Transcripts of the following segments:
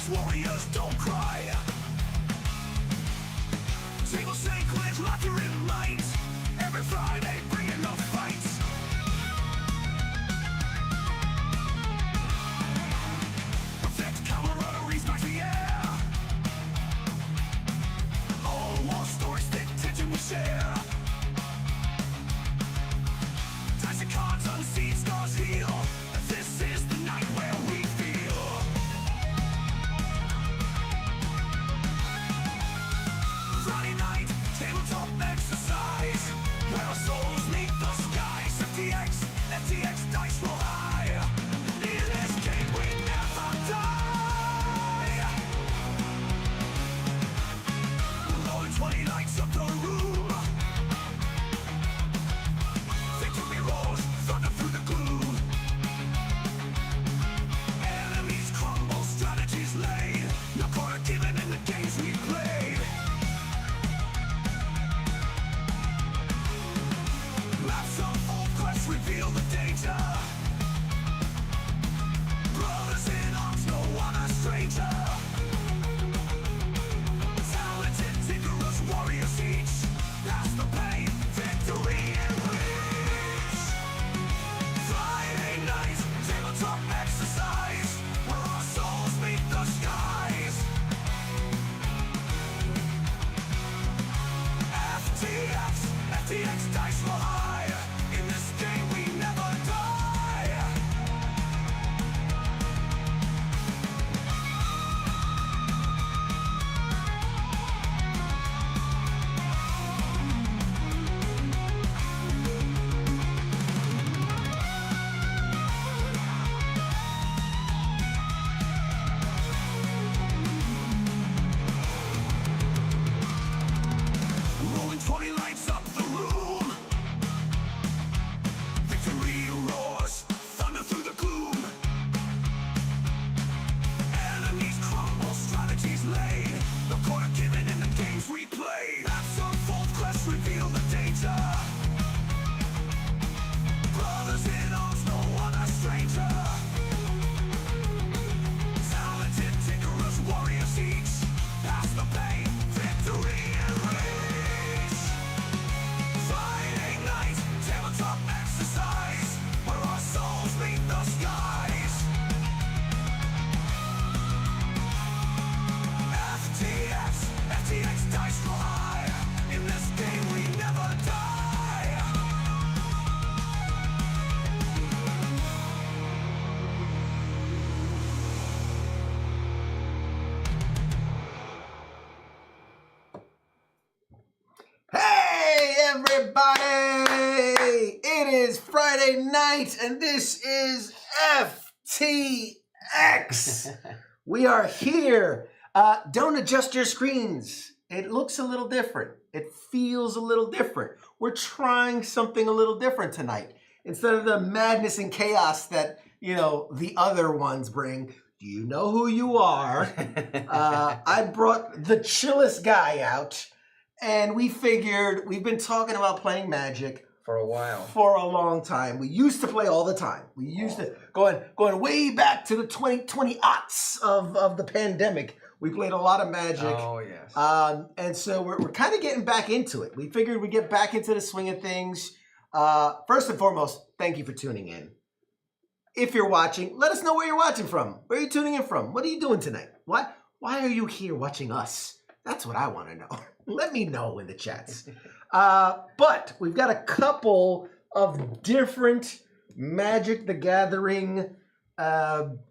warriors don't cry. Table stake with laughter in light. Every Friday bringing the fights. Perfect camaraderie smash the air. All war stories, thick tension we share. Dice and cards unseen, scars heal. This is the night where we feel. Friday night, tabletop exercise, where our souls meet the skies. FTX, dice roll high. In this game we never die. Rolling 20 lights up the room. Victory roars, thunder through the gloom. Enemies crumble, strategies laid. No quarter given in the games we played. Maps of old quests reveal the danger. Brothers in arms, no one a stranger. Talented, vigorous warriors each. Past the pain, victory and reach. Friday night, tabletop exercise, where our souls meet the skies. FTX, dice roll high. In this game we never die. Rolling 20 lights up the room. Victory roars, thunder through the gloom. Enemies crumble, strategies laid. No quarter given in the games we play. Maps unfold, quests reveal the danger. Brothers in arms, no one a stranger. Talented, vigorous warriors each. Past the pain, victory and reach. Friday night, tabletop exercise, where our souls meet the skies. FTX, dice roll high. In this game we never die. Hey everybody! It is Friday night and this is FTX. We are here. Don't adjust your screens. It looks a little different. It feels a little different. We're trying something a little different tonight. Instead of the madness and chaos that, the other ones bring. Do you know who you are? I brought the chillest guy out. And we figured we've been talking about playing Magic For a while. for a long time. We used to play all the time. We used to going way back to the 2020 aughts of the pandemic. We played a lot of Magic. Oh, yes. And so we're kind of getting back into it. We figured we'd get back into the swing of things. First and foremost, thank you for tuning in. If you're watching, let us know where you're watching from. Where are you tuning in from? What are you doing tonight? Why are you here watching us? That's what I want to know. Let me know in the chats. But we've got a couple of different Magic the Gathering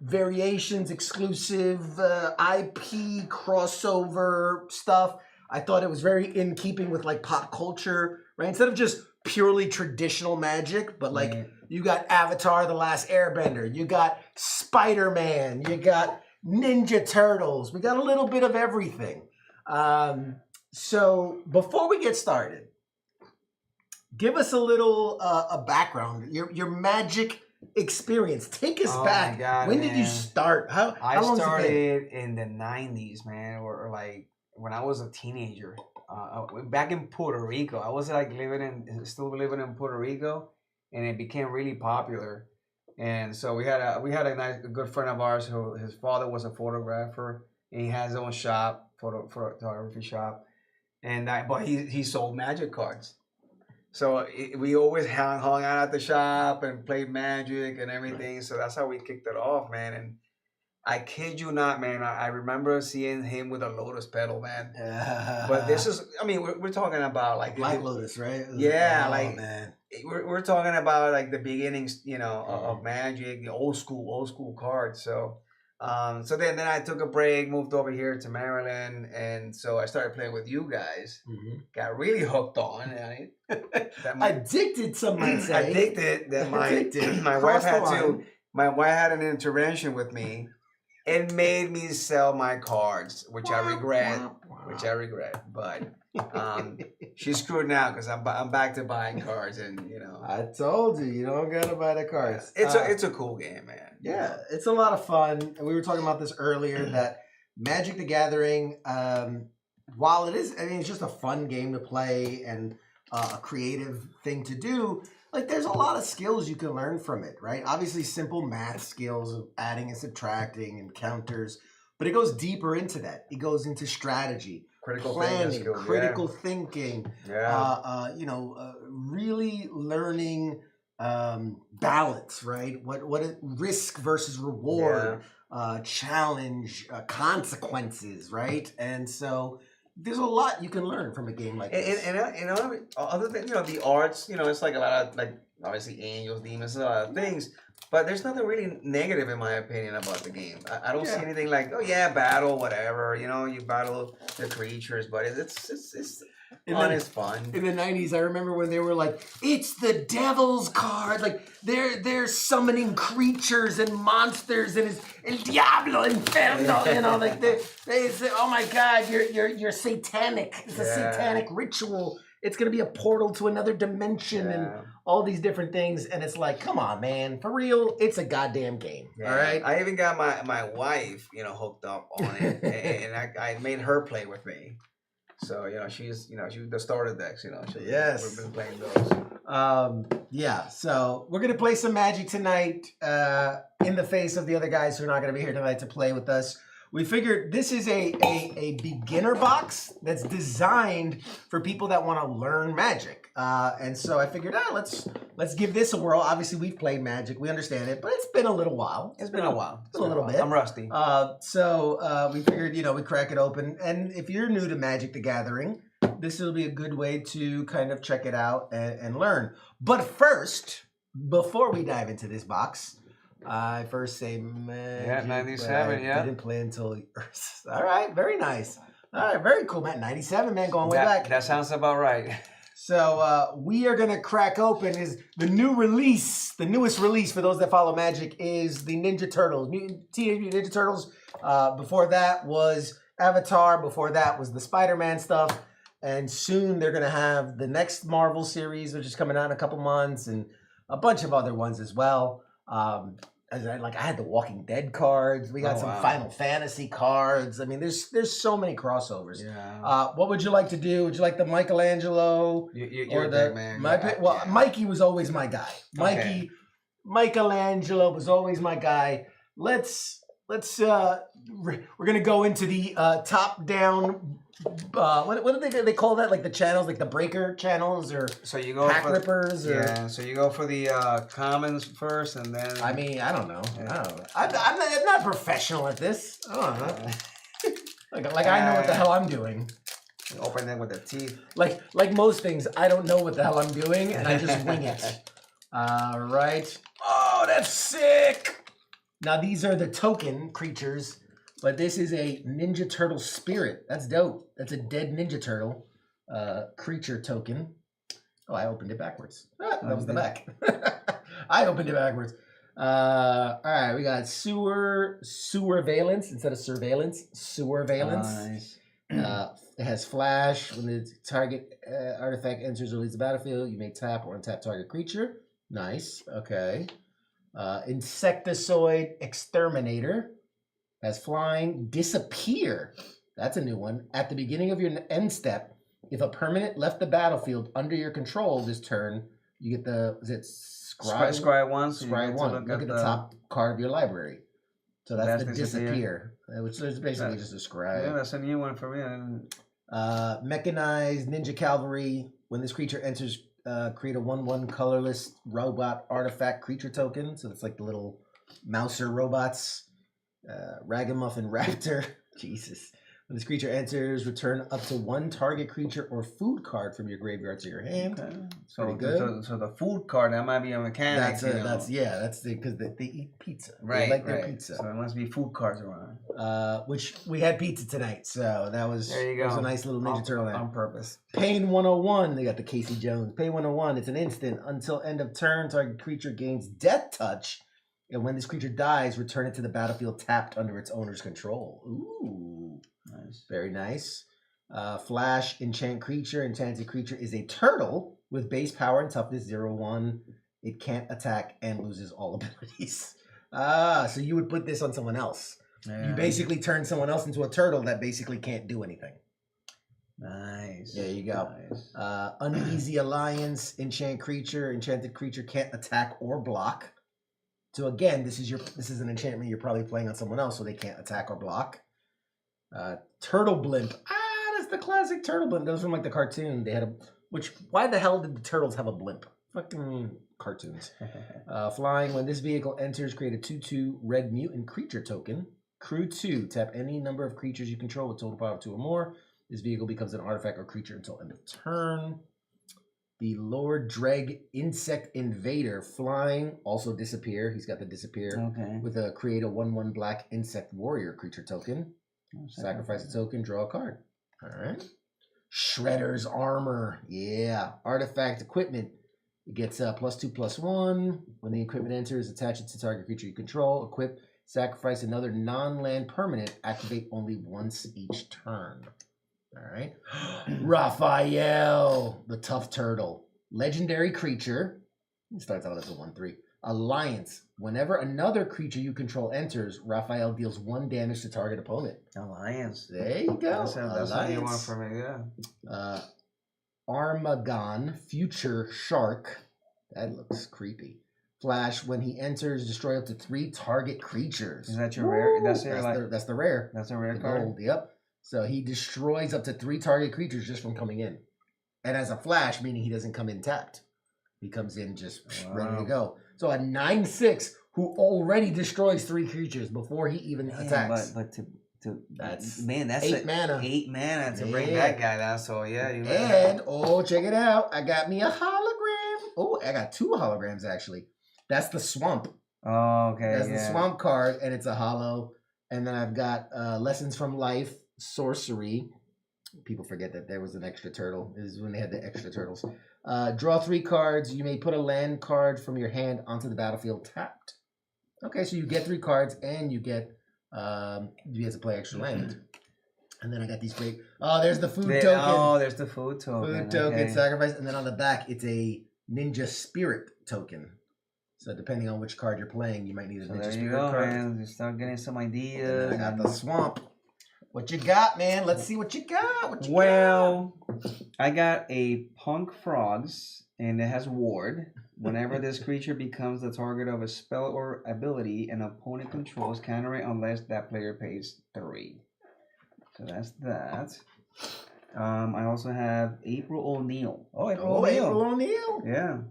variations, exclusive IP crossover stuff. I thought it was very in keeping with like pop culture, right? Instead of just purely traditional Magic, but like you got Avatar: The Last Airbender, you got Spider-Man, you got Ninja Turtles. We got a little bit of everything. So before we get started, give us a little a background, your Magic experience. Take us back. My God, when man. did you start? How long started in the 90s, man, or like when I was a teenager. Back in Puerto Rico. I was like still living in Puerto Rico, and it became really popular And so we had a good friend of ours who his father was a photographer, and he has his own shop, photography shop, and but he sold Magic cards. So we always hung out at the shop and played Magic and everything. So that's how we kicked it off, man. And I kid you not, man. I remember seeing him with a Lotus pedal, man. But this is, I mean, we're talking about like Black Lotus, right? Yeah, Oh, like man. we're talking about like the beginnings, of Magic, the old school cards. So, so then I took a break, moved over here to Maryland, and so I started playing with you guys. Got really hooked on. Addicted, some might say. Addicted. That my wife had to. My wife had an intervention with me, and made me sell my cards, which I regret. But she's screwed now because I'm back to buying cards, and I told you don't gotta buy the cards. It's a cool game, man. Yeah, it's a lot of fun. And we were talking about this earlier that Magic the Gathering, while it is, I mean, it's just a fun game to play and a creative thing to do. Like, there's a lot of skills you can learn from it, right? Obviously, simple math skills of adding and subtracting and counters, but it goes deeper into that. It goes into strategy, planning, critical thinking. Really learning balance, right? What risk versus reward, challenge, consequences, right? And so there's a lot you can learn from a game like this. And other than the arts, it's like a lot of like obviously angels, demons, a lot of things. But there's nothing really negative in my opinion about the game. I don't see anything like, oh yeah, battle, whatever. You battle the creatures, but it's fun. In the 90s, I remember when they were like, it's the devil's card. Like, they're summoning creatures and monsters and it's El Diablo Inferno. Like they say, oh my God, you're satanic. It's a satanic ritual. It's going to be a portal to another dimension and all these different things. And it's like, come on, man. For real, it's a goddamn game. Yeah. All right? I even got my wife, hooked up on it. and I made her play with me. So, she's the starter decks, Yes. We've been playing those. So we're going to play some Magic tonight in the face of the other guys who are not going to be here tonight to play with us. We figured this is a beginner box that's designed for people that want to learn Magic. And so I figured, let's give this a whirl. Obviously, we've played Magic. We understand it, but it's been a little while. It's been a while. It's a little bit. I'm rusty. So we figured, we crack it open. And if you're new to Magic the Gathering, this will be a good way to kind of check it out and learn. But first, before we dive into this box, I first say Magic. Yeah, 97, Didn't play until... All right, very nice. All right, very cool, man. 97, man, going way back. That sounds about right. So we are going to crack open is the newest release for those that follow Magic is the Ninja Turtles, Teenage Mutant Ninja Turtles. Before that was Avatar. Before that was the Spider-Man stuff. And soon they're going to have the next Marvel series, which is coming out in a couple months, and a bunch of other ones as well. I had the Walking Dead cards. We got some Final Fantasy cards. I mean, there's so many crossovers. Yeah. What would you like to do? Would you like the Michelangelo or the man? My pick? Well, yeah. Mikey was always my guy. Michelangelo was always my guy. We're gonna go into the top down. What do they call that? Like the channels, like the breaker channels, or so you go pack rippers? So you go for the commons first, and then I mean, I don't know. I'm not professional at this. I don't know. like I know what the hell I'm doing. You open them with the teeth. Like most things, I don't know what the hell I'm doing, and I just wing it. All right. Oh, that's sick. Now these are the token creatures. But this is a Ninja Turtle spirit. That's dope. That's a dead Ninja Turtle creature token. Oh, I opened it backwards. That was the back. I opened it backwards. All right, we got sewer valence instead of surveillance. Sewer valence. Nice. It has flash. When the target artifact enters or leaves the battlefield, you may tap or untap target creature. Nice. Okay. Insectoid exterminator. Has flying, disappear. That's a new one. At the beginning of your end step, if a permanent left the battlefield under your control this turn, You get the Scry 1. So Scry 1. Look at the top card of your library. So that's the disappear, which is basically just a scry. Yeah, that's a new one for me. Mechanized Ninja Cavalry. When this creature enters, create a 1/1 colorless robot artifact creature token. So it's like the little mouser robots. Ragamuffin Raptor. Jesus. When this creature enters, return up to 1 target creature or food card from your graveyard to your hand. Okay. So good. So the food card, that might be a mechanic. That's because they eat pizza. Right. They like their pizza. So there must be food cards around. Which we had pizza tonight, so that was, there you go. Was a nice little Ninja Turtle on purpose. Pain 101. They got the Casey Jones. Pain 101. It's an instant. Until end of turn, target creature gains Death Touch. And when this creature dies, return it to the battlefield tapped under its owner's control. Ooh. Nice. Very nice. Flash, enchant creature. Enchanted creature is a turtle with base power and toughness 0/1. It can't attack and loses all abilities. So you would put this on someone else. Yeah. You basically turn someone else into a turtle that basically can't do anything. Nice. There you go. Nice. Uneasy Alliance, enchant creature. Enchanted creature can't attack or block. So again, this is an enchantment you're probably playing on someone else, so they can't attack or block. Turtle Blimp. That's the classic Turtle Blimp. That was from like the cartoon. They had why the hell did the turtles have a blimp? Fucking cartoons. Flying. When this vehicle enters, create a 2/2 red mutant creature token. Crew 2. Tap any number of creatures you control with total power of 2 or more. This vehicle becomes an artifact or creature until end of turn. The Lord Dreg Insect Invader. Flying. Also disappear. He's got the disappear. Okay. With a create a 1/1 black insect warrior creature token. Sacrifice a token, draw a card. All right. Shredder's Armor. Yeah. Artifact equipment. It gets +2/+1. When the equipment enters, attach it to target creature you control. Equip, sacrifice another non-land permanent. Activate only once each turn. All right. Raphael, the Tough Turtle. Legendary creature. It starts out as a 1/3. Alliance. Whenever another creature you control enters, Raphael deals 1 damage to target opponent. Alliance. There you go. That's a new one for me, yeah. Armagon, Future Shark. That looks creepy. Flash, when he enters, destroy up to 3 target creatures. Is that your rare? That's the rare. That's a rare card? Gold, yep. So he destroys up to 3 target creatures just from coming in. And as a flash, meaning he doesn't come in tapped. He comes in just ready to go. So a 9/6 who already destroys 3 creatures before he even attacks. But that's 8 mana. 8 mana to bring that guy down. So yeah, check it out. I got me a hologram. Oh, I got 2 holograms actually. That's the swamp. Oh, okay. That's the swamp card, and it's a holo. And then I've got Lessons from Life, Sorcery. People forget that there was an extra turtle. This is when they had the extra turtles. Draw 3 cards. You may put a land card from your hand onto the battlefield tapped. Okay, so you get 3 cards, and you get you get to play extra land. And then I got these great. Oh, there's the food token. Oh, there's the food token. Food token, sacrifice, and then on the back it's a Ninja Spirit token. So depending on which card you're playing, you might need a Ninja Spirit card. Man. You start getting some ideas. And I got the swamp. What you got, man? Let's see what you got. I got a Punk Frogs, and it has Ward. Whenever this creature becomes the target of a spell or ability an opponent controls, counter it unless that player pays 3. So that's that. I also have April O'Neil. April O'Neil. Yeah.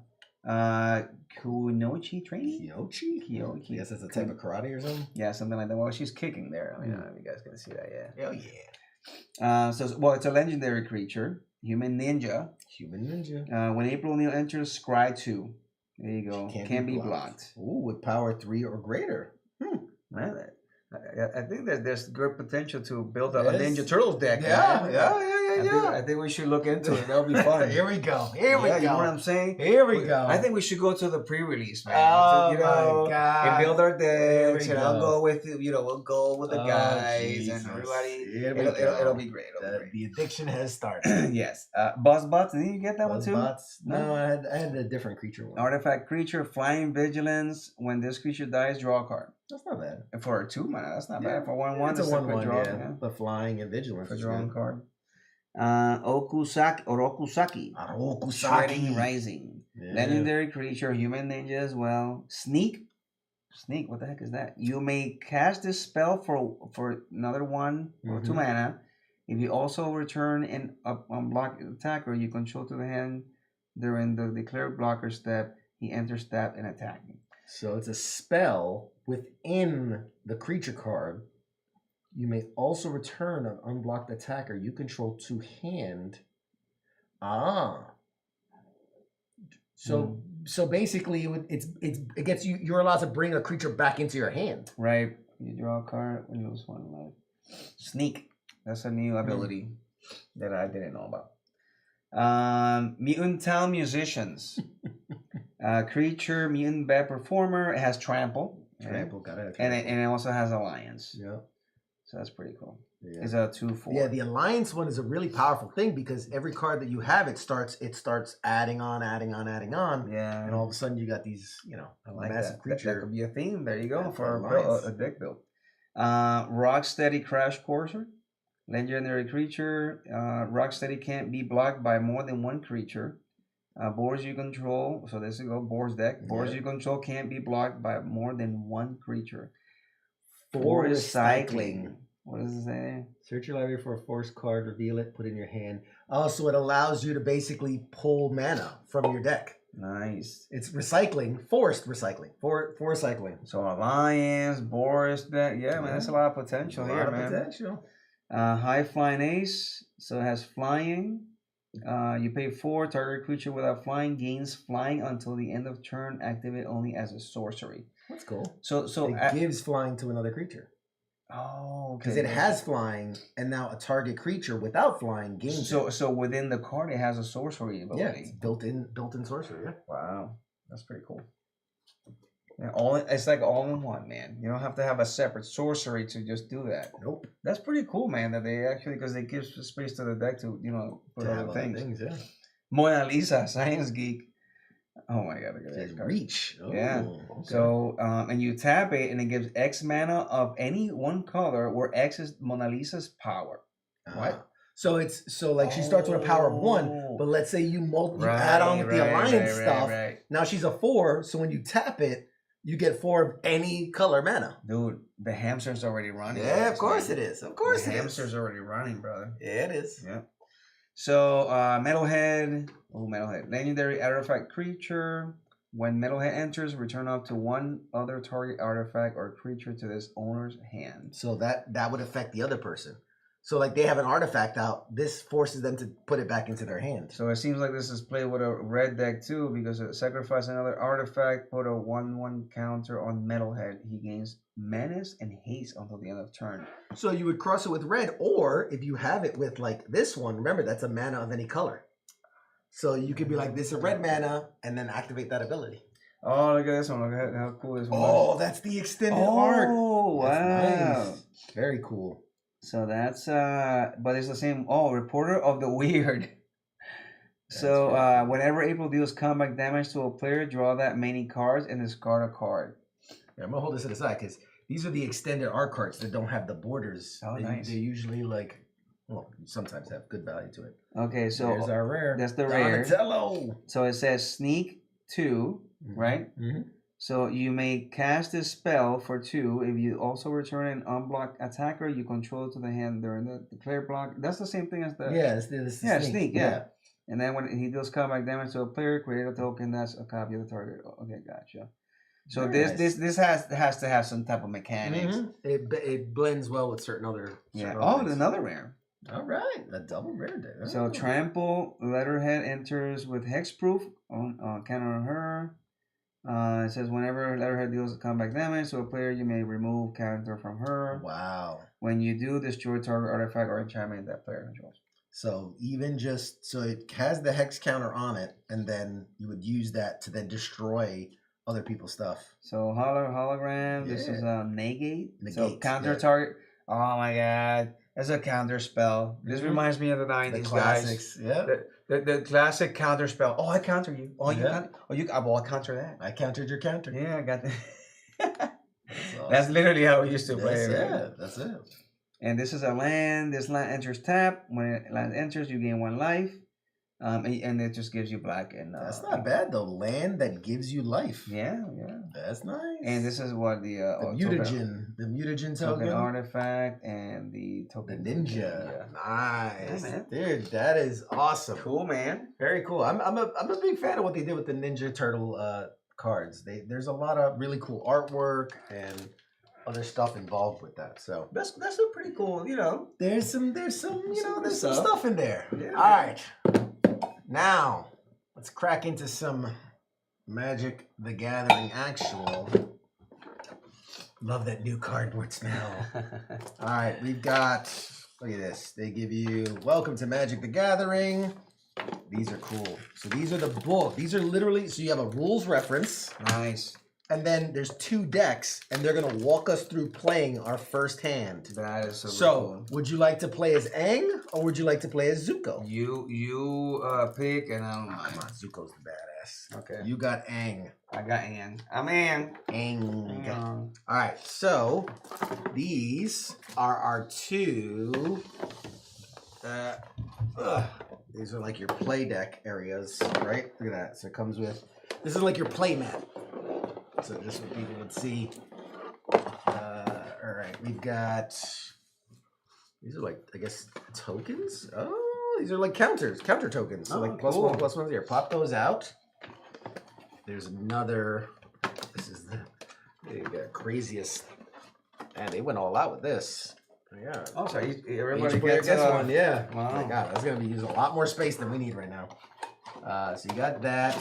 Kunoichi training? Kyochi? Yes, it's a type of karate or something? Yeah, something like that. Well, she's kicking there. I mean, you guys can see that, yeah. Hell yeah. It's a legendary creature. Human Ninja. When April O'Neil enters, Scry 2. There you go. Can't be blocked. Ooh, with power 3 or greater. Man, I think there's good potential to build a Ninja Turtles deck. Yeah. I think we should look into it. That'll be fun. Here we go. You know what I'm saying? Here we go. I think we should go to the pre-release, man. Oh, my God. And build our decks. And I'll go. go with, we'll go with the guys. Jesus. And everybody. It'll be great. The addiction has started. Yes. Buzzbots. Did you get that one too? Buzzbots? No, I had a different creature one. Artifact creature, Flying Vigilance. When this creature dies, draw a card. That's not bad. For a 2 mana, that's not bad. For 1/1, it's a 1/1. Yeah. The Flying and Vigilance for drawing card. Okusaki. Shredding Rising. Yeah. Legendary creature, human ninja as well. Sneak. Sneak, what the heck is that? You may cast this spell for another 1 or 2 mana. If you also return an unblocked attacker you control to the hand during the declared blocker step, he enters tapped and attacking. So it's a spell within the creature card. You may also return an unblocked attacker you control to hand. So basically, it gets you. You're allowed to bring a creature back into your hand. Right. You draw a card when you lose 1 life. Sneak. That's a new ability that I didn't know about. Mutant Town Musicians. Creature, mutant bad performer. It has trample. Trample, got it. And it also has alliance. Yeah. So that's pretty cool. Yeah. It's a 2/4. Yeah, the alliance one is a really powerful thing because every card that you have, it starts adding on. Yeah. And all of a sudden you got these, I like massive that. creature. That could be a theme. There you go That's for alliance. a deck build. Rocksteady Crash Courser. Legendary creature. Rocksteady can't be blocked by more than 1 creature. Boards you control. So this is go boards deck. Boards you control can't be blocked by more than 1 creature. For recycling. What does it say? Search your library for a force card, reveal it, put it in your hand. Also, it allows you to basically pull mana from your deck. Nice. It's recycling, forced recycling, for recycling. So alliance, Boris deck. Yeah, man, that's a lot of potential here, man. Potential. High flying ace. So it has flying. You pay 4. Target creature without flying gains flying until the end of turn. Activate only as a sorcery. That's cool. So it gives flying to another creature. Oh, because it has flying, and now a target creature without flying gains. So within the card, it has a sorcery ability. Yeah, it's built-in sorcery. Yeah. Wow, that's pretty cool. Yeah, it's like all in one, man. You don't have to have a separate sorcery to just do that. Nope. That's pretty cool, man. That they actually, because they give space to the deck to put other things. Yeah. Mona Lisa, Science Geek. Oh my god, look at that. Reach. Oh, yeah. Okay. So and you tap it and it gives X mana of any 1 color where X is Mona Lisa's power. What? So she starts with a power of 1, but let's say you add on with the alliance stuff. Right. Now she's a 4, so when you tap it, you get 4 of any color mana. Dude, the hamster's already running. Yeah, of course it is. Of course the hamster's already running, brother. Yeah, it is. Yeah. So, Metalhead. Oh, Metalhead. Legendary artifact creature. When Metalhead enters, return up to 1 other target artifact or creature to this owner's hand. So that would affect the other person. So like they have an artifact out, this forces them to put it back into their hand. So it seems like this is played with a red deck too, because it sacrifice another artifact, put a 1/1 counter on Metalhead. He gains menace and haste until the end of turn. So you would cross it with red, or if you have it with like this one, remember that's a mana of any color. So you could be like, this is a red mana, and then activate that ability. Oh, look at this one. Look at how cool this one is. Oh, that's the extended art. Oh, wow. Nice. Very cool. So that's but it's the same. Oh, Reporter of the Weird. So whenever April deals combat damage to a player, draw that many cards and discard a card. Yeah, I'm gonna hold this to the side because these are the extended art cards that don't have the borders. Oh, nice. They usually sometimes have good value to it. Okay, so there's our rare. That's the rare. Donatello. So it says sneak 2, right? Mm-hmm. So you may cast this spell for 2 if you also return an unblocked attacker you control to the hand during the declared block. That's the same thing as the sneak. Yeah. And then when he deals combat damage to a player, create a token that's a copy of the target. Okay, gotcha. So this has to have some type of mechanics. Mm-hmm. It blends well with certain other. Another rare. All right, a double rare deck. Oh. So Trample Letterhead enters with hexproof on counter on her. It says whenever Letterhead deals combat damage to a player, you may remove counter from her. Wow. When you do, destroy target artifact or enchantment that player controls. So it has the hex counter on it, and then you would use that to then destroy other people's stuff. So hologram. This is a negate. So counter yeah. target. Oh my god, that's a counter spell. This reminds me of the 90s, the classics. Guys. Yeah. The classic counter spell. Oh, I counter you. Oh, you counter. Oh, you. Well, I counter that. I countered your counter. Yeah, I got that. Awesome. That's literally how we used to play it. Yeah, that's it. And this is a land. This land enters tap. When land enters, you gain 1 life. And it just gives you black and That's not bad though. Land that gives you life. yeah. That's nice. And this is what the mutagen token token. artifact and the The token ninja. Nice. Yeah, man. Dude, that is awesome. Cool, man. Very cool. I'm a big fan of what they did with the Ninja Turtle cards. There's a lot of really cool artwork and other stuff involved with that. So That's a pretty cool, you know. there's some stuff in there. Yeah. All right. Now, let's crack into some Magic the Gathering actual. Love that new cardboard smell. All right, we've got, look at this. They give you, welcome to Magic the Gathering. These are cool. So these are the book. These are literally, so you have a rules reference. Nice. And then there's 2 decks, and they're going to walk us through playing our first hand. That is So, cool. would you like to play as Aang, or would you like to play as Zuko? You pick and I don't Oh, come mind. on, Zuko's the badass. Okay. You got Aang. I got Ann. I'm Ann. Aang. Um, All right, so these are our 2. These are like your play deck areas, right? Look at that. So it comes with, this is like your play mat. So just what people would see. All right, we've got, these are like, I guess, tokens? Oh, these are like counter tokens. So like plus cool. 1, +1, 0. Pop those out. There's another, this is the craziest, and they went all out with this. Yeah. oh, so Everybody everybody gets one, yeah. Wow. Oh my God, that's gonna be using a lot more space than we need right now. So you got that.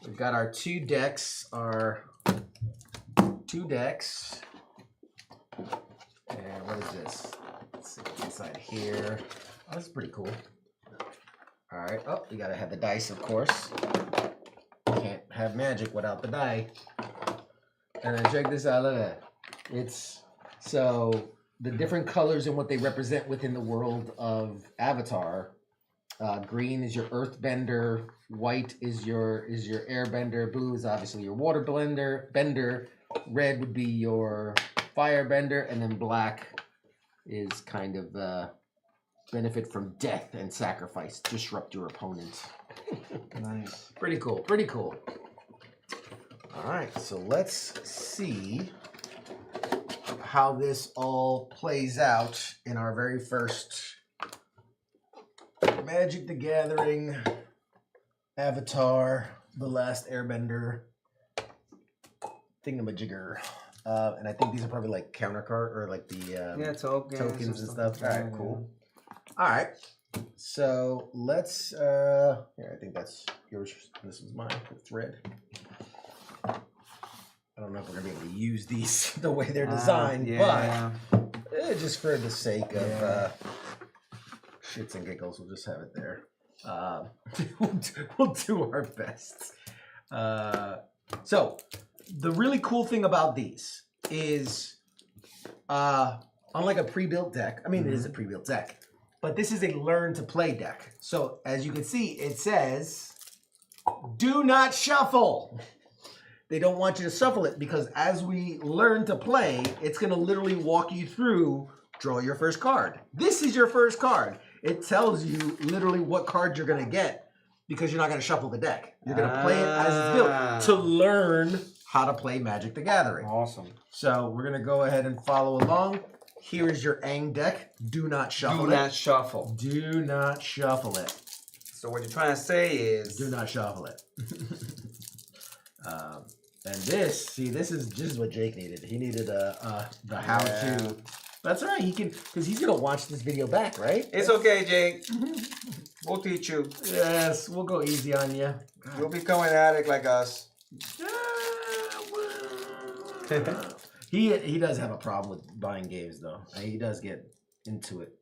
We've got our 2 decks. And what is this? Let's see what's inside here. Oh, that's pretty cool. All right. Oh, you gotta have the dice, of course. Can't have magic without the die. And then check this out. Look at that. It's so the different colors and what they represent within the world of Avatar. Green is your earthbender, white is your airbender, blue is obviously your water bender, red would be your firebender, and then black is kind of benefit from death and sacrifice, disrupt your opponent. Nice. Pretty cool, pretty cool. All right, so let's see how this all plays out in our very first Magic the Gathering Avatar, The Last Airbender thingamajigger. And I think these are probably like counter card or like the Yeah, tokens and stuff. All like right, that, cool. All right. So let's, here, I think that's yours. This is mine. It's red. I don't know if we're going to be able to use these the way they're designed, yeah. but just for the sake of shits and giggles, we'll just have it there. We'll do our best. So the really cool thing about these is, unlike a pre-built deck, I mean, it is a pre-built deck, but this is a learn to play deck. So as you can see, it says, do not shuffle. They don't want you to shuffle it because as we learn to play, it's going to literally walk you through, draw your first card. This is your first card. It tells you literally what card you're going to get because you're not going to shuffle the deck. You're going to play it as it's built to learn how to play Magic the Gathering. Awesome. So we're going to go ahead and follow along. Here is your Aang deck. Do not shuffle it. Do not shuffle. Do not shuffle it. So what you're trying to say is... Do not shuffle it. And this, see, this is what Jake needed. He needed the how-to. That's all right. He can, because he's gonna watch this video back, right? It's okay, Jake. We'll teach you. Yes, we'll go easy on you. You'll become an addict like us. He does have a problem with buying games though. He does get into it.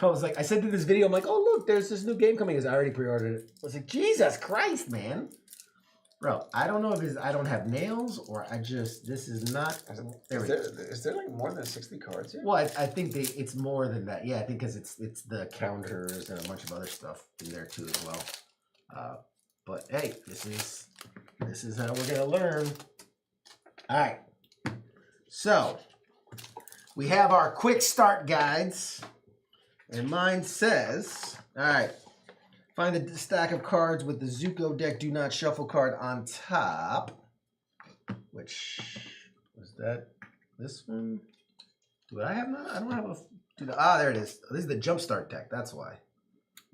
I said to this video, I'm like, oh look, there's this new game coming. I already pre-ordered it. I was like, Jesus Christ, man. Bro, I don't know if I don't have nails or this is not. Is there like more than 60 cards here? Well, I think it's more than that. Yeah, I think because it's the counters and a bunch of other stuff in there too as well. But hey, this is how we're gonna learn. All right. So we have our quick start guides, and mine says, all right, Find the stack of cards with the Zuko deck do not shuffle card on top. Which was that? This one? Do I have none? I don't have a. There it is. This is the Jumpstart deck. That's why.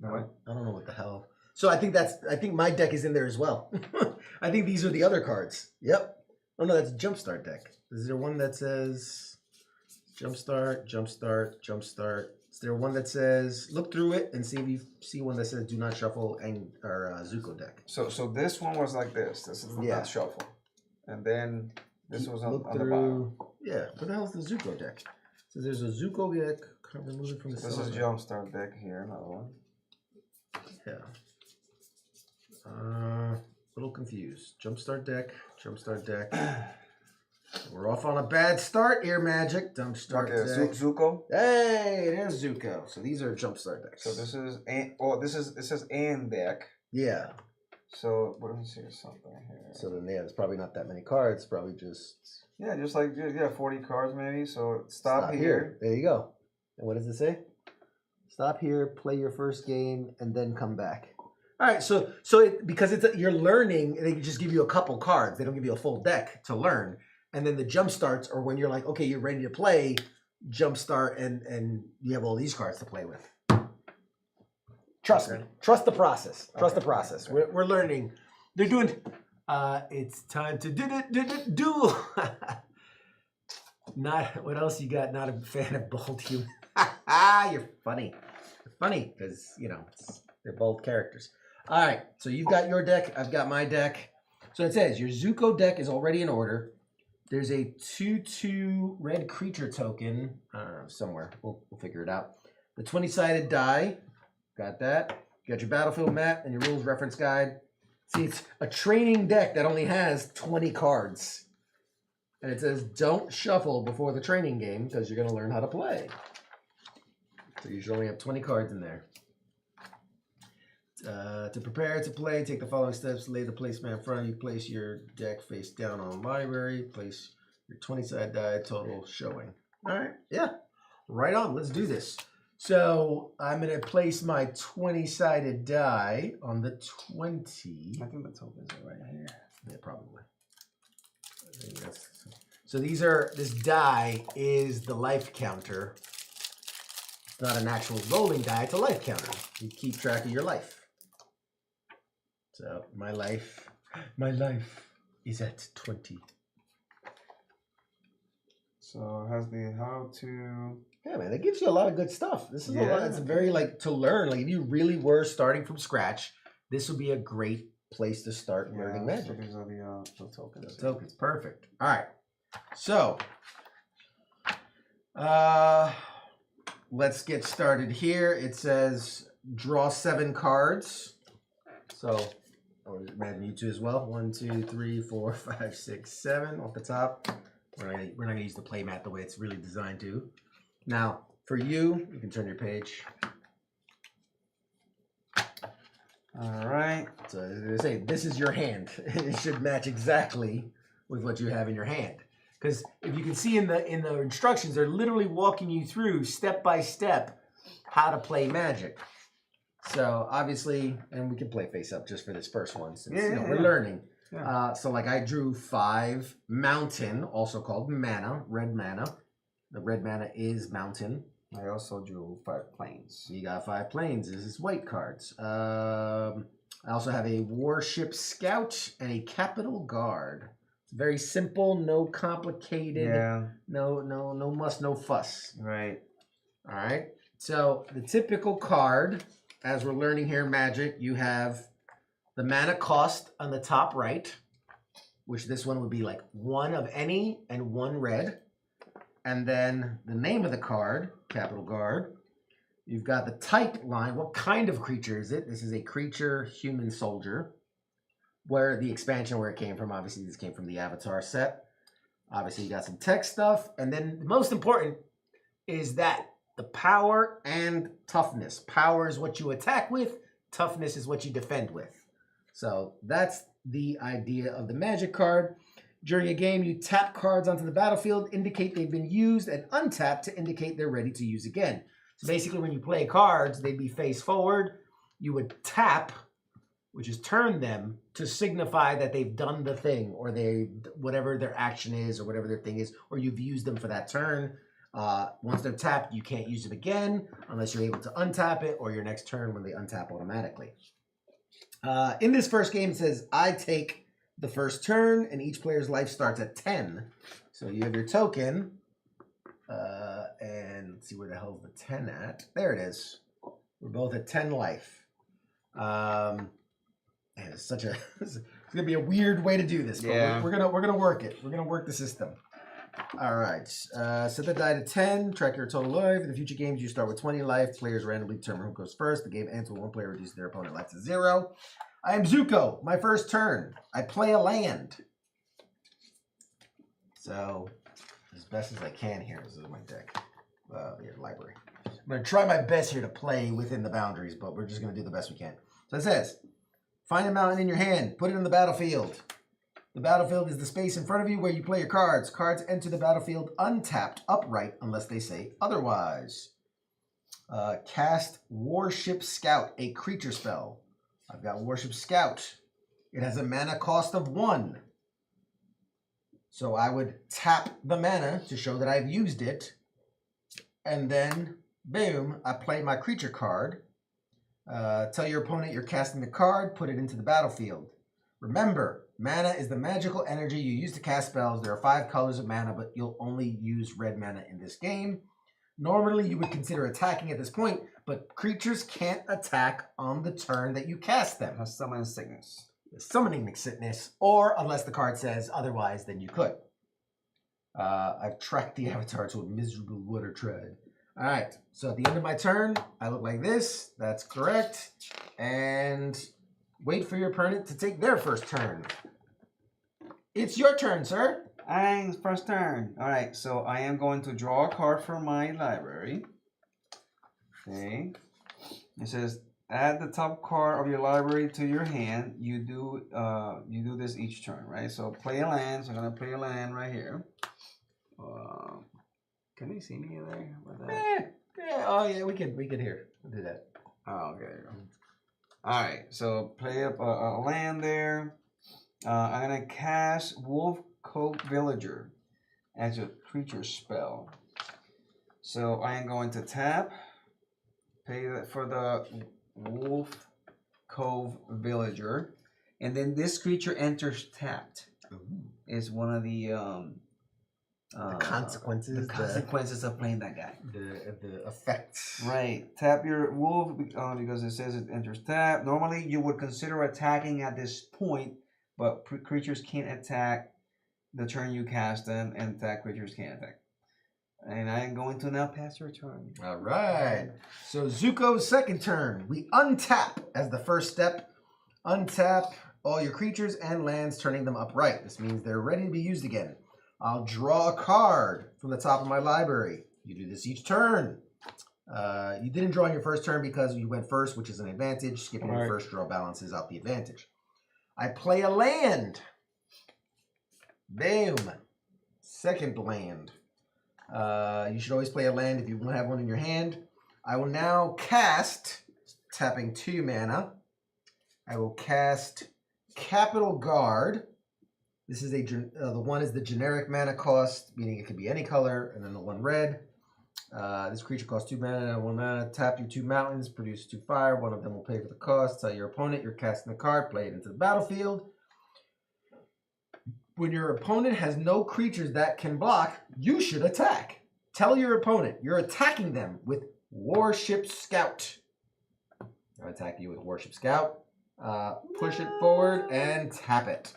What? I don't know what the hell. So I think my deck is in there as well. I think these are the other cards. Yep. Oh no, that's a Jumpstart deck. Is there one that says Jumpstart, Jumpstart, Jumpstart? Is there one that says look through it and see if you see one that says do not shuffle and or Zuko deck? So this one was like this. This is the not shuffle, and then this was on the bottom. Yeah. What the hell is the Zuko deck? So there's a Zuko deck. Remove it from the. This is Jumpstart deck here. Another one. Yeah. A little confused. Jumpstart deck. We're off on a bad start here, Magic. Jumpstart deck. Zuko. Hey, there's Zuko. So these are Jumpstart decks. So this is it says and deck. Yeah. So let me see something here. So then there's probably not that many cards. Probably just. Yeah, just like 40 cards maybe. So stop here. There you go. And what does it say? Stop here, play your first game, and then come back. All right, because you're learning, they just give you a couple cards. They don't give you a full deck to learn. And then the jump starts are when you're like, okay, you're ready to play, jump start, and you have all these cards to play with. Trust me. Trust the process. Trust the process. We're learning. They're doing. It's time to duel. Not what else you got? Not a fan of bold human. You're funny. You're funny because they're both characters. All right, so you've got your deck. I've got my deck. So it says your Zuko deck is already in order. There's a 2/2 red creature token somewhere. We'll figure it out. The 20-sided die. Got that. You got your battlefield map and your rules reference guide. See, it's a training deck that only has 20 cards. And it says don't shuffle before the training game because you're going to learn how to play. So you should only have 20 cards in there. To prepare to play, take the following steps. Lay the placemat in front of you. Place your deck face down on library. Place your 20-sided die, total showing. All right, yeah, right on. Let's do this. So I'm going to place my 20-sided die on the 20. I think the tokens are right here. Yeah, probably. I think so this die is the life counter. It's not an actual rolling die, it's a life counter. You keep track of your life. So my life is at 20. So it has the how to. Yeah, man, that gives you a lot of good stuff. This is a lot. It's very to learn. Like if you really were starting from scratch, this would be a great place to start learning Magic. So these are the tokens. The tokens, perfect. All right, so let's get started here. It says draw 7 cards. So I would imagine you two as well. 1, 2, 3, 4, 5, 6, 7 off the top. We're not gonna use the play mat the way it's really designed to. Now, for you can turn your page. All right. So as I say, this is your hand. It should match exactly with what you have in your hand. Because if you can see in the instructions, they're literally walking you through step by step how to play Magic. So obviously, and we can play face up just for this first one since we're learning. Yeah. So like I drew 5 mountain, also called mana, red mana. The red mana is mountain. I also drew 5 planes. You got 5 planes. This is white cards. I also have a warship scout and a capital guard. It's very simple, no complicated. Yeah. No muss, no fuss. Right. All right. So the typical card, as we're learning here in Magic, you have the mana cost on the top right, which this one would be like 1 of any and 1 red. And then the name of the card, capital guard. You've got the type line. What kind of creature is it? This is a creature human soldier. Where the expansion where it came from, obviously this came from the Avatar set. Obviously you got some text stuff. And then the most important is that the power and toughness. Power is what you attack with. Toughness is what you defend with. So that's the idea of the Magic card. During a game, you tap cards onto the battlefield, indicate they've been used, and untap to indicate they're ready to use again. So basically, when you play cards, they'd be face forward. you would tap, which is turn them to signify that they've done the thing, or they whatever their action is, or whatever their thing is, or you've used them for that turn. Once they're tapped, you can't use them again unless you're able to untap it, or your next turn when they untap automatically. In this first game, it says, I take the first turn, and each player's life starts at 10. So you have your token, and let's see where the hell's the 10 at. There it is. We're both at 10 life. And it's such a it's gonna be a weird way to do this, but we're gonna work it. We're gonna work the system. All right. Set the die to 10. Track your total life. In the future games, you start with 20 life. Players randomly determine who goes first. The game ends when one player reduces their opponent life to 0. I am Zuko. My first turn. I play a land. So, as best as I can here, this is my deck. The library. I'm going to try my best here to play within the boundaries, but we're just going to do the best we can. So it says, find a mountain in your hand. Put it in the battlefield. The battlefield is the space in front of you where you play your cards. Cards enter the battlefield untapped upright unless they say otherwise. Cast Warship Scout, a creature spell. I've got Warship Scout. It has a mana cost of 1. So I would tap the mana to show that I've used it. And then, boom, I play my creature card. Tell your opponent you're casting the card, put it into the battlefield. Remember, mana is the magical energy you use to cast spells. There are 5 colors of mana, but you'll only use red mana in this game. Normally, you would consider attacking at this point, but creatures can't attack on the turn that you cast them. A summon sickness. Summoning sickness, or unless the card says otherwise, then you could. I've tracked the avatar to a miserable water tread. All right, so at the end of my turn, I look like this. That's correct. And wait for your opponent to take their first turn. It's your turn, sir. First turn. All right, so I am going to draw a card from my library. Okay. It says, add the top card of your library to your hand. You do this each turn, right? So play a land. So I'm gonna play a land right here. Can they see me in there? With that? Yeah. Oh yeah, we could hear. We'll do that. Oh, okay. All right. So play up a land there. I'm gonna cast Wolf Cove Villager as a creature spell. So I am going to tap. Pay for the Wolf Cove Villager, and then this creature enters tapped. Is one of the consequences. The consequences of playing that guy. The effects. Right. Tap your wolf because it says it enters tap. Normally, you would consider attacking at this point, but creatures can't attack the turn you cast them, and attack creatures can't attack. And I am going to now pass your turn. All right. So Zuko's second turn. We untap as the first step. Untap all your creatures and lands, turning them upright. This means they're ready to be used again. I'll draw a card from the top of my library. You do this each turn. You didn't draw on your first turn because you went first, which is an advantage. Skipping your first draw balances out the advantage. I play a land. Boom. Second land. You should always play a land if you have one in your hand. I will now cast, tapping 2 mana. I will cast Capital Guard. This is the one is the generic mana cost, meaning it could be any color, and then the 1 red. This creature costs 2 mana and 1 mana. Tap your 2 mountains, produce 2 fire. One of them will pay for the cost. Tell your opponent you're casting the card, play it into the battlefield. When your opponent has no creatures that can block, you should attack. Tell your opponent you're attacking them with Warship Scout. I'll attack you with Warship Scout. Push it forward and tap it.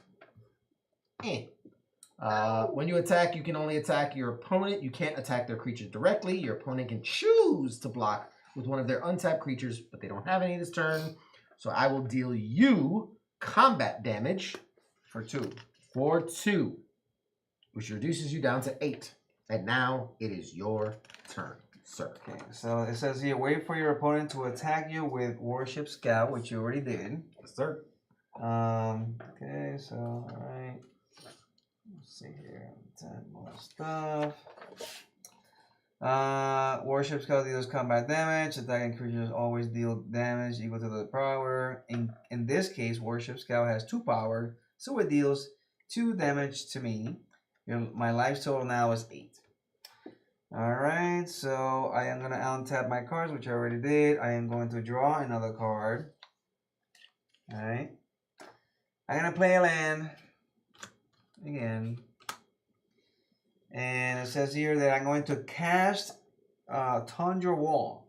When you attack, you can only attack your opponent. You can't attack their creatures directly. Your opponent can choose to block with one of their untapped creatures, but they don't have any this turn. So I will deal you combat damage for 2. For 2, which reduces you down to 8. And now it is your turn, sir. Okay, so it says here, wait for your opponent to attack you with Warship Scout, which you already did. Yes, sir. Okay, so, all right. Let's see here. 10 more stuff. Warship Scout deals combat damage. Attacking creatures always deal damage equal to the power. In this case, Warship Scout has 2 power, so it deals 2 damage to me. My life total now is 8. Alright, so I am going to untap my cards, which I already did. I am going to draw another card. Alright. I'm going to play a land. Again. And it says here that I'm going to cast Tundra Wall.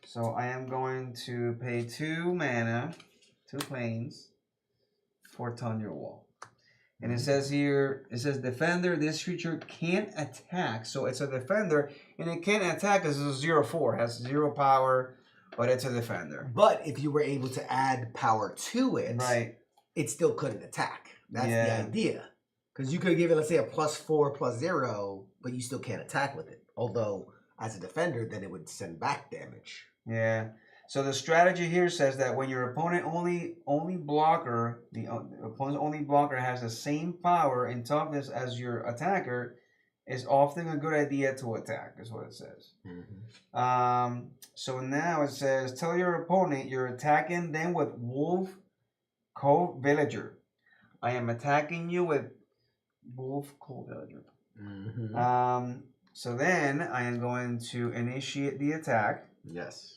So I am going to pay 2 mana, 2 planes for Tundra Wall. And it says here, it says defender, this creature can't attack. So it's a defender, and it can't attack because it's a 0/4. It has 0 power, but it's a defender. But if you were able to add power to it, Right. it still couldn't attack. That's the idea. Because you could give it, let's say, a +4, +0, but you still can't attack with it. Although, as a defender, then it would send back damage. Yeah. So the strategy here says that when your opponent only blocker, the opponent's only blocker has the same power and toughness as your attacker, it's often a good idea to attack, is what it says. So now it says, tell your opponent you're attacking them with Wolf Cove Villager. I am attacking you with Wolf Cove Villager. So then I am going to initiate the attack. Yes.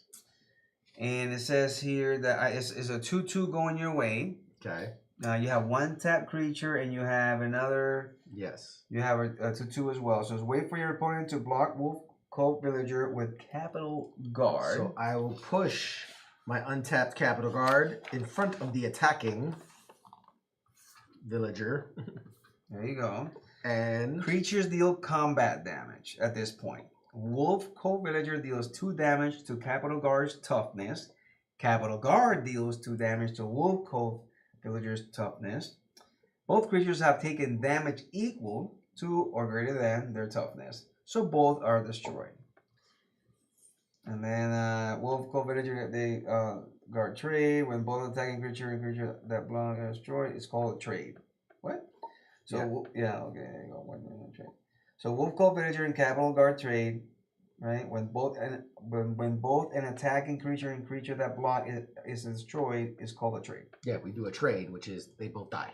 And it says here that it's a 2/2 going your way. Okay. You have 1 tap creature and you have another. Yes. You have a 2/2 as well. So it's wait for your opponent to block Wolf Cove Villager with Capital Guard. So I will push my untapped Capital Guard in front of the attacking villager. There you go. And Creatures deal combat damage at this point. Wolf Cove Villager deals 2 damage to Capital Guard's toughness. Capital Guard deals 2 damage to Wolf Cove Villager's toughness. Both creatures have taken damage equal to or greater than their toughness, so both are destroyed. And then Wolf Cove Villager, they guard trade. When both attacking creature and creature that block are destroyed, it's called a trade. What? So yeah, okay, there you go. 1 minute trade. So Wolf Cove Villager and Capital Guard trade, right? When both an attacking creature and creature that block is destroyed, is called a trade. yeah, we do a trade, which is they both die.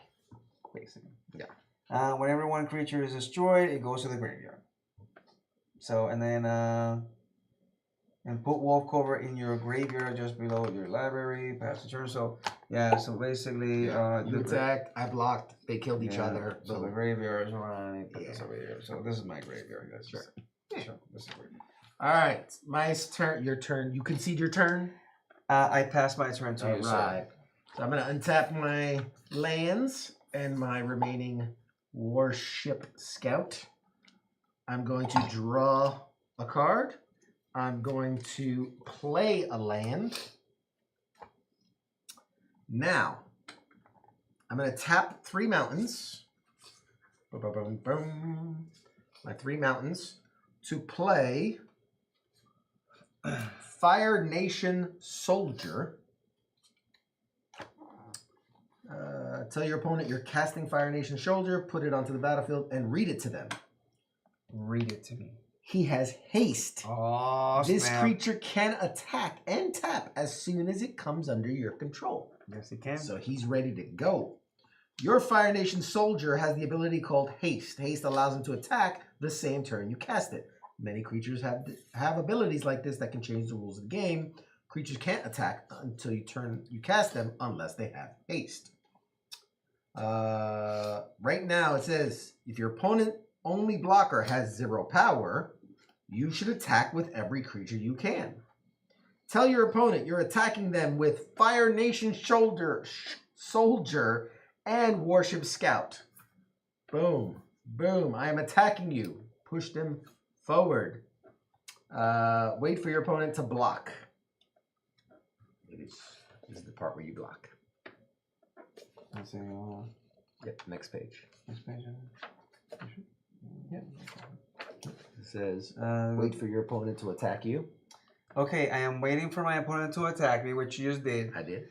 Basically. Yeah. Whenever one creature is destroyed, it goes to the graveyard. So and then and put Wolf Cover in your graveyard just below your library. Pass the turn. So yeah. So basically, you attacked. I blocked. They killed each other. So the graveyard is right. Put this over here. So this is my graveyard. Guys. Sure. Sure. This is graveyard. All right, my turn. Your turn. You concede your turn. I pass my turn to you, sir. So I'm gonna untap my lands and my remaining Warship Scout. I'm going to draw a card. I'm going to play a land. Now, I'm going to tap 3 mountains. Boom, boom, boom, boom. My 3 mountains to play Fire Nation Soldier. Tell your opponent you're casting Fire Nation Soldier, put it onto the battlefield, and read it to them. Read it to me. He has haste. Oh, This snap. creature can attack and tap as soon as it comes under your control. Yes, it can. So he's ready to go. Your Fire Nation Soldier has the ability called Haste. Haste allows him to attack the same turn you cast it. Many creatures have abilities like this that can change the rules of the game. Creatures can't attack until you cast them unless they have haste. Right now it says if your opponent only blocker has 0 power, you should attack with every creature you can. Tell your opponent you're attacking them with Fire Nation Soldier and Warship Scout. Boom. Boom. I am attacking you. Push them forward. Wait for your opponent to block. This is the part where you block. Let's see. Yep, next page. Next page. Yep. It says, wait for your opponent to attack you. Okay, I am waiting for my opponent to attack me, which you just did. I did.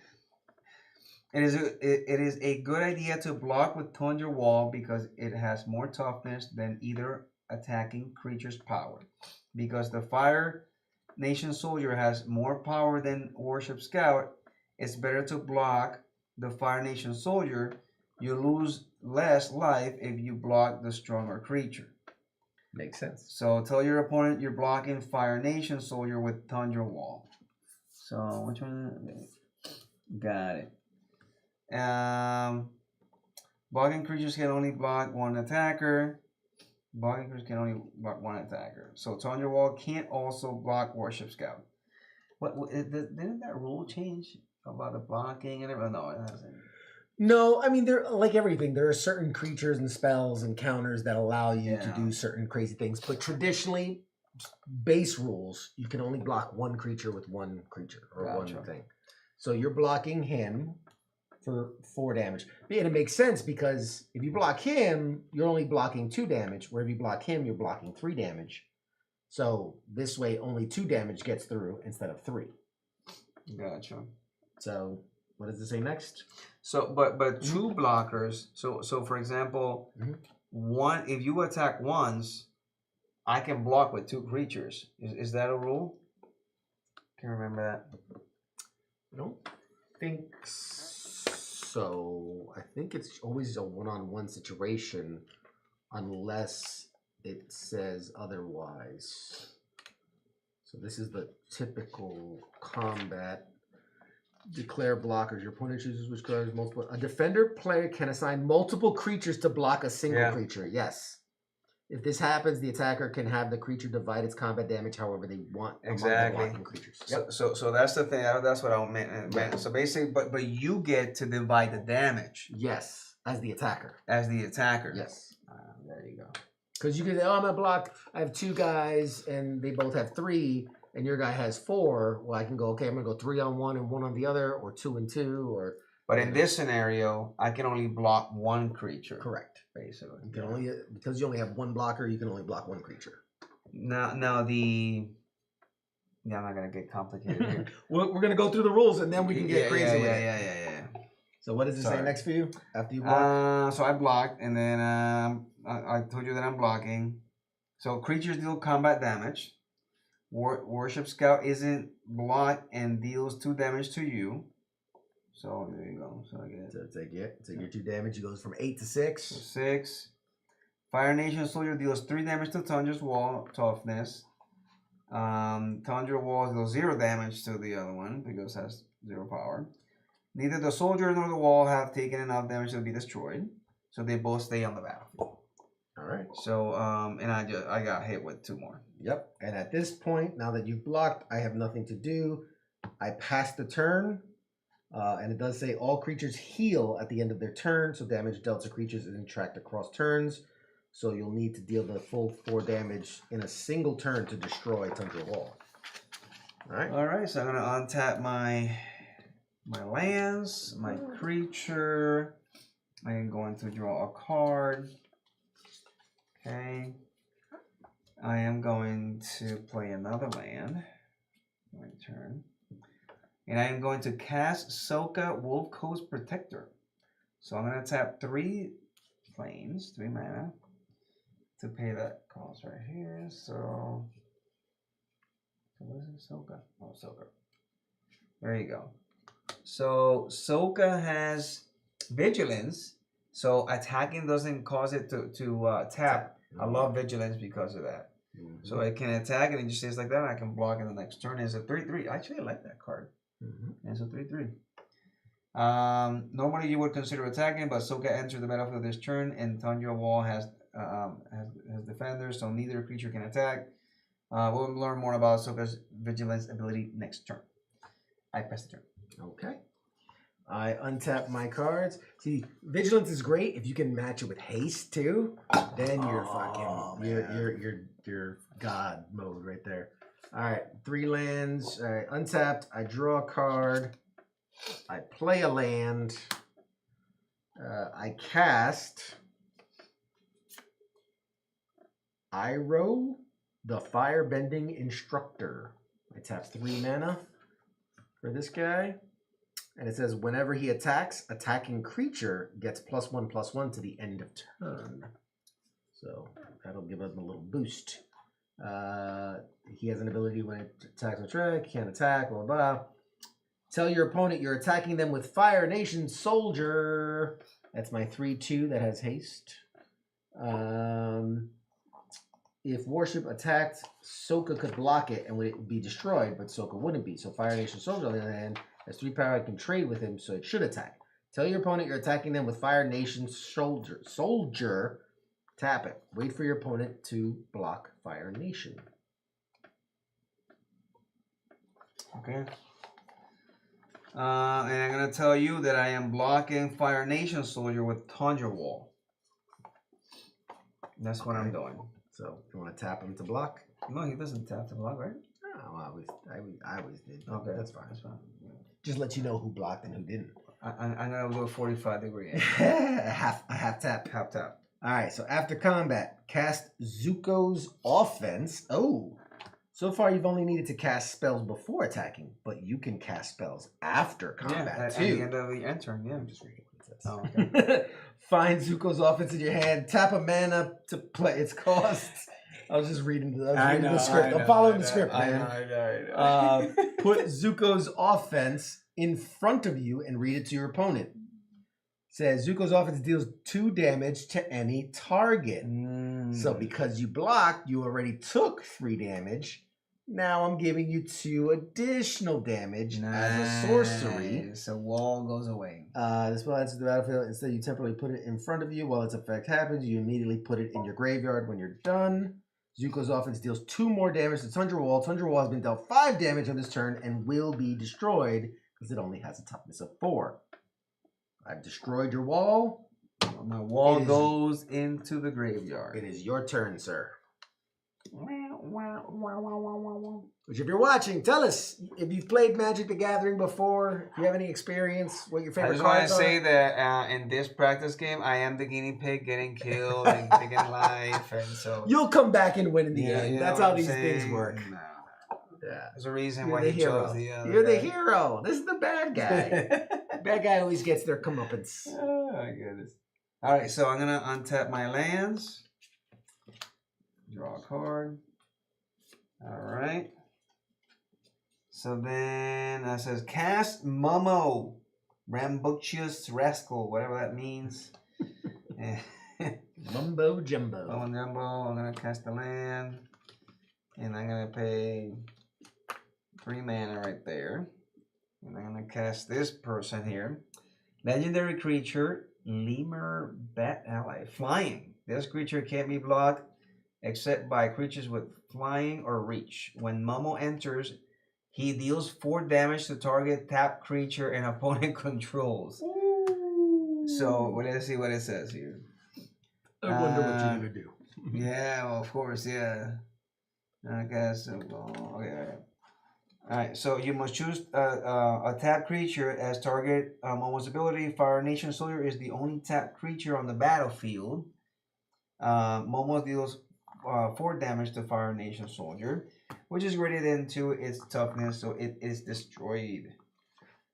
It is a good idea to block with Tundra Wall because it has more toughness than either attacking creature's power. Because the Fire Nation Soldier has more power than Warship Scout, it's better to block the Fire Nation Soldier. You lose less life if you block the stronger creature. Makes sense. So tell your opponent you're blocking Fire Nation Soldier with Tundra Wall. So which one? Got it. Blocking creatures can only block one attacker. Blocking creatures can only block one attacker. So Tundra Wall can't also block Warship Scout. Didn't that rule change about the blocking and everything? No, it hasn't. No, I mean, they're like everything. There are certain creatures and spells and counters that allow you to Yeah. do certain crazy things. But traditionally, base rules, you can only block one creature with one creature or Gotcha. one thing. So you're blocking him for 4 damage. And it makes sense because if you block him, you're only blocking 2 damage. Where if you block him, you're blocking 3 damage. So this way, only 2 damage gets through instead of 3. Gotcha. So what does it say next? So, but 2 blockers. So for example, one if you attack once, I can block with 2 creatures. Is that a rule? Can you remember that? I don't think so. I think it's always a one-on-one situation unless it says otherwise. So this is the typical combat. Declare blockers. Your opponent chooses which cards multiple. A defender player can assign multiple creatures to block a single creature. Yes. If this happens, the attacker can have the creature divide its combat damage however they want among the blocking creatures. Yep. So that's the thing. That's what I meant. Yeah. So basically, but you get to divide the damage. Yes, as the attacker. As the attacker. Yes. There you go. Because you can say, oh, I'm going to block. I have 2 guys, and they both have 3, and your guy has 4. Well, I can go, okay, I'm going to go 3 on one and 1 on the other, or 2 and 2, or... But in this scenario, I can only block 1 creature. Correct. Basically. You can only, because you only have 1 blocker, you can only block 1 creature. Now I'm not going to get complicated here. We're going to go through the rules, and then we can get crazy with it. Yeah. So what does it say next for you after you block? So I blocked, and then I told you that I'm blocking. So creatures deal combat damage. Warship Scout isn't blocked and deals 2 damage to you. So there you go. So I get Take your 2 damage. It goes from 8 to 6. So 6. Fire Nation Soldier deals 3 damage to Tundra's Wall toughness. Tundra Wall deals 0 damage to the other one because it has 0 power. Neither the soldier nor the wall have taken enough damage to be destroyed, so they both stay on the battlefield. All right. So and I got hit with 2 more. Yep. And at this point, now that you've blocked, I have nothing to do. I pass the turn, and it does say all creatures heal at the end of their turn, so damage dealt to creatures isn't tracked across turns. So you'll need to deal the full 4 damage in a single turn to destroy Tundra Wall. All right. All right. So I'm gonna untap my lands, my creature. I am going to draw a card. Okay. I am going to play another land. My turn. And I am going to cast Soka Wolf Coast Protector. So I'm going to tap 3 planes, 3 mana, to pay that cost right here. So what is it? Soka? Oh, Soka. There you go. So Soka has Vigilance, so attacking doesn't cause it to tap. I love Vigilance because of that. So it can attack and it just stays like that. And I can block in the next turn. It's a 3/3. Actually, I like that card. It's a 3/3. Normally you would consider attacking, but Soka enters the battlefield this turn, and Tundra Wall has defenders, so neither creature can attack. We'll learn more about Soka's Vigilance ability next turn. I pass the turn. Okay. I untap my cards. See, Vigilance is great if you can match it with Haste too. Then you're you're God mode right there. All right, 3 lands. All right, untapped. I draw a card. I play a land. I cast Iroh, the Firebending Instructor. I tap 3 mana for this guy. And it says whenever he attacks, attacking creature gets +1/+1 to the end of turn. So that'll give him a little boost. He has an ability when it attacks on track, can't attack, blah, blah, blah. Tell your opponent you're attacking them with Fire Nation Soldier. That's my 3/2 that has haste. If Warship attacked, Soka could block it and would be destroyed, but Soka wouldn't be. So Fire Nation Soldier, on the other hand, has 3 power. I can trade with him, so it should attack. Tell your opponent you're attacking them with Fire Nation Soldier. Tap it. Wait for your opponent to block Fire Nation. Okay. And I'm going to tell you that I am blocking Fire Nation Soldier with Tundra Wall. That's what I'm doing. So you want to tap him to block? No, he doesn't tap to block, right? Oh, I always did. Okay, that's fine. That's fine. Just let you know who blocked and who didn't. I'm going to do a 45-degree angle. a half tap. Half tap. All right, so after combat, cast Zuko's offense. Oh, so far you've only needed to cast spells before attacking, but you can cast spells after combat too. At the end of the end turn, yeah. I'm just reading what it says. Oh, okay. Find Zuko's offense in your hand. Tap a mana to play its costs. I was just reading the script. I'm following the script, man. I know. Put Zuko's offense in front of you and read it to your opponent. Says Zuko's offense deals 2 damage to any target. So because you blocked, you already took 3 damage. Now I'm giving you 2 additional damage as a sorcery. So wall goes away. This spell enters the battlefield. Instead, you temporarily put it in front of you while its effect happens. You immediately put it in your graveyard when you're done. Zuko's offense deals 2 more damage to Tundra Wall. Tundra Wall has been dealt 5 damage on this turn and will be destroyed because it only has a toughness of 4. I've destroyed your wall. My wall goes into the graveyard. It is your turn, sir. Which, if you're watching, tell us if you've played Magic the Gathering before, if you have any experience, what your favorite I just cards want to are. say that in this practice game, I am the guinea pig getting killed and taking life, and so You'll come back and win in the end. you That's know how what these I'm things saying? work. No. Yeah. There's a reason You're why the he hero. chose the other You're the guy. hero. This is the bad guy. Bad guy always gets their comeuppance. Oh my goodness. All right, so I'm gonna untap my lands. Draw a card. All right. So then it says cast Momo, rambunctious rascal, whatever that means. Mumbo jumbo. Momo Jumbo. I'm gonna cast the land, and I'm gonna pay 3 mana right there. And I'm gonna cast this person here. Legendary creature, Lemur Bat Ally. Flying. This creature can't be blocked except by creatures with flying or reach. When Momo enters, he deals 4 damage to target tap creature and opponent controls. So let's see what it says here. I wonder what you're gonna do. Yeah, well, of course, yeah. I guess. Okay. All right, so you must choose a tap creature as target. Momo's ability, Fire Nation Soldier, is the only tap creature on the battlefield. Momo deals 4 damage to Fire Nation Soldier, which is rated into its toughness, so it is destroyed.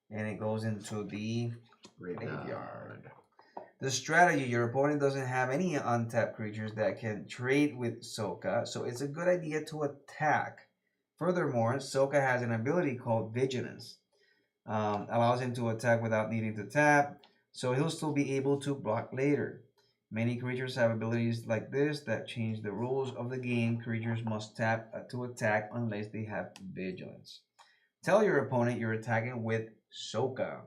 And it goes into the graveyard. The strategy, your opponent doesn't have any untapped creatures that can trade with Soka, so it's a good idea to attack. Furthermore, Soka has an ability called Vigilance. Allows him to attack without needing to tap, so he'll still be able to block later. Many creatures have abilities like this that change the rules of the game. Creatures must tap to attack unless they have Vigilance. Tell your opponent you're attacking with Soka.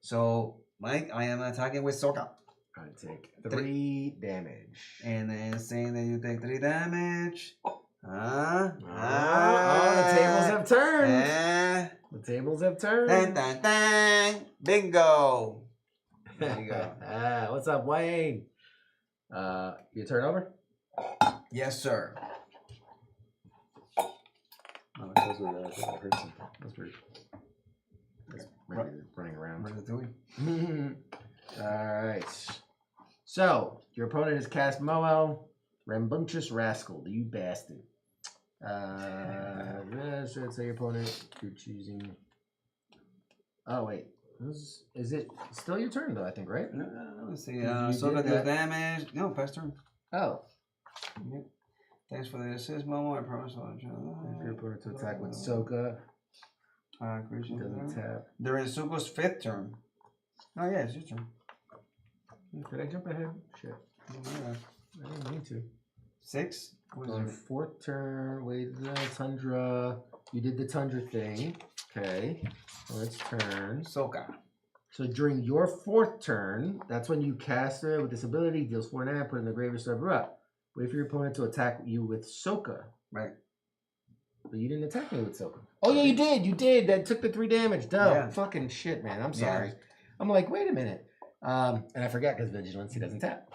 So, Mike, I am attacking with Soka. I take 3 damage. And then saying that you take 3 damage. Oh, the tables have turned. The tables have turned. Dun, dun, dun. Bingo. There you go. What's up, Wayne? Your turn over? Yes, sir. Oh, it says I heard something. That's weird. It's running around. What is it doing? Alright. So, your opponent has cast Momo, Rambunctious Rascal, you bastard. Should say your opponent, you're choosing. Oh, wait. Is it still your turn, though, I think, right? Let's see. You Soka did deals that. damage. No, past turn. Oh. Yep. Thanks for the assist, Momo. I promise I'll If your opponent to attack with Soka, doesn't tap. During Suko's 5th turn. Oh yeah, it's your turn. Did I jump ahead? Shit. Yeah. I didn't mean to. 6? What is On it? 4th turn, wait, Tundra. You did the Tundra thing. Okay. So it's turn. Soka. So during your 4th turn, that's when you cast it with this ability, deals 4 mana, put it in the graveyard, server up. Wait for your opponent to attack you with Soka. Right. But you didn't attack me with Soka. Oh yeah, you did. You did. That took the 3 damage. Duh. Yeah. Fucking shit, man. I'm sorry. Yeah. I'm like, wait a minute. And I forgot because Vigilance, he doesn't tap.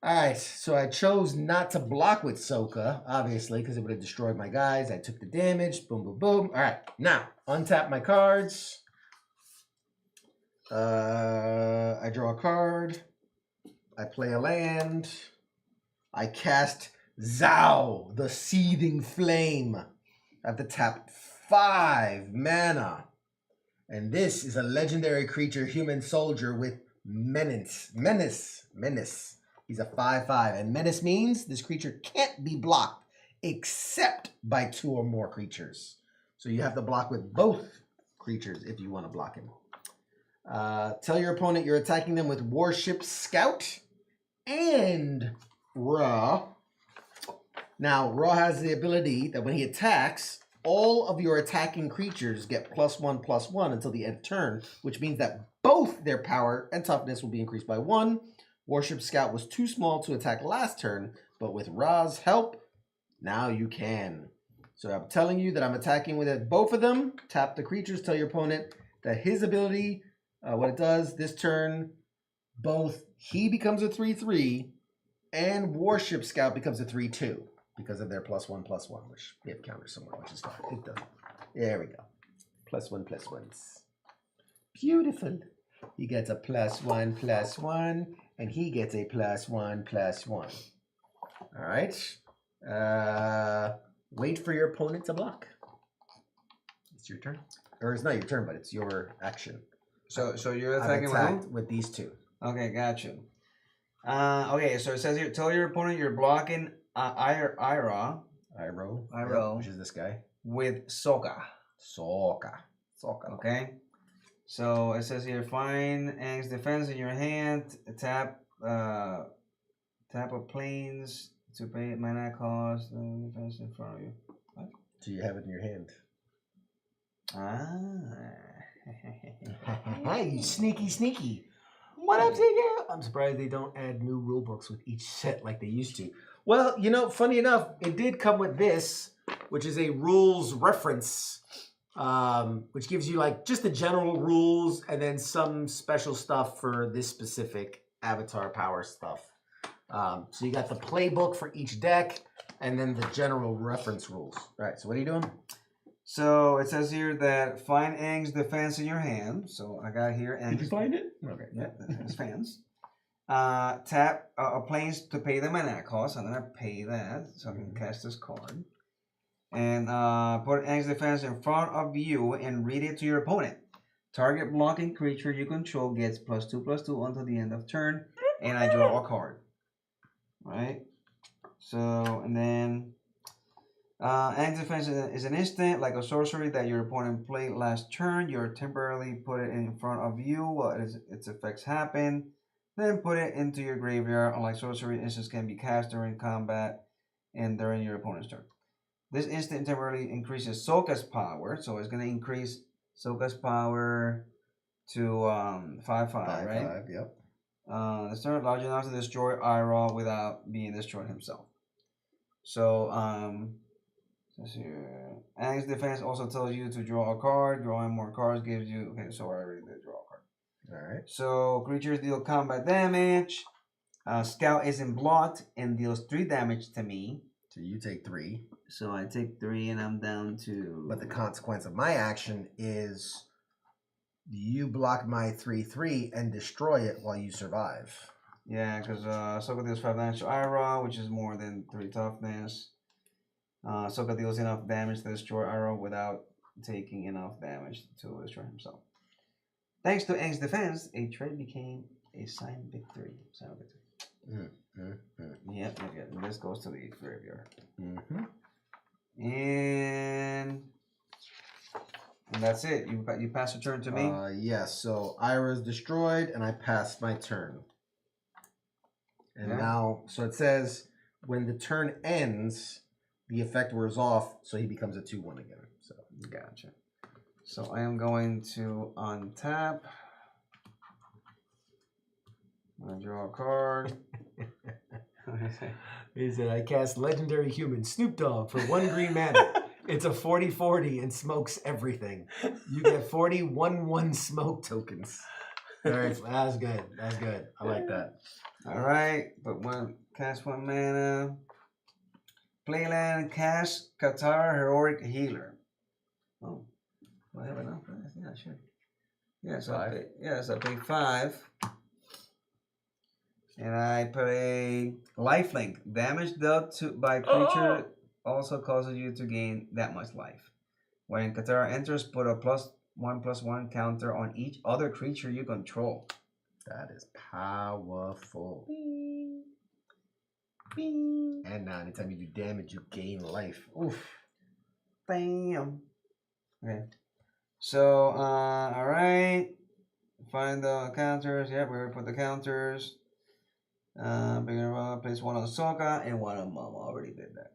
Alright, so I chose not to block with Soka, obviously, because it would have destroyed my guys. I took the damage. Boom, boom, boom. Alright, now, untap my cards. I draw a card. I play a land. I cast Zao, the Seething Flame. I have to tap 5 mana. And this is a legendary creature, human soldier with menace. He's a 5/5. And menace means this creature can't be blocked except by 2 or more creatures. So you have to block with both creatures if you want to block him. Tell your opponent you're attacking them with Warship Scout and Ra. Now, Ra has the ability that when he attacks, all of your attacking creatures get +1/+1 until the end of turn, which means that both their power and toughness will be increased by 1. Warship Scout was too small to attack last turn, but with Ra's help, now you can. So I'm telling you that I'm attacking with it, both of them. Tap the creatures, tell your opponent that his ability, what it does this turn, both he becomes a 3/3 and Warship Scout becomes a 3/2 because of their +1/+1, which we have counters somewhere, which is fine. It doesn't. There we go. +1/+1s. Beautiful. He gets a +1/+1, and he gets a +1/+1. All right. Wait for your opponent to block. It's your turn. Or it's not your turn, but it's your action. So you're attacking with who? With these 2. Okay, gotcha. Okay, so it says here, tell your opponent you're blocking Iro, which is this guy. with Soka. Soka. Okay. So it says here, find Ang's defense in your hand, tap a planes to pay mana cost, defense in front of you. What? Do you have it in your hand? You sneaky. What up, Tigger? I'm surprised they don't add new rule books with each set like they used to. Well, you know, funny enough, it did come with this, which is a rules reference, which gives you like just the general rules and then some special stuff for this specific avatar power stuff. So you got the playbook for each deck and then the general reference rules. All right, so what are you doing? So it says here that find Ang's defense in your hand. So I got here Ang's. Did you find it? Okay. Yeah, his fans. Tap a planes to pay the mana cost. I'm gonna pay that so I can cast this card. And put Ang's defense in front of you and read it to your opponent. Target blocking creature you control gets +2/+2 until the end of turn, and I draw a card. Right. So and then. Ang's defense is an instant, like a sorcery that your opponent played last turn. You're temporarily put it in front of you while its effects happen. Then put it into your graveyard. Unlike sorcery, instants can be cast during combat and during your opponent's turn. This instant temporarily increases Soka's power, so it's going to increase Soka's power to 5/5, right? 5/5, yep. The turn large enough to destroy Ira without being destroyed himself. So, Ang's defense also tells you to draw a card. Drawing more cards gives you. Okay, so I already did draw a card. Alright. So creatures deal combat damage. Scout isn't blocked and deals 3 damage to me. So you take 3. So I take 3 and I'm down to. But the consequence of my action is you block my 3/3 and destroy it while you survive. Yeah, because Soka deals 5 damage to Ira, which is more than 3 toughness. Soka deals enough damage to destroy Ira without taking enough damage to destroy himself. Thanks to Ang's defense, a trade became a signed victory. Yep. And this goes to the graveyard. Mm-hmm. And that's it. You pass your turn to me. Yes. So Ira's destroyed, and I passed my turn. And now, so it says when the turn ends, the effect wears off, so he becomes a 2/1 again. So gotcha. So I am going to untap. I draw a card. He said, I cast Legendary Human Snoop Dogg for 1 green mana. It's a 40/40 and smokes everything. You get 40 1/1 smoke tokens. All right, that's good. That's good. I like that. All right, cast 1 mana. Playland, cast Qatar Heroic Healer. Oh, do I have enough for this? Yeah, sure. Yeah, so I pay 5. And I put a lifelink. Damage dealt by creature also causes you to gain that much life. When Qatar enters, put a +1/+1 counter on each other creature you control. That is powerful. Bing. Bing. And now anytime you do damage, you gain life. Oof. Bam. Okay. So, all right. Find the counters. Yep, we already put the counters. Place 1 on Soka and 1 on Momo. Already did that.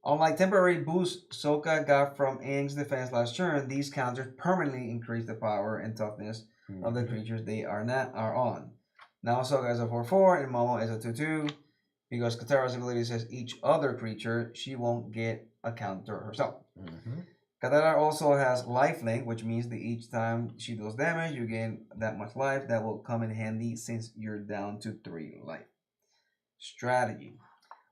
Unlike temporary boost Soka got from Ing's defense last turn, these counters permanently increase the power and toughness of the creatures they are on. Now Soka is a 4/4 and Momo is a 2/2. Because Katara's ability says each other creature, she won't get a counter herself. Katara also has lifelink, which means that each time she deals damage, you gain that much life. That will come in handy since you're down to 3 life. Strategy.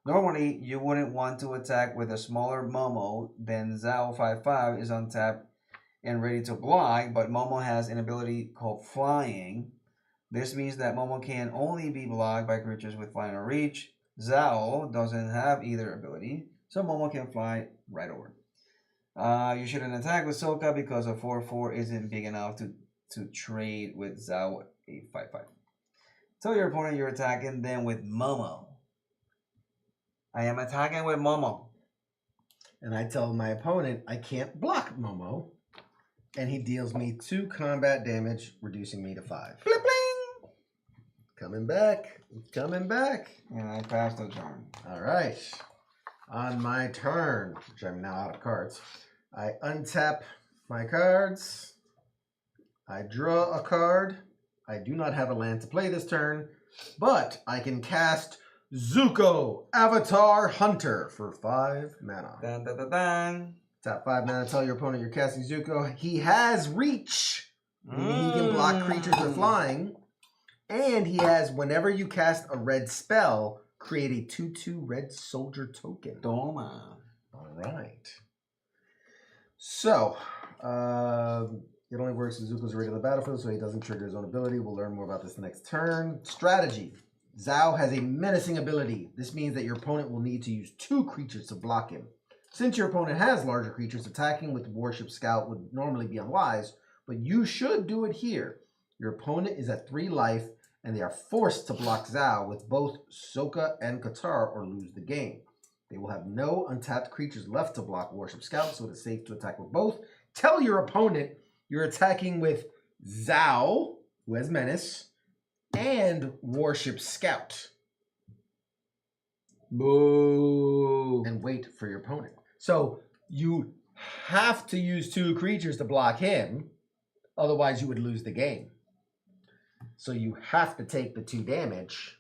Normally, you wouldn't want to attack with a smaller Momo, then Zhao 5/5 is untapped and ready to block, but Momo has an ability called Flying. This means that Momo can only be blocked by creatures with flying or reach. Zhao doesn't have either ability, so Momo can fly right over. You shouldn't attack with Soka because a 4/4 isn't big enough to trade with Zhao a 5/5. Tell your opponent you're attacking them with Momo. I am attacking with Momo. And I tell my opponent I can't block Momo. And he deals me 2 combat damage, reducing me to 5. Bling bling! Coming back. Coming back. And I passed the turn. All right. On my turn, which I'm now out of cards, I untap my cards. I draw a card. I do not have a land to play this turn, but I can cast Zuko, Avatar Hunter, for 5 mana. Dun, dun, dun, dun. Tap 5 mana, tell your opponent you're casting Zuko. He has reach, meaning he can block creatures with flying. And he has, whenever you cast a red spell, create a 2/2 red soldier token. Toma. All right. So, it only works if Zuko's already on the battlefield, so he doesn't trigger his own ability. We'll learn more about this next turn. Strategy. Zhao has a menacing ability. This means that your opponent will need to use 2 creatures to block him. Since your opponent has larger creatures, attacking with Warship Scout would normally be unwise, but you should do it here. Your opponent is at 3 life, and they are forced to block Zhao with both Soka and Qatar or lose the game. They will have no untapped creatures left to block Warship Scout, so it is safe to attack with both. Tell your opponent you're attacking with Zhao, who has Menace, and Warship Scout. Boo. And wait for your opponent. So you have to use 2 creatures to block him, otherwise you would lose the game. So you have to take the 2 damage.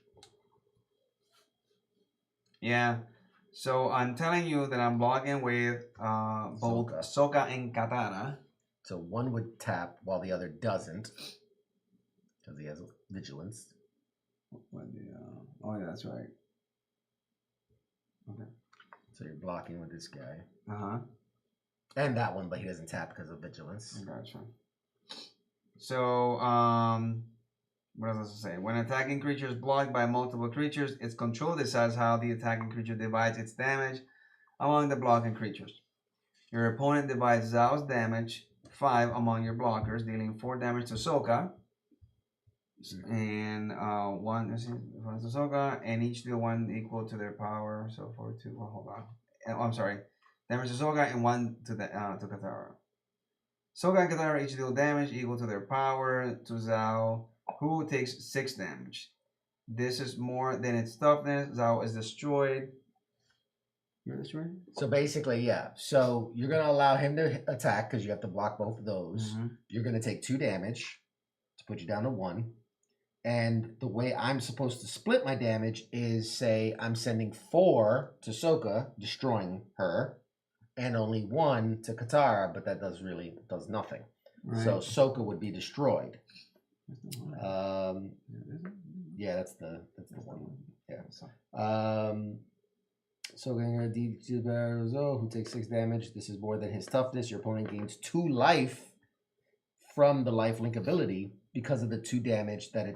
Yeah. So I'm telling you that I'm blocking with both Soka and Katara. So one would tap while the other doesn't, because he has vigilance. Oh yeah, that's right. Okay. So you're blocking with this guy. Uh-huh. And that one, but he doesn't tap because of vigilance. Gotcha. So, what else does it say? When attacking creature is blocked by multiple creatures, its control decides how the attacking creature divides its damage among the blocking creatures. Your opponent divides Zhao's damage 5 among your blockers, dealing 4 damage to Soka. And one is Soka, and each deal one equal to their power. So 4, 2. Well, hold on. I'm sorry. Damage to Soka and one to Katara. Soka and Katara each deal damage equal to their power to Zhao, who takes 6 damage. This is more than its toughness. Zhao is destroyed. You're destroyed? So basically, yeah. So you're going to allow him to attack because you have to block both of those. Mm-hmm. You're going to take 2 damage to put you down to 1. And the way I'm supposed to split my damage is, say, I'm sending 4 to Sokka, destroying her, and only 1 to Katara, but that does nothing. Right. So Sokka would be destroyed. Yeah, that's the one. Yeah. So going to who takes 6 damage. This is more than his toughness. Your opponent gains 2 life from the lifelink ability because of the 2 damage that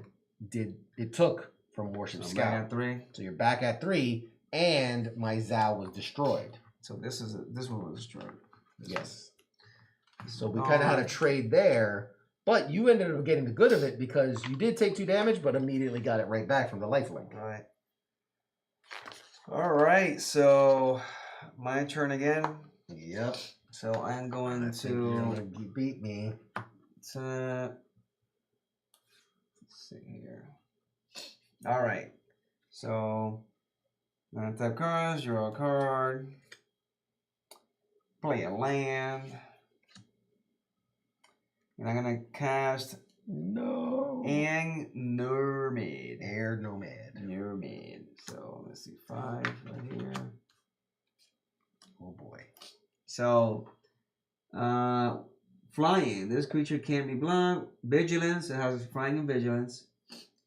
it took from Warship Scout. Back at 3. So you're back at 3, and my Zhao was destroyed. So this one was destroyed. Yes. So we kind of had a trade there, but you ended up getting the good of it because you did take 2 damage, but immediately got it right back from the lifelink. All right. So my turn again. Yep. So I'm going to. You beat me. Let's see here. All right. So I'm gonna tap cards. Draw a card. Play a land. And I'm gonna cast Aang Nomad. Air Nomad. Nomad. So let's see, 5 right here. Oh boy. So flying. This creature can be blocked. Vigilance. It has flying and vigilance.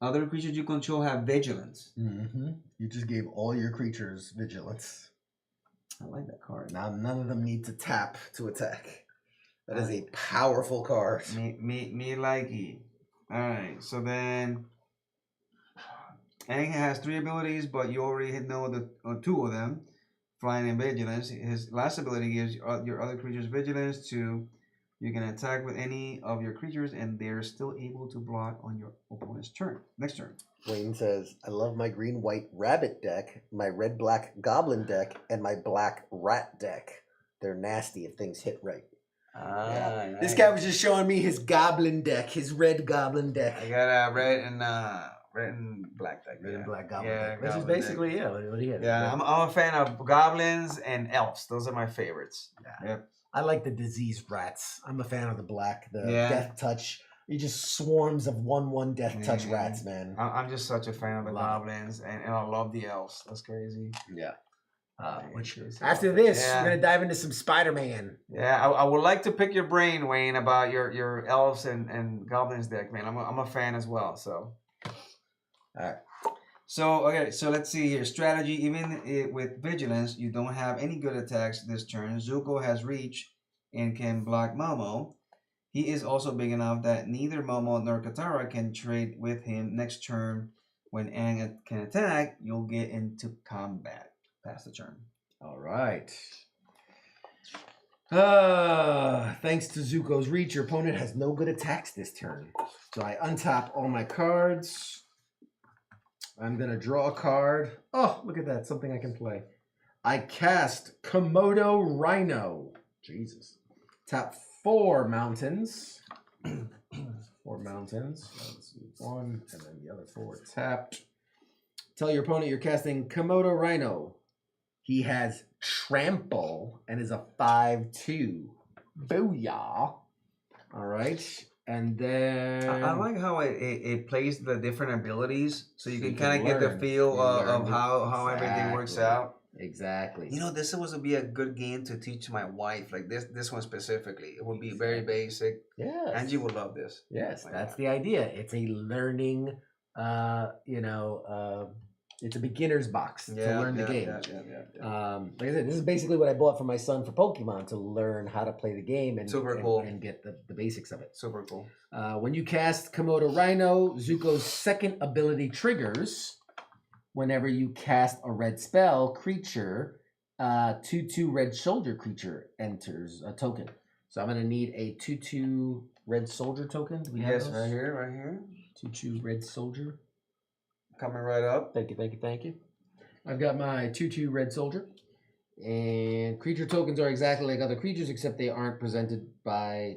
Other creatures you control have vigilance. Mm-hmm. You just gave all your creatures vigilance. I like that card. Now none of them need to tap to attack. That is a powerful card. Me likey. All right. So then, Aang has 3 abilities, but you already know the 2 of them, flying and vigilance. His last ability gives your other creatures vigilance to. You can attack with any of your creatures, and they're still able to block on your opponent's turn. Next turn. Wayne says, I love my green-white rabbit deck, my red-black goblin deck, and my black rat deck. They're nasty if things hit right. Yeah. Nice. This guy was just showing me his goblin deck, his red goblin deck. I got a red and black deck. Red and black goblin deck. Which is basically, what he is. Yeah, I'm a fan of goblins and elves. Those are my favorites. Yeah. Yep. I like the diseased rats. I'm a fan of the black, death touch. You just swarms of 1/1 death touch rats, man. I'm just such a fan of the goblins, and I love the elves. That's crazy. Yeah. After this, we're gonna dive into some Spider-Man. Yeah, I would like to pick your brain, Wayne, about your elves and goblins deck, man. I'm a fan as well. So, all right. So let's see here. Strategy. Even with vigilance, you don't have any good attacks this turn. Zuko has reach and can block Momo. He is also big enough that neither Momo nor Katara can trade with him next turn. When Aang can attack, you'll get into combat. Pass the turn. All right. Thanks to Zuko's reach, your opponent has no good attacks this turn. So I untap all my cards. I'm going to draw a card. Oh, look at that. Something I can play. I cast Komodo Rhino. Jesus. Tap 4 mountains. 4 mountains. Let's see, 1, and then the other 4 tapped. Tell your opponent you're casting Komodo Rhino. He has Trample and is a 5/2. Booyah. All right. And then I like how it plays the different abilities, so you can kind of get the feel of how everything works out. Exactly. You know, this would be a good game to teach my wife. Like this one specifically, it would be very basic. Yes. Angie would love this. Yes, that's the idea. It's a learning. It's a beginner's box to learn the game. Like I said, this is basically what I bought for my son for Pokemon to learn how to play the game and and get the basics of it. Super cool. When you cast Komodo Rhino, Zuko's second ability triggers whenever you cast a red spell creature. 2/2 red soldier creature enters a token. So I'm gonna need a 2/2 red soldier token. Do we have those? Right here. 2/2 red soldier. Coming right up. Thank you. I've got my 2/2 red soldier. And creature tokens are exactly like other creatures, except they aren't represented by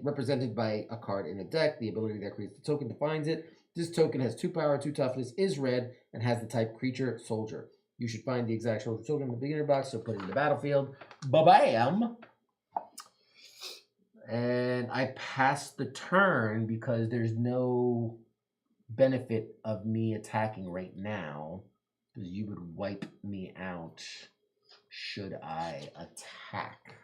a card in a deck. The ability that creates the token defines it. This token has 2 power, 2 toughness, is red, and has the type creature soldier. You should find the exact soldier token in the beginner box, so put it in the battlefield. Ba-bam! And I pass the turn because there's no benefit of me attacking right now, because you would wipe me out should I attack.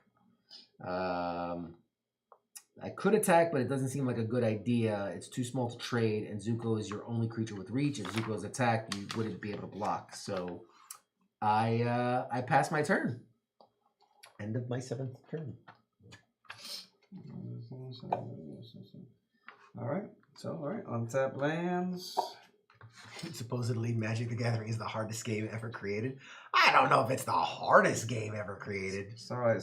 I could attack, but it doesn't seem like a good idea. It's too small to trade, and Zuko is your only creature with reach. If Zuko is attacked, you wouldn't be able to block. So I pass my turn. End of my 7th turn. All right. So, untap lands. Supposedly, Magic the Gathering is the hardest game ever created. I don't know if it's the hardest game ever created. It's not a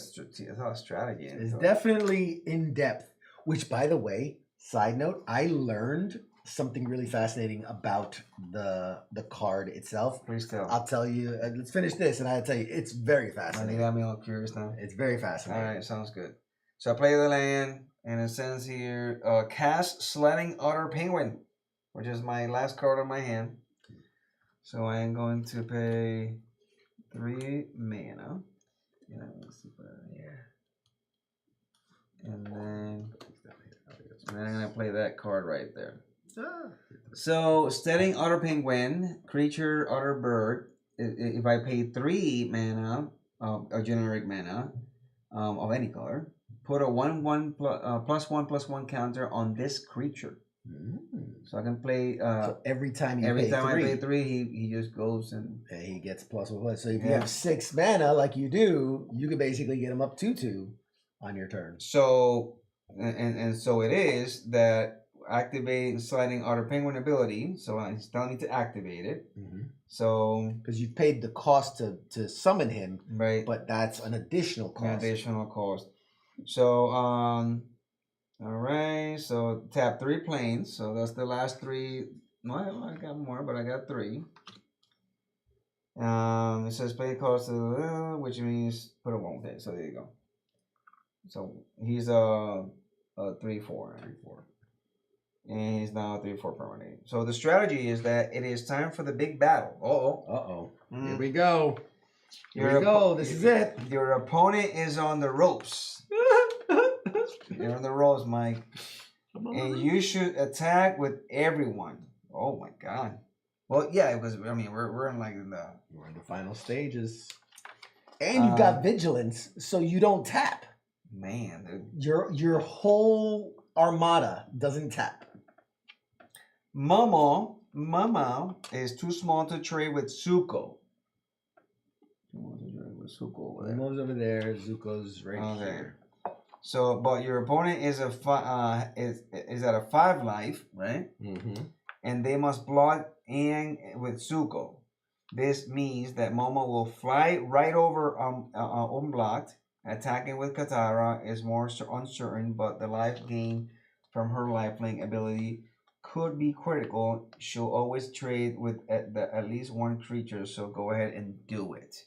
strategy. It's definitely in depth. Which, by the way, side note, I learned something really fascinating about the card itself. Please tell. I'll tell you. Let's finish this, and I'll tell you. It's very You fascinating. got me all curious now. It's very fascinating. All right, sounds good. So I play the land, and it says here, cast Sledding Otter Penguin, which is my last card on my hand. So I am going to pay 3 mana. Let's see, and then I'm gonna play that card right there. So Sledding Otter Penguin, creature Otter Bird. If I pay 3 mana, a generic mana, of any color, put a 1/1 +1/+1 counter on this creature. So I can play. So every time I pay 3, he just goes and he gets +1/+. So if you have 6 mana like you do, you could basically get him up 2/2 on your turn. So and so it is that activating Sliding Otter Penguin ability. So he's telling me to activate it. So because you've paid the cost to summon him, right, but that's an additional cost. So all right, so tap 3 planes. So that's the last 3. No, I got more, but I got 3. It says play cost, which means put a 1. Okay, so there you go. So he's a 3/4, and he's now a 3/4 permanent. So the strategy is that it is time for the big battle. Here we go. This is it. Your opponent is on the ropes. You're on the ropes, Mike. And you should attack with everyone. Oh my God. Well, yeah, because we're in we're in the final stages, and you've got vigilance, so you don't tap. Man, dude. Your whole armada doesn't tap. Mama is too small to trade with Zuko. Momo's over there. Zuko's right here. So, but your opponent is at a 5 life, right? And they must block Aang with Zuko. This means that Momo will fly right over unblocked. Attacking with Katara is more uncertain, but the life gain from her lifelink ability could be critical. She'll always trade with at least one creature, so go ahead and do it.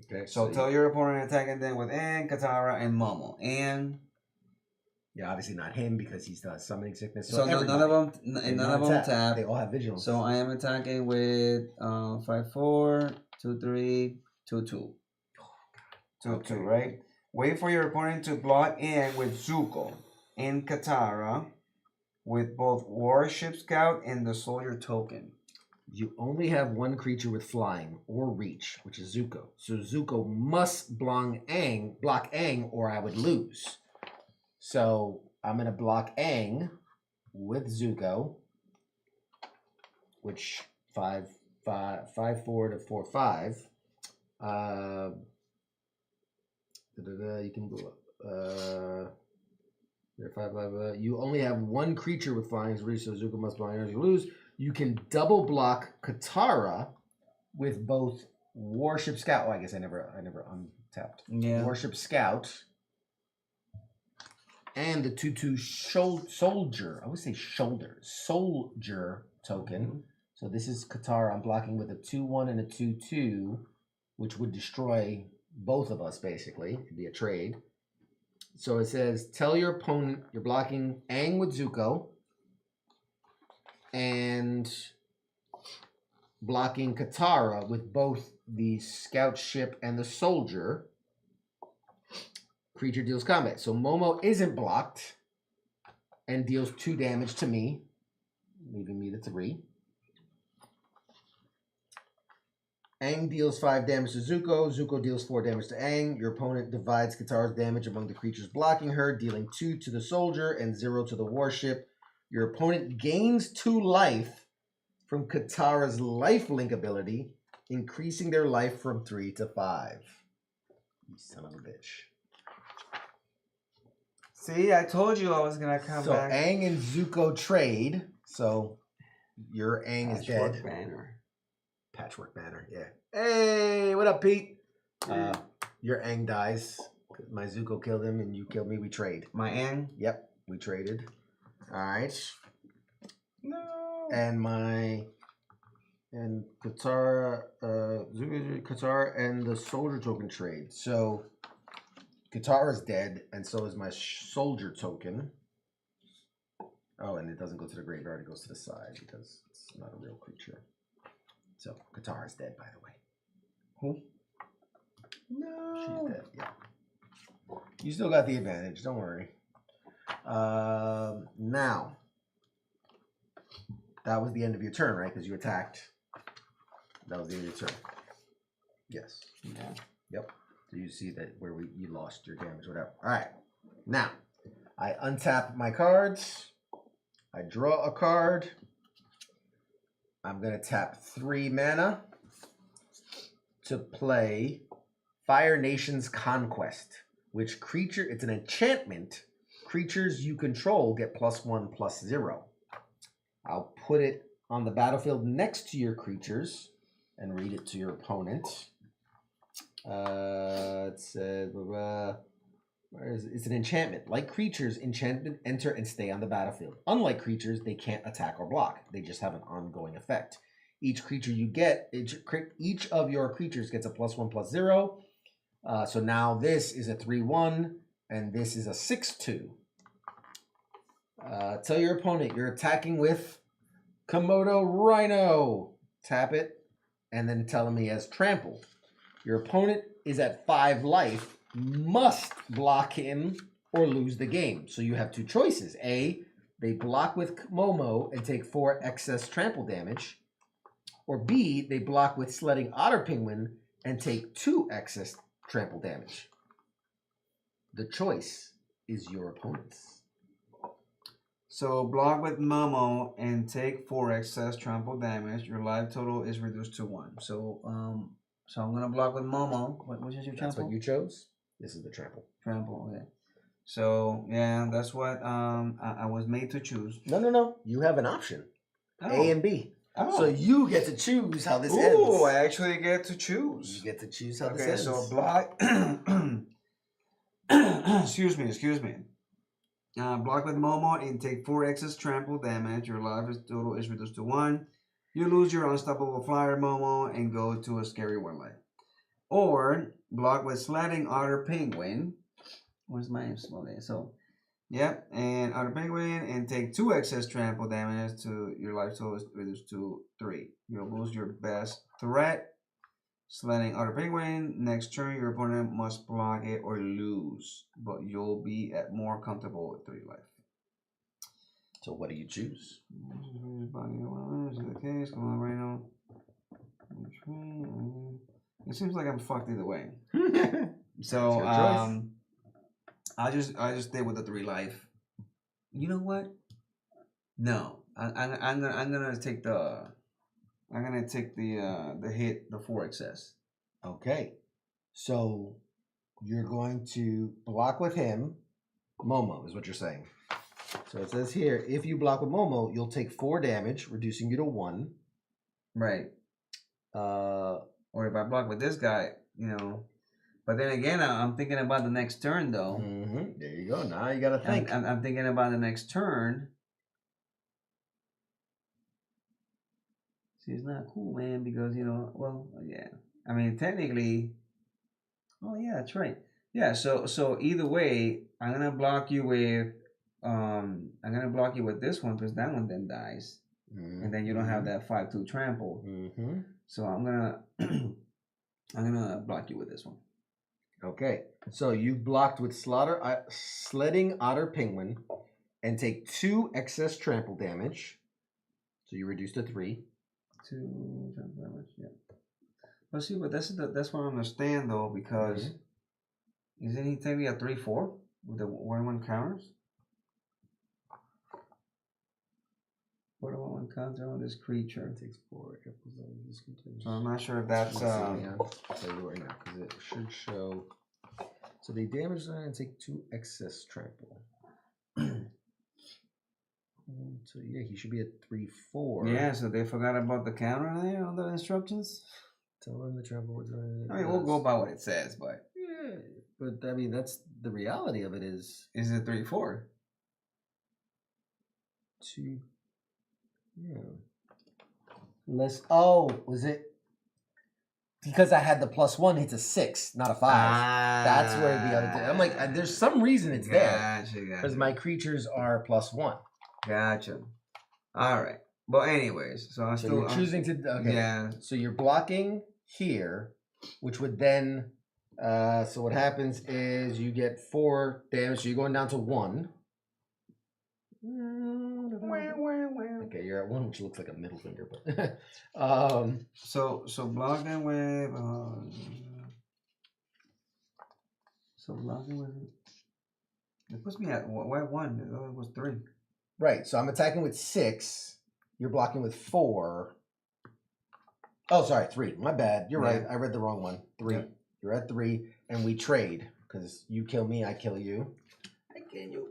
Okay. So tell your opponent attacking them with Aang, Katara, and Momo. And yeah, obviously not him because he's the summoning sickness. So none of them tap. They all have vigilance. So I am attacking with 5/4, 2/3, 2/2. 2/2, right? Wait for your opponent to block in with Zuko and Katara with both Warship Scout and the Soldier Token. You only have one creature with flying or reach, which is Zuko. So Zuko must block Aang, or I would lose. So I'm gonna block Aang with Zuko, which 5/4 to 4/5. You can go up. You're 5/5. You only have one creature with flying reach, so Zuko must block Aang, or you lose. You can double block Katara with both Warship Scout. Oh, I guess I never untapped. Yeah. Warship Scout and the 2/2 soldier. I would say shoulder. Soldier token. So this is Qatar. I'm blocking with a 2/1 and a 2/2, which would destroy both of us, basically. It'd be a trade. So it says, tell your opponent you're blocking Aang with Zuko and blocking Katara with both the scout ship and the soldier. Creature deals combat. So Momo isn't blocked and deals 2 damage to me, leaving me to 3. Aang deals 5 damage to Zuko. Zuko deals 4 damage to Aang. Your opponent divides Katara's damage among the creatures blocking her, dealing 2 to the soldier and 0 to the warship. Your opponent gains 2 life from Katara's lifelink ability, increasing their life from 3 to 5. You son of a bitch. See, I told you I was gonna come back. So Aang and Zuko trade. So your Aang is dead. Patchwork banner. Patchwork banner, yeah. Hey, what up, Pete? Your Aang dies. My Zuko killed him and you killed me. We trade. My Aang? Yep, we traded. All right. No. And Katara, Katara and the soldier token trade. So Katara's dead, and so is my soldier token. Oh, and it doesn't go to the graveyard; it goes to the side because it's not a real creature. So Katara's dead, by the way. Who? No. She's dead. Yeah. You still got the advantage. Don't worry. Now, that was the end of your turn, right? Because you attacked. That was the end of your turn. Yes. Yeah. Yep. So you see that where you lost your damage, whatever. All right. Now, I untap my cards. I draw a card. I'm going to tap 3 mana to play Fire Nation's Conquest, which creature, it's an enchantment. Creatures you control get +1/+0. I'll put it on the battlefield next to your creatures and read it to your opponent. It says, it's an enchantment. Like creatures, enchantment enter and stay on the battlefield. Unlike creatures, they can't attack or block. They just have an ongoing effect. Each creature you get, each of your creatures gets a +1/+0. So now this is a 3/1, and this is a 6/2. Tell your opponent you're attacking with Komodo Rhino. Tap it, and then tell him he has trample. Your opponent is at 5 life, must block him or lose the game. So you have 2 choices. A, they block with Momo and take 4 excess trample damage. Or B, they block with Sledding Otter Penguin and take 2 excess trample damage. The choice is your opponent's. So block with Momo and take 4 excess trample damage. Your life total is reduced to 1. So I'm gonna block with Momo. What is your trample? That's what you chose. This is the trample. Trample. Okay. So yeah, that's what I was made to choose. No. You have an option. A and B. Oh. So you get to choose how this Ooh, ends. I actually get to choose. You get to choose how this Okay, ends. so block. excuse me. Block with Momo and take 4 excess trample damage. Your life total is reduced to 1. You lose your unstoppable flyer Momo and go to a scary 1 life. Or block with Sledding Otter Penguin. Where's my small name? So, yep, and Otter Penguin and take 2 excess trample damage to your life total is reduced to 3. You'll lose your best threat. Sledding Otter Penguin. Next turn, your opponent must block it or lose, but you'll be at more comfortable with 3 life. So what do you choose? The case. Come on, Rhino. It seems like I'm fucked either way. So I just stay with the 3 life. You know what? No, I'm gonna take the hit, the 4 excess. Okay. So you're going to block with him. Momo is what you're saying. So it says here, if you block with Momo, you'll take 4 damage, reducing you to 1. Right. Or if I block with this guy, But then again, I'm thinking about the next turn though. Mm-hmm. There you go. Now you got to think. I'm thinking about the next turn. See, it's not cool, man, because well, yeah. I mean, technically. Oh yeah, that's right. Yeah. So either way, I'm gonna block you with this one because that one then dies, and then you don't have that 5/2 trample. Mm-hmm. So I'm gonna block you with this one. Okay, so you blocked with Sledding Otter Penguin and take 2 excess trample damage. So you reduce to 3. 2 trample damage, yeah. Let's see, but that's what I understand though, because isn't he taking a 3/4 with the 1/1 counters? What do I want to counter on this creature? It takes 4 So I'm not sure if that's I'll tell you right now because it should show. So they damage that and take 2 excess trample. So yeah, he should be at 3/4. Yeah, so they forgot about the counter there on the instructions. Tell them the trample was. I mean, we'll go by what it says, but yeah, but I mean that's the reality of it is it 3/4? 2. Yeah. Was it because I had the +1? It's a 6, not a 5. That's where the other thing. I'm like, there's some reason it's there Gotcha. because my creatures are +1. Gotcha. All right. But anyways, so I'm So still you're choosing to. Okay. Yeah. So you're blocking here, which would then. So what happens is you get 4 damage. So you're going down to 1. Okay, you're at 1, which looks like a middle finger, but So blocking with it puts me at 1. It was 3. right. So I'm attacking with 6. You're blocking with 4. Oh, sorry, 3. My bad. You're right. I read the wrong one. 3. Yeah. You're at 3, and we trade because you kill me, I kill you. I kill you.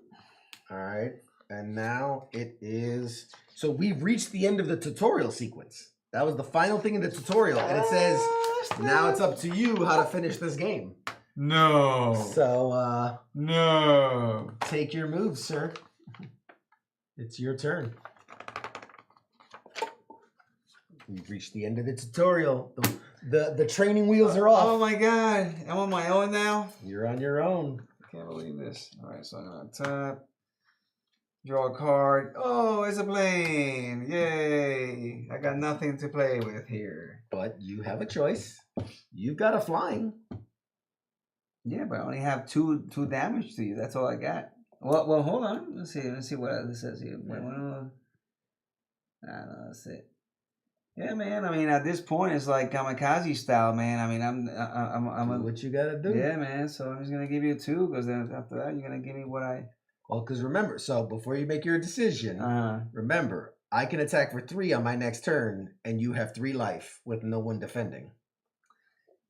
All right. And now it is. So we've reached the end of the tutorial sequence. That was the final thing in the tutorial. And it says, now it's up to you how to finish this game. No. So, no. Take your moves, sir. It's your turn. We've reached the end of the tutorial. The training wheels are off. Oh my God. I'm on my own now? You're on your own. I can't believe this. All right, so I'm going to tap. Draw a card. Oh, it's a plane. Yay. I got nothing to play with here. But you have a choice. You've got a flying. Yeah, but I only have two damage to you. That's all I got. Well, hold on. Let's see what this says here. That's it. Yeah, man. I mean, at this point, it's like kamikaze style, man. I mean, I'm do what you gotta do. Yeah, man. So I'm just gonna give you 2 because then after that, you're gonna give me what I. Well, because remember, so before you make your decision, remember, I can attack for 3 on my next turn, and you have 3 life with no one defending.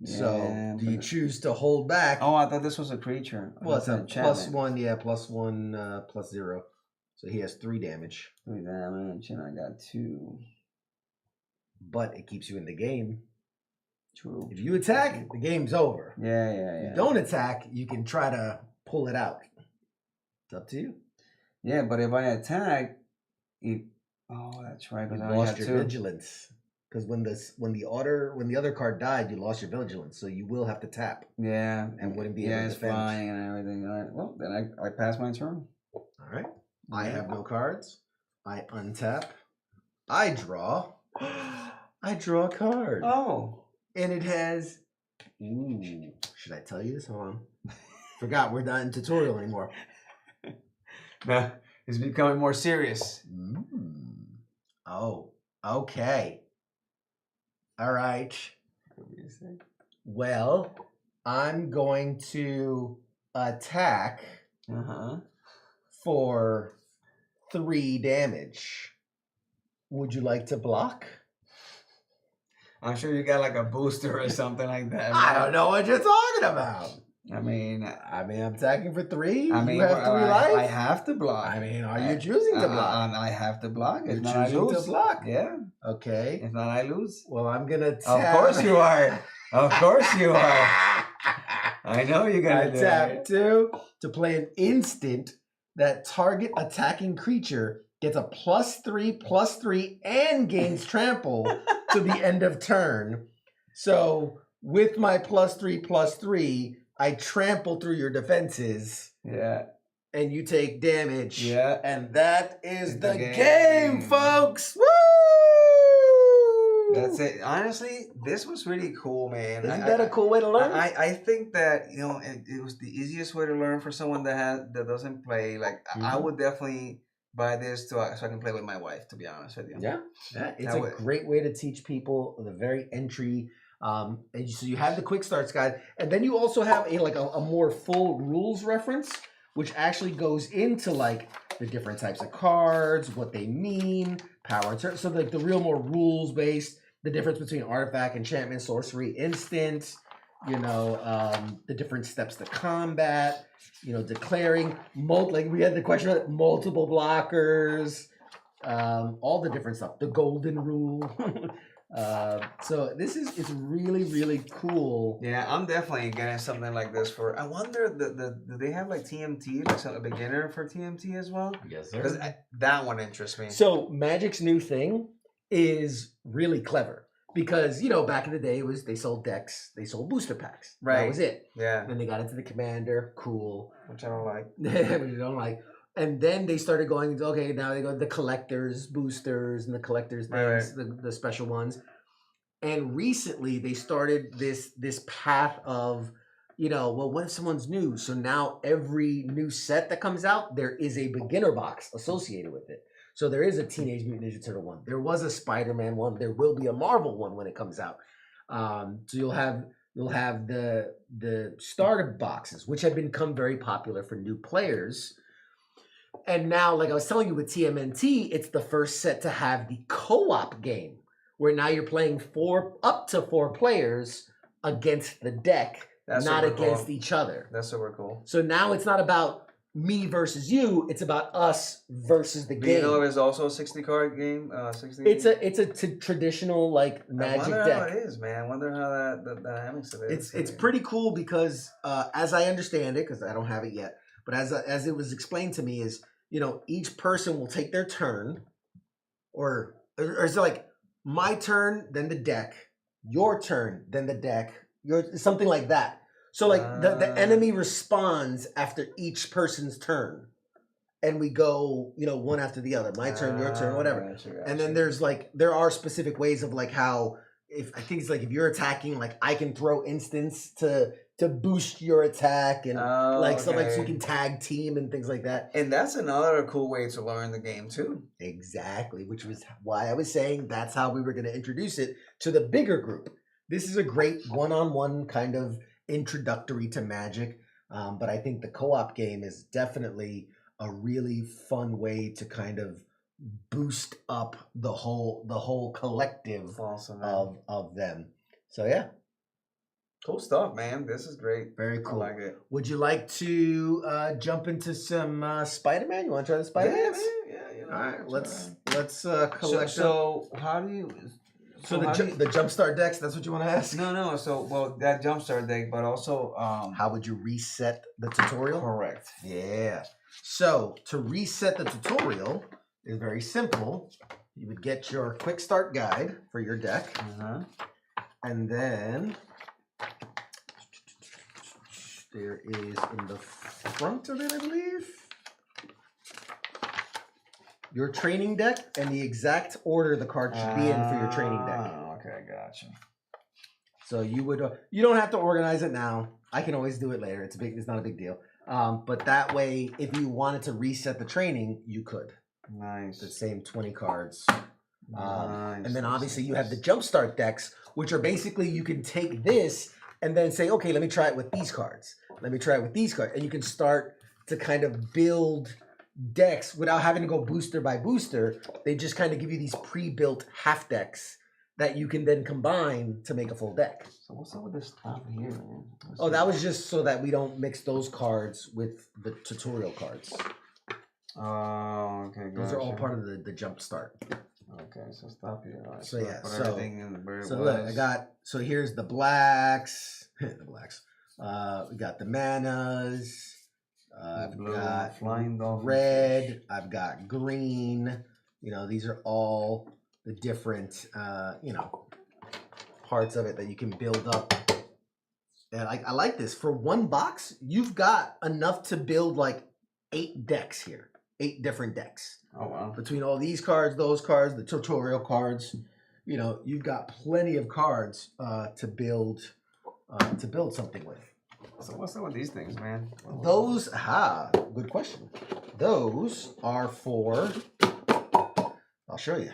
Yeah, so, do you choose to hold back? Oh, I thought this was a creature. Well, it's a +1, yeah, +1, +0. So he has 3 damage. 3 damage, and I got 2. But it keeps you in the game. True. If you attack, the game's over. Yeah. If you don't attack, you can try to pull it out. It's up to you. Yeah, but if I attack, that's right. You lost your vigilance because when the other card died, you lost your vigilance, so you will have to tap. Yeah, and wouldn't be able to defend. Flying and everything. All right. Well, then I pass my turn. All right. Yeah. I have no cards. I untap. I draw. I draw a card. Oh, and it has. Ooh, should I tell you this? Hold on. Forgot we're not in tutorial anymore. No, it's becoming more serious. Oh, okay. All right. Well, I'm going to attack for 3 damage. Would you like to block? I'm sure you got like a booster or something like that. I don't know what you're talking about. I mean, I'm attacking for 3. I mean, you have 3 life. I have to block. I mean, are you choosing to block? I have to block. You're choosing to block. Yeah. Okay. If not, I lose. Well, I'm gonna. Of course you are. Of course you are. I know you're gonna do Tap it. 2 to play an instant that target attacking creature gets a +3/+3 and gains trample to the end of turn. So with my +3/+3, I trample through your defenses. Yeah. And you take damage. Yeah. And that is It's the the game, game. folks. Woo! That's it. Honestly, this was really cool, man. Isn't that a cool way to learn? I think that it was the easiest way to learn for someone that doesn't play. Like I would definitely buy this so I can play with my wife. To be honest with you. Yeah, it's a great way to teach people the very entry. And so you have the quick starts guide, and then you also have a more full rules reference, which actually goes into like the different types of cards, what they mean, power and turn. So like the real more rules based, the difference between artifact, enchantment, sorcery, instant, the different steps to combat, declaring, like we had the question of multiple blockers, all the different stuff, the golden rule. So it's really, really cool. Yeah, I'm definitely getting something like this for. I wonder, do they have like TMT, like a beginner for TMT as well? Yes, sir. Because that one interests me. So Magic's new thing is really clever because back in the day they sold decks, they sold booster packs. Right. That was it. Yeah. Then they got into the commander, cool. Which I don't like. Which you don't like. And then they started going, okay, now they go the collectors, boosters, and the collectors things, right. The special ones. And recently they started this path of, what if someone's new? So now every new set that comes out, there is a beginner box associated with it. So there is a Teenage Mutant Ninja Turtle one. There was a Spider-Man one. There will be a Marvel one when it comes out. So you'll have the starter boxes, which have become very popular for new players. And now, like I was telling you with TMNT, it's the first set to have the co-op game, where now you're playing up to four players against the deck, not against each other. That's super cool. So now it's not about me versus you; it's about us versus the game. You know, it's also a 60-card game. 60. It's a traditional like Magic deck. I wonder how it is, man. I wonder how the dynamics of it is. It's pretty cool because, as I understand it, because I don't have it yet, but as it was explained to me, is each person will take their turn, or is it like my turn, then the deck, your turn, then the deck, something like that. So like the enemy responds after each person's turn, and we go one after the other. My turn, your turn, whatever. Gotcha. And then there are specific ways of like how I think it's like if you're attacking, like I can throw instants to boost your attack and so you can tag team and things like that. And that's another cool way to learn the game too. Exactly, which was why I was saying that's how we were going to introduce it to the bigger group. This is a great one-on-one kind of introductory to Magic, but I think the co-op game is definitely a really fun way to kind of boost up the whole collective of them. So yeah. Cool stuff, man. This is great. Very cool. I like it. Would you like to jump into some Spider-Man? You want to try the Spider-Man? Yeah. All right, let's collect. So how do you? So the Jumpstart decks. That's what you want to ask? No. So that Jumpstart deck, but also how would you reset the tutorial? Correct. Yeah. So to reset the tutorial is very simple. You would get your quick start guide for your deck, and then. There is in the front of it, I believe, your training deck and the exact order the card should be in for your training deck. Okay, gotcha. So you don't have to organize it now. I can always do it later. It's not a big deal. But that way, if you wanted to reset the training, you could. Nice. The same 20 cards. Nice. And then obviously you have the Jumpstart decks, which are basically you can take this and then say, okay, let me try it with these cards. Let me try it with these cards. And you can start to kind of build decks without having to go booster by booster. They just kind of give you these pre-built half decks that you can then combine to make a full deck. So what's up with this top here, man? That was just so that we don't mix those cards with the tutorial cards. Oh, okay. Gotcha. Those are all part of the jump start. Okay, so stop here. All right, so look, here's the blacks. The blacks. We got the manas. I've Blue, got flying dolphin red. fish. I've got green. You know, these are all the different, you know, parts of it that you can build up. And I like this. For one box, you've got enough to build like 8 decks here. 8 different decks. Oh wow. Between all these cards, those cards, the tutorial cards, you know, you've got plenty of cards to build something with. So what's up with these things, man? Those, good question. Those are for, I'll show you.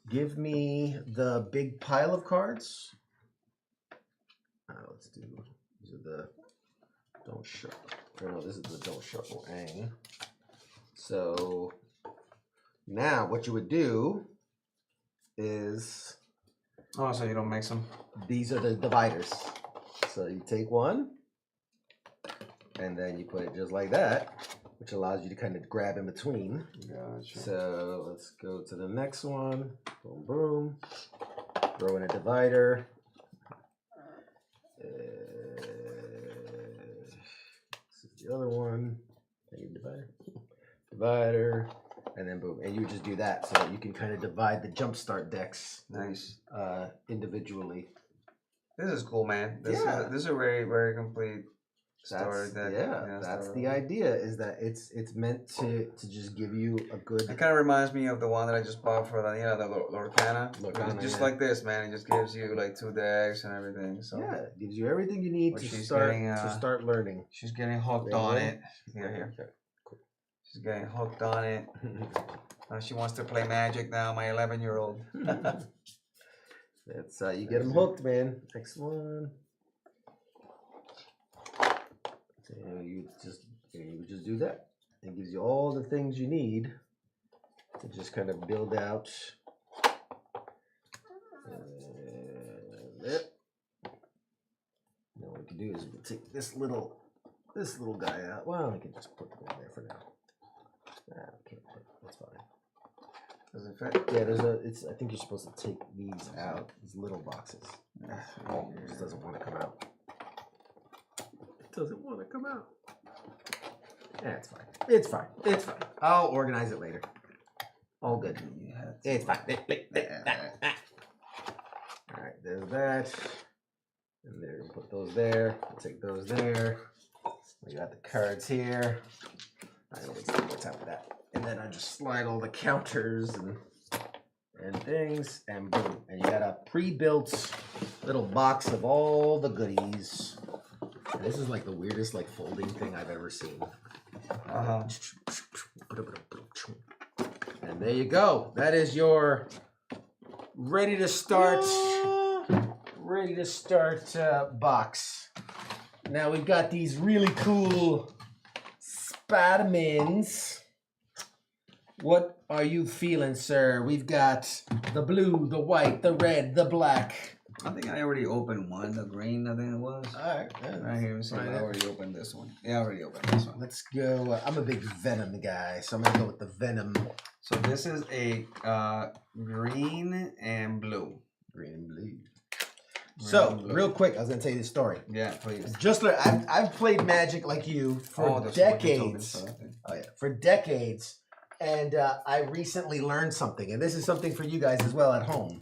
Give me the big pile of cards. Let's do, these are the don't shuffle. No, this is the don't shuffle ang. So now what you would do is, Oh, so you don't mix them? these are the dividers. So you take one and then you put it just like that, which allows you to kind of grab in between. Gotcha. So let's go to the next one. Boom, boom. Throw in a divider. This is the other one. I need divider. Divider. And then boom. And you just do that so that you can kind of divide the jumpstart decks Nice. individually. This is cool, man. This is a very, very complete story deck. That's the idea, is that it's meant to just give you a good. It kind of reminds me of the one that I just bought for the the Lorcana. Lorcana, Just yeah. like this, man. It just gives you like 2 decks and everything. So Yeah, it gives you everything you need But to she's start getting, to start learning. she's getting hooked There you on go. it. Here. Okay, cool. She's getting hooked on it. She wants to play Magic now. My 11-year-old. That's you get them hooked, man. Next one. So, you just do that. It gives you all the things you need to just kind of build out. There. Now what we can do is we can take this little guy out. Well, we can just put it in there for now. Okay, that's fine. Does it fit? Yeah, I think you're supposed to take these out, these little boxes. Oh, it just doesn't want to come out. It doesn't want to come out. Yeah, it's fine. It's fine. It's fine. I'll organize it later. All good. It's fine. All right, there's that. And there, put those there. We'll take those there. We got the cards here. I don't waste too much time with that. And then I just slide all the counters and things, and boom. And you got a pre-built little box of all the goodies. And this is like the weirdest like folding thing I've ever seen. And there you go. That is your ready to start box. Now we've got these really cool Spider-Mans. What are you feeling, sir? We've got the blue, the white, the red, the black. I think I already opened one, the green, I think it was. All right. Right here, so Right I there. already opened this one. Yeah, I already opened this one. Let's go. I'm a big Venom guy, so I'm going to go with the Venom. So this is a green and blue. Green and blue. So, and blue. real quick, I was going to tell you this story. Yeah, please. Just I've played Magic like you for that's what you told me, decades. so I think. Oh yeah, for decades. And I recently learned something, and this is something for you guys as well at home.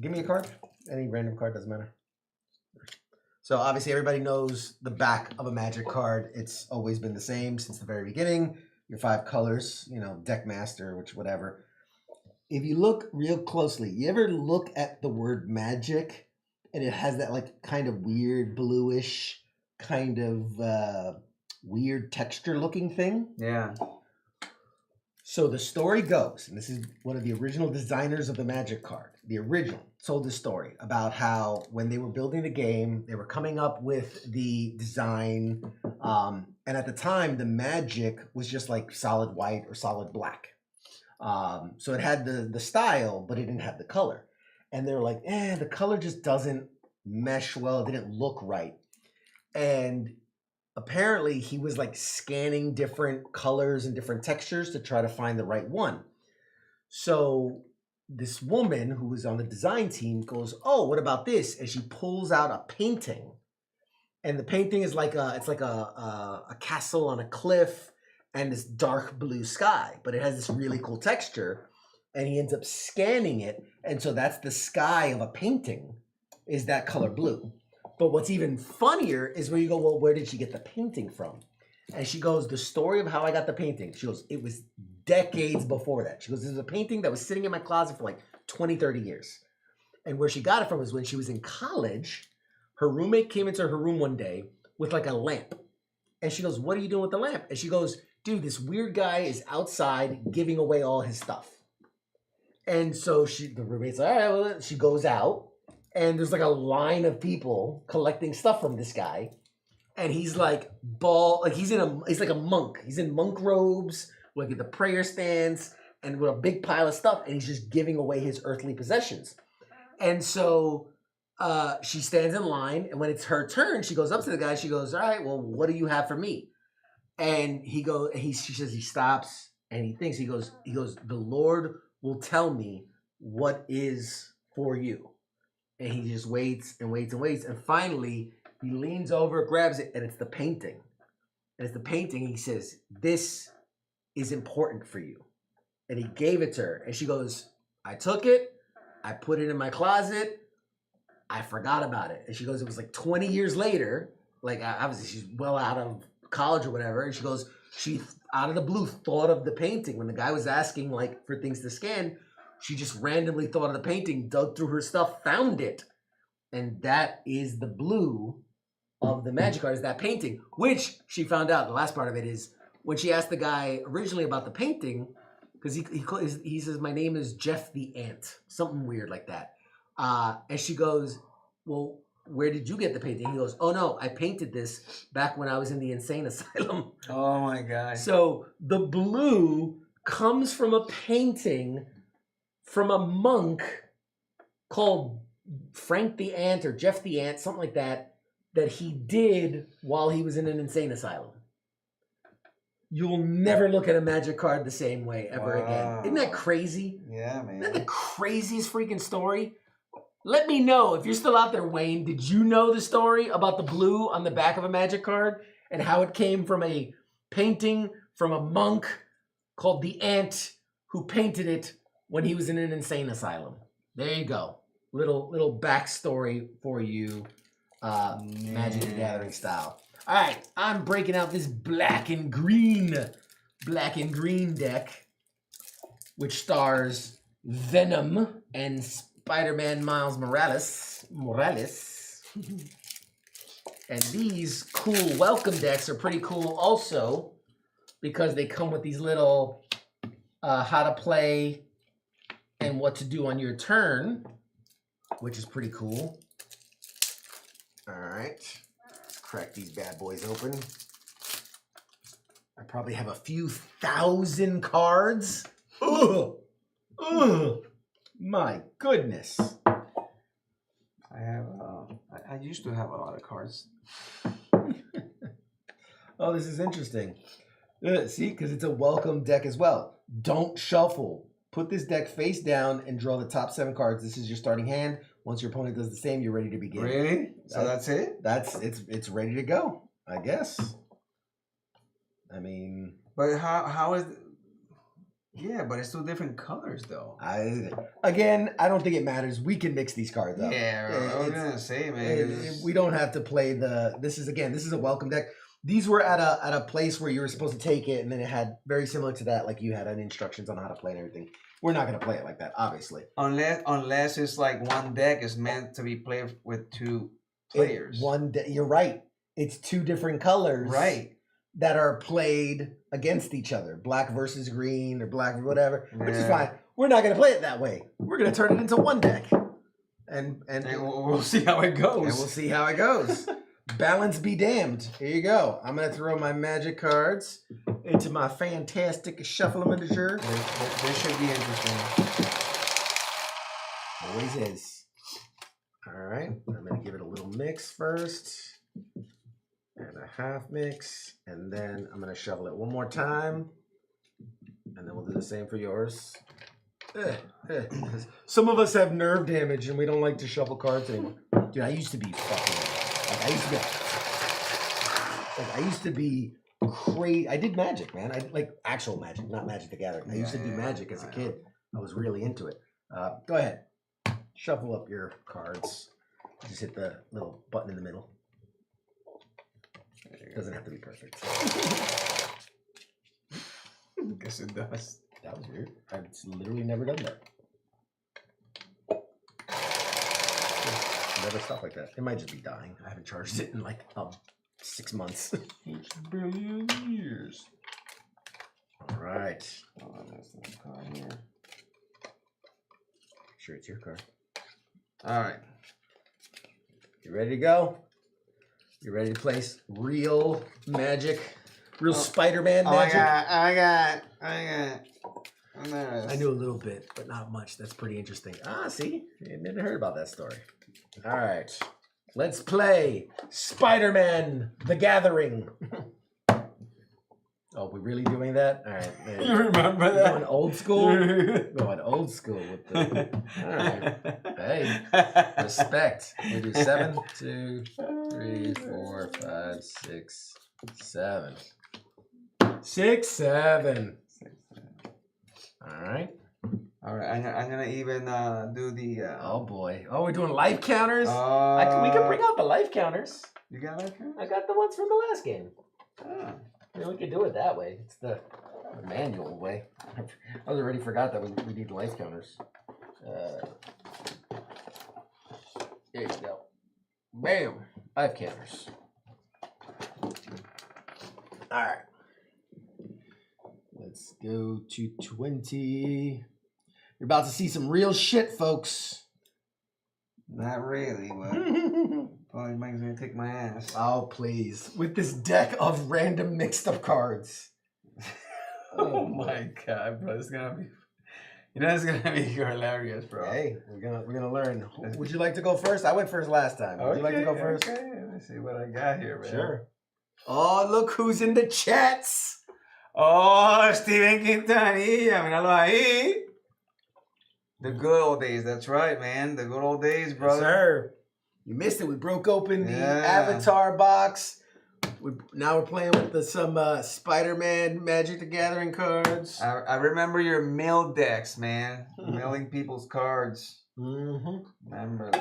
Give me a card. Any random card, doesn't matter. So obviously everybody knows the back of a Magic card. It's always been the same since the very beginning. Your 5 colors, you know, deck master, which whatever. If you look real closely, you ever look at the word Magic and it has that like kind of weird bluish, kind of weird texture looking thing? Yeah. So the story goes, and this is one of the original designers of the Magic card, the original, told this story about how when they were building the game, they were coming up with the design, and at the time, the Magic was just like solid white or solid black. So it had the style, but it didn't have the color. And they were like, the color just doesn't mesh well, it didn't look right. And apparently he was like scanning different colors and different textures to try to find the right one. So this woman who was on the design team goes, "Oh, what about this?" And she pulls out a painting, and the painting is like a castle on a cliff and this dark blue sky, but it has this really cool texture. And he ends up scanning it, and so that's the sky of a painting, is that color blue. But what's even funnier is where you go, "Well, where did she get the painting from?" And she goes, "The story of how I got the painting." She goes, "It was decades before that." She goes, "This is a painting that was sitting in my closet for like 20, 30 years. And where she got it from was when she was in college, her roommate came into her room one day with like a lamp. And she goes, "What are you doing with the lamp?" And she goes, "Dude, this weird guy is outside giving away all his stuff." And so the roommate's like, "All right," well, she goes out, and there's like a line of people collecting stuff from this guy. And he's like he's like a monk. He's in monk robes, like at the prayer stance, and with a big pile of stuff, and he's just giving away his earthly possessions. And so she stands in line, and when it's her turn, she goes up to the guy. She goes, "All right, well, what do you have for me?" And she says he stops and he thinks. He goes, "The Lord will tell me what is for you." And he just waits and waits and waits, and finally he leans over, grabs it, and it's the painting. And it's the painting. He says, "This is important for you." And he gave it to her, and she goes, "I took it, I put it in my closet, I forgot about it." And she goes, "It was like 20 years later, like obviously she's well out of college or whatever." And she goes, she out of the blue thought of the painting when the guy was asking like for things to scan. She just randomly thought of the painting, dug through her stuff, found it, and that is the blue of the magic card, is that painting. Which she found out, the last part of it is when she asked the guy originally about the painting, because he says, "My name is Jeff the Ant," something weird like that. And she goes, "Well, where did you get the painting?" He goes, "Oh no, I painted this back when I was in the insane asylum." Oh my God. So the blue comes from a painting from a monk called Frank the Ant or Jeff the Ant, something like that, that he did while he was in an insane asylum. You'll never look at a magic card the same way ever again. Isn't that crazy? Yeah, man. Isn't that the craziest freaking story? Let me know if you're still out there, Wayne. Did you know the story about the blue on the back of a magic card and how it came from a painting from a monk called the Ant who painted it when he was in an insane asylum? There you go. Little backstory for you, Magic the Gathering style. All right, I'm breaking out this black and green deck, which stars Venom and Spider-Man Miles Morales. And these cool welcome decks are pretty cool also because they come with these little how to play and what to do on your turn, which is pretty cool. All right, let's crack these bad boys open. I probably have a few thousand cards. Ugh. My goodness. I used to have a lot of cards. Oh, this is interesting. See, because it's a welcome deck as well. Don't shuffle. Put this deck face down and draw the top 7 cards. This is your starting hand. Once your opponent does the same, you're ready to begin. Really? So that's it? It's ready to go, I guess. I mean, but how is? Yeah, but it's 2 different colors though. I don't think it matters. We can mix these cards up. Yeah, I was gonna say, man. We don't have to play this is a welcome deck. These were at a place where you were supposed to take it, and then it had very similar to that, like you had instructions on how to play and everything. We're not gonna play it like that, obviously. Unless it's like one deck is meant to be played with 2 players. You're right. It's 2 different colors. Right. That are played against each other. Black versus green or black whatever. Yeah. Which is fine. We're not gonna play it that way. We're gonna turn it into one deck. And we'll see how it goes. Balance be damned. Here you go. I'm gonna throw my magic cards into my fantastic shuffle-o-meter. This should be interesting. Always is. All right. I'm gonna give it a little mix first. And a half mix, and then I'm gonna shovel it one more time, and then we'll do the same for yours. Some of us have nerve damage and we don't like to shuffle cards anymore. Dude, I used to be fucking I used to be crazy. I did Magic, man. I like actual Magic, not Magic the Gathering. I used to do Magic as a kid. I was really into it. Go ahead. Shuffle up your cards. Just hit the little button in the middle. Doesn't have to be perfect. Guess it does. That was weird. I've literally never done that. Never stuff like that. It might just be dying. I haven't charged it in like 6 months. 6 billion years. All right. Oh, that's the card here. Sure, it's your card. All right. You ready to go? You ready to play real Magic? Real Spider-Man Magic? I got. There it is. I knew a little bit, but not much. That's pretty interesting. See? You never heard about that story. All right. Let's play Spider-Man The Gathering. Oh, we're really doing that? All right. Man. You remember that? Going old school? Going old school with the... All right. Hey, respect. We do 7, 2, 3, 4, 5, 6, 7. 6, 7. All right. All right. I'm gonna even do the. Oh boy. Oh, we're doing life counters. We we can bring out the life counters. You got life counters? I got the ones from the last game. Ah. Yeah, we could do it that way. It's the manual way. I already forgot that we need life counters. There you go. Bam. Life counters. All right. Let's go to 20. You're about to see some real shit, folks. Not really, but probably Mike's gonna kick my ass. Oh, please. With this deck of random mixed up cards. Oh my god, bro. It's gonna be. You know, it's gonna be hilarious, bro. Hey, we're gonna learn. Would you like to go first? I went first last time. Would you like to go first? Okay, let me see what I got here, man. Sure. Oh, look who's in the chats. Oh, Steven Quintanilla, míralo ahí. The good old days, that's right, man. The good old days, brother. Yes, sir. You missed it. We broke open the Yeah. Avatar box. Now we're playing with some Spider-Man Magic the Gathering cards. I remember your mail decks, man. Mailing people's cards. Mm-hmm. Remember,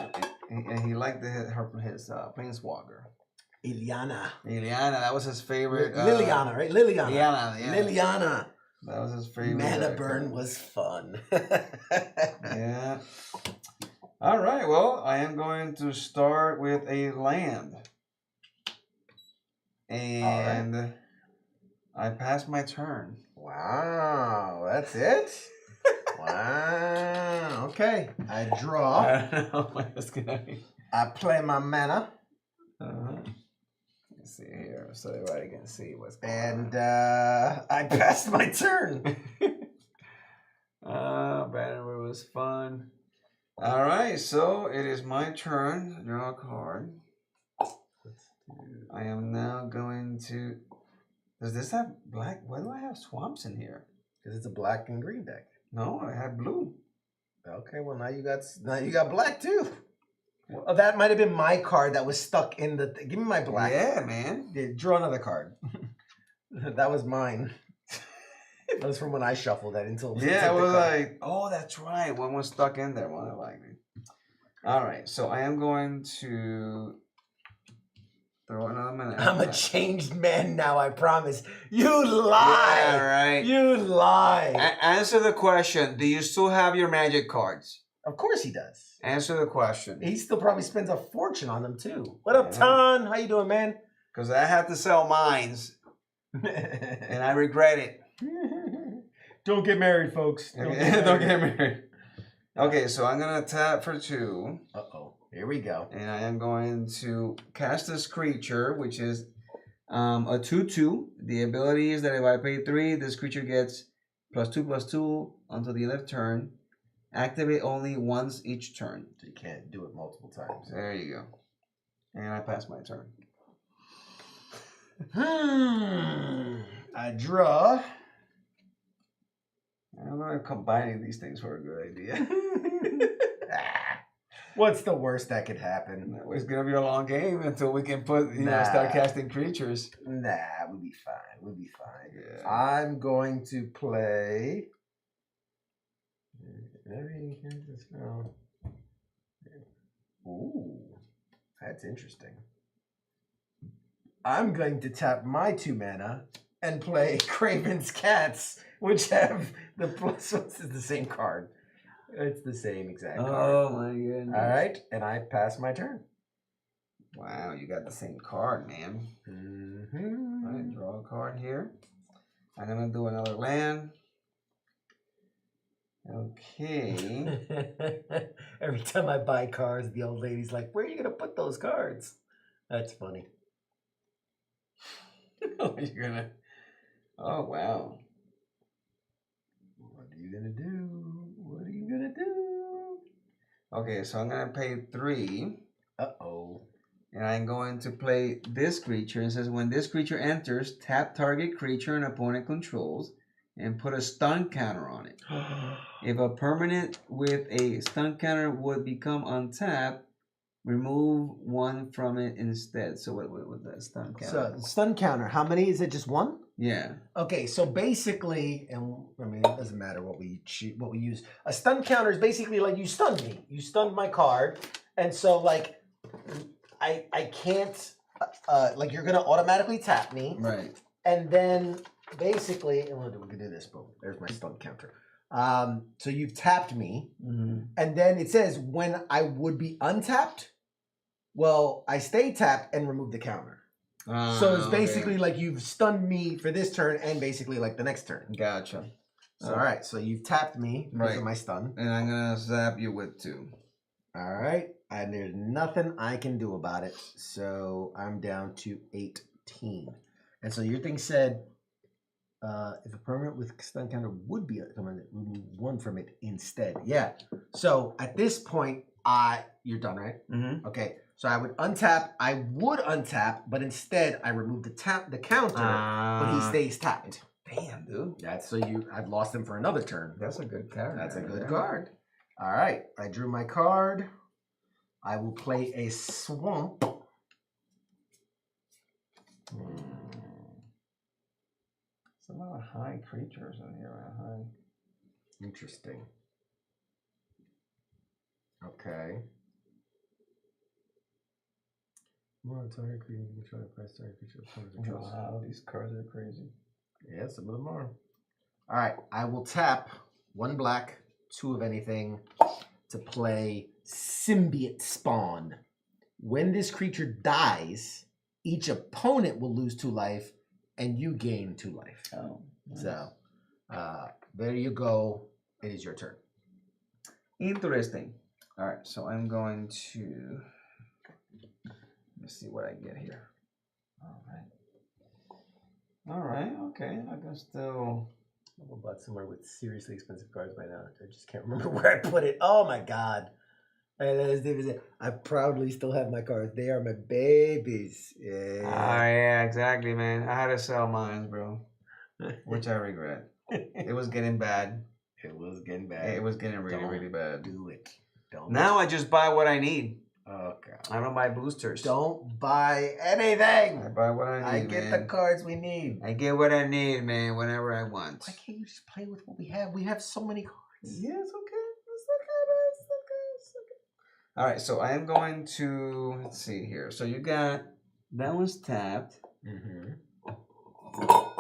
and he liked his Planeswalker. Liliana. Liliana, that was his favorite. Liliana, right? Liliana. Liliana, yeah. Liliana. That was his favorite. Mana burn was fun. Yeah. All right. Well, I am going to start with a land, and I passed my turn. Wow, that's it? Wow. Okay. I draw. I don't know what it's gonna be. I play my mana. Let's see here, so everybody can see what's going And I passed my turn. on. Banner was fun. All right, so it is my turn. Draw a card. I am now going to. Does this have black? Why do I have swamps in here? Because it's a black and green deck. No, I have blue. Okay, well now you got black too. Oh, that might have been my card that was stuck in the. Give me my black. Yeah, man. Yeah, draw another card. That was mine. That was from when I shuffled that until. Yeah, it was like, oh, that's right. One was stuck in there. One I like it. All right, so I am going to throw another minute. I'm a changed man now. I promise. You lie. Yeah, right. You lie. Answer the question. Do you still have your magic cards? Of course he does. Answer the question. He still probably spends a fortune on them too. What up, Ton? How you doing, man? Because I had to sell mines, and I regret it. Don't get married, folks. Don't get married. Okay, so I'm going to tap for 2. Uh-oh. Here we go. And I am going to cast this creature, which is a 2/2. The ability is that if I pay 3, this creature gets +2/+2 until the end of turn. Activate only once each turn. So you can't do it multiple times. There you go. And I pass my turn. I draw. I don't know if combining these things were a good idea. What's the worst that could happen? It's gonna be a long game until we can put Nah. start casting creatures. Nah, we'll be fine. We'll be fine. Yeah. I'm going to play. Ooh, that's interesting. I'm going to tap my 2 mana and play Craven's Cats, which have the plus. It's the same card. It's the same exact card. Oh my goodness! All right, and I pass my turn. Wow, you got the same card, man. Mm-hmm. All right, draw a card here. I'm gonna do another land. Okay. Every time I buy cards, the old lady's like, "Where are you gonna put those cards?" That's funny. You're gonna. Oh wow. What are you gonna do? What are you gonna do? Okay, so I'm gonna pay 3. Uh-oh. And I'm going to play this creature. It says when this creature enters, tap target creature an opponent controls and put a stun counter on it. If a permanent with a stun counter would become untapped, remove 1 from it instead. So what that stun counter? So stun counter, how many? Is it just 1? Yeah. Okay, so basically, and I mean it doesn't matter what we use. A stun counter is basically like you stunned me. You stunned my card, and so like I can't like you're gonna automatically tap me. Right. And then basically, we can do this. Boom. There's my stun counter. So you've tapped me, and then it says when I would be untapped. Well, I stay tapped and remove the counter. So it's basically like you've stunned me for this turn and basically like the next turn. Gotcha. So, all right. So you've tapped me because of my stun. And I'm gonna zap you with 2. All right. And there's nothing I can do about it. So I'm down to 18. And so your thing said, if a permanent with stun counter would be remove 1 from it instead. Yeah. So at this point, you're done, right? Mm-hmm. Okay. So I would untap. I would untap, but instead I remove the counter, but he stays tapped. Damn, dude. That's so I've lost him for another turn. That's a good card. That's a good card. All right. I drew my card. I will play a swamp. It's a lot of high creatures in here. High. Interesting. Okay. More target creature, control the price target creature. Wow, these cards are crazy. Yeah, some of them are. All right, I will tap 1 black, 2 of anything to play Symbiote Spawn. When this creature dies, each opponent will lose 2 life, and you gain 2 life. Oh, nice. So there you go. It is your turn. Interesting. All right, so I'm going to. Let's see what I get here. All right, okay. I can still. I'm about somewhere with seriously expensive cards by now. I just can't remember where I put it. Oh my god. I proudly still have my cards. They are my babies. Yeah. Yeah, exactly, man. I had to sell mine, bro. Which I regret. It was getting bad. It was getting bad. It was getting really, Don't really bad. do it. Don't. Now I just buy what I need. Okay. I don't buy boosters. Don't buy anything. I buy what I need. I get the cards we need. I get what I need, man, whenever I want. Why can't you just play with what we have? We have so many cards. Yeah, it's okay. It's okay. All right, so I am going to, let's see here. So you got, that one's tapped. Mm-hmm.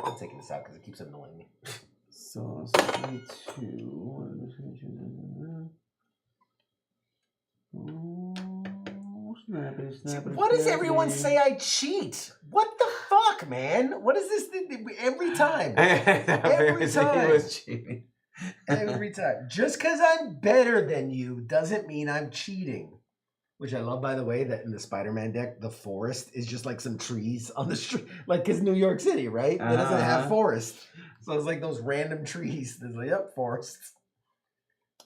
I'm taking this out because it keeps annoying me. So, 2. Why does everyone say I cheat? What the fuck, man? What is this every time? Every time. He was cheating. Every time. Just because I'm better than you doesn't mean I'm cheating. Which I love, by the way, that in the Spider-Man deck, the forest is just like some trees on the street. Like, because New York City, right? It doesn't have forest. So it's like those random trees. There's like, yep, forest.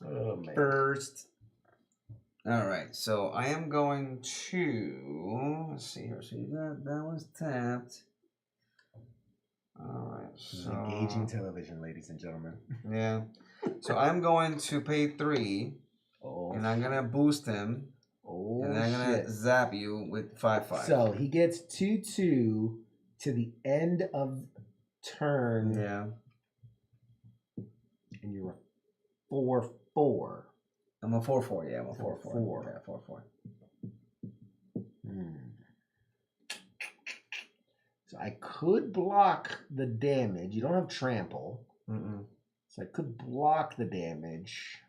Oh, man. First. All right, so I am going to, let's see here. So you got, that one's tapped. All right. This is So, engaging television, ladies and gentlemen. yeah. So I'm going to pay 3, Oh, and I'm gonna boost him, oh and then I'm gonna shit. zap you with 5/5. So he gets 2/2 to the end of turn, yeah. and you're a 4/4. I'm a 4/4. Yeah, I'm a So 4/4. 4. Yeah, 4/4. So I could block the damage. You don't have trample. Mm-mm. So I could block the damage.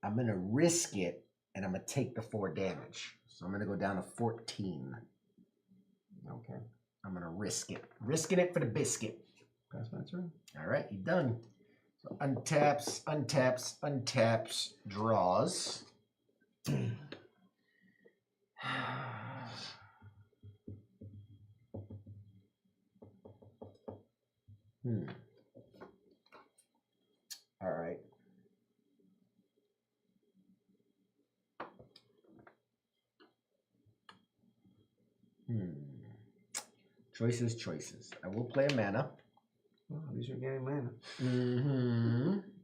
I'm going to risk it, and I'm going to take the 4 damage. So I'm going to go down to 14. Okay. I'm going to risk it. Risking it for the biscuit. Pass my turn. All right, you're done. So untaps, untaps, untaps, draws. All right. Choices, choices. I will play a mana. Oh, at least you're getting mana.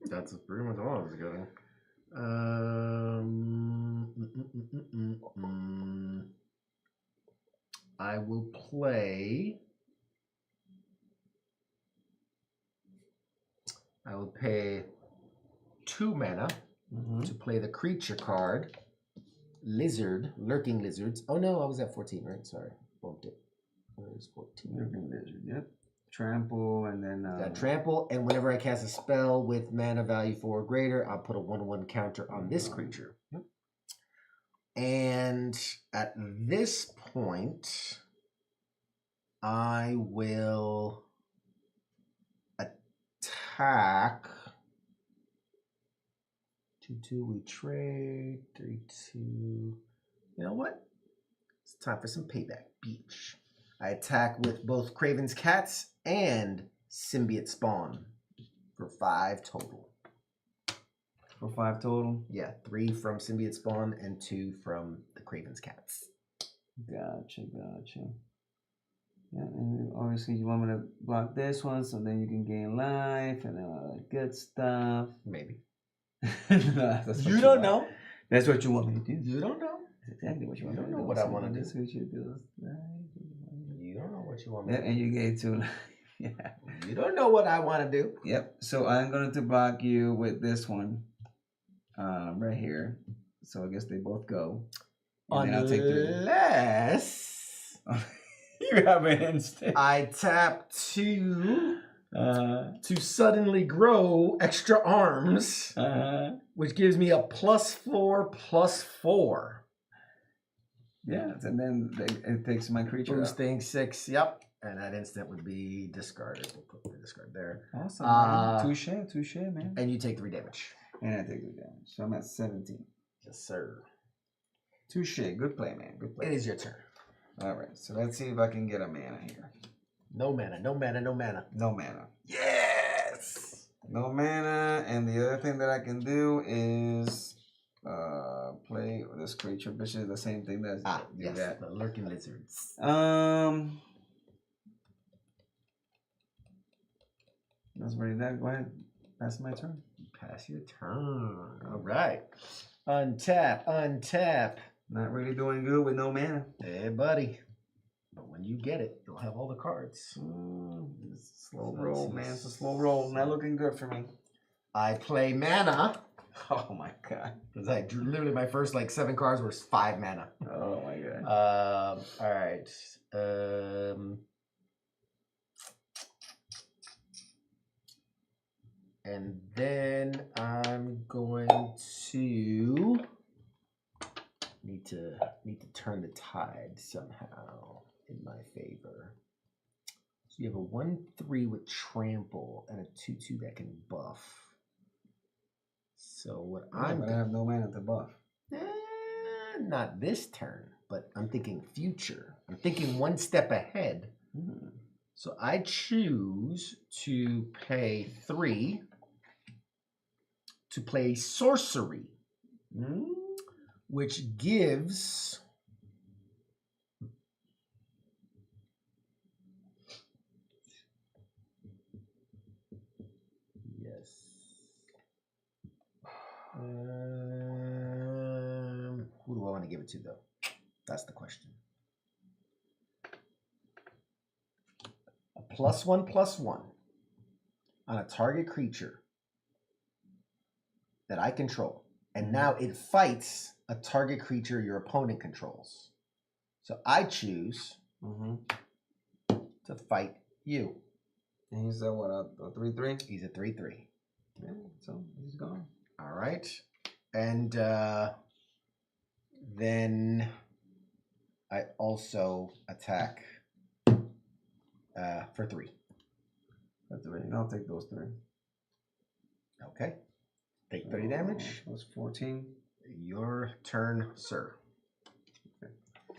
That's pretty much all I was getting. I will play. I will pay 2 mana to play the creature card. Lizard, lurking lizards. Oh no, I was at 14, right? Sorry, bumped it. Where's 14? Lurking lizard. Yep. Trample, and then Got trample, and whenever I cast a spell with mana value 4 or greater, I'll put a 1/1 counter on this creature. Yep. And at this point, I will attack. 2/2, we trade. 3/2. You know what? It's time for some payback. Beach. I attack with both Craven's Cats and Symbiote Spawn for 5 total. for 5 total. Yeah, 3 from Symbiote Spawn and 2 from the Craven's Cats. Gotcha. Yeah, and obviously you want me to block this one so then you can gain life and all that good stuff. Maybe. That's what You don't know. That's what you want me to do. You don't know. That's exactly what you want You me to don't do. know what I want to do. That's what you do. You don't know what you want me Yeah, to do. and you gave 2. Yeah. You don't know what I want to do. Yep. So I'm going to block you with this one right here. So I guess they both go. And then I'll take 3. Unless You have an instant. I tap 2 to suddenly grow extra arms, which gives me a +4/+4. Yeah, and then it takes my creature out. Boosting 6, yep. And that instant would be discarded. We'll put the discard there. Awesome. Man. Touche, man. And you take 3 damage. And I take 3 damage. So I'm at 17. Yes, sir. Touche. Good play, man. Good play. It is your turn. All right. So let's see if I can get a mana here. No mana, no mana, no mana. No mana. Yes! No mana. And the other thing that I can do is play this creature, which is the same thing that yes, that. the lurking lizards. That's already that. Go ahead. Pass my turn. Pass your turn. All right. Untap, untap. Not really doing good with no mana. Hey, buddy. But when you get it, you'll have all the cards. It's a slow roll, man. It's a slow roll. Not looking good for me. I play mana. Oh my god. Because I drew literally my first 7 cards were 5 mana. Oh my god. All right. And then I'm going to need to turn the tide somehow in my favor. So you have a 1/3 with trample and a 2/2 that can buff. So what I have no mana to buff. Not this turn, but I'm thinking future. I'm thinking one step ahead. So I choose to pay 3 to play sorcery, which gives Who do I want to give it to, though? That's the question. A +1/+1 on a target creature that I control. And now it fights a target creature your opponent controls. So I choose to fight you. And he's a what, a 3/3? He's a 3/3. Yeah, so he's gone. All right. And then I also attack for 3. For 3. And I'll take those 3. Okay. Take 30 damage. That's 14. Your turn, sir.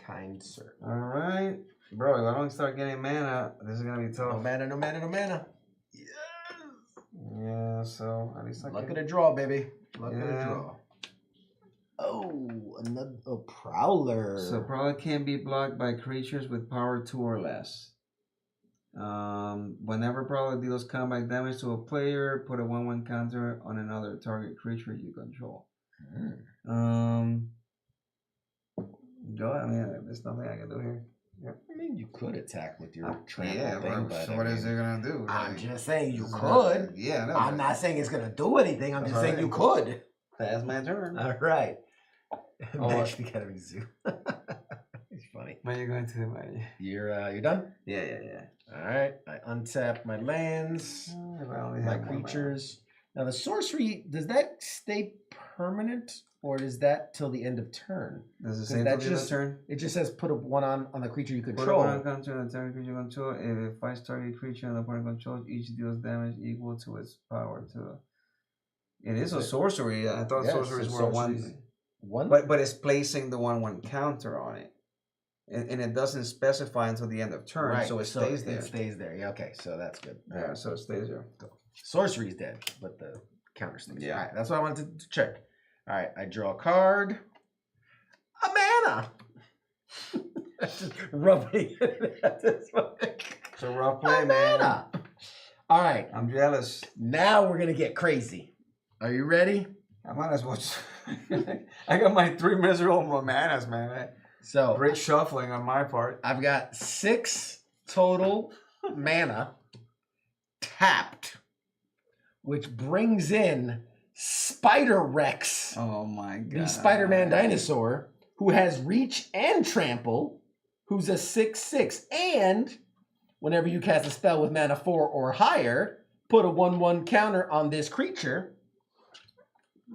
Kind sir. All right. Bro, if I don't start getting mana, this is going to be tough. No mana, no mana, no mana. Yes. Yeah, so at least I Luck can... of the draw, baby. Luck of the Yeah. draw. Oh, another Prowler. So Prowler can't be blocked by creatures with power 2 or less. Whenever Prowler deals combat damage to a player, put a 1/1 counter on another target creature you control. Go. I mean, there's nothing I can do here. Yep. I mean, you could attack with your trample thing, bro, but so I what is mean, it gonna do? I'm Like, just saying you this is could. Yeah, no. I'm not saying it's gonna do anything. I'm That's just saying right. you could. Pass my turn. All right. Oh, Match the Academy Zoo. It's funny. When you going to my? You're done. Yeah. All right. I untap my lands, If I only my have one creatures. Now the sorcery, does that stay permanent or is that till the end of turn? mana. Does it 'Cause say that that just just- turn? It just says put a 1 on the creature you Put a control. 1 counter on the target creature you control. If it fights target creature on the opponent controls, each deals damage equal to its power. It is a sorcery. I thought Yes, sorceries it's were sorceries. 1. 1. But it's placing the 1/1 counter on it, and it doesn't specify until the end of turn, Right, so it stays there. It stays there. Yeah, okay, so that's good. All Yeah, right. so it stays there. Sorcery's dead, but the counter stays. Yeah. All right, that's what I wanted to check. All right, I draw a card. A mana. Just rubbing it at this point. It's a rough play, man. Mana. All right, I'm jealous. now we're gonna get crazy. Are you ready? I might as well. I got my 3 miserable manas, man. So Great shuffling on my part. I've got 6 total mana tapped, which brings in Spider Rex, Oh my god. the Spider-Man dinosaur, who has reach and trample, who's a 6/6, and whenever you cast a spell with mana 4 or higher, put a 1/1 counter on this creature.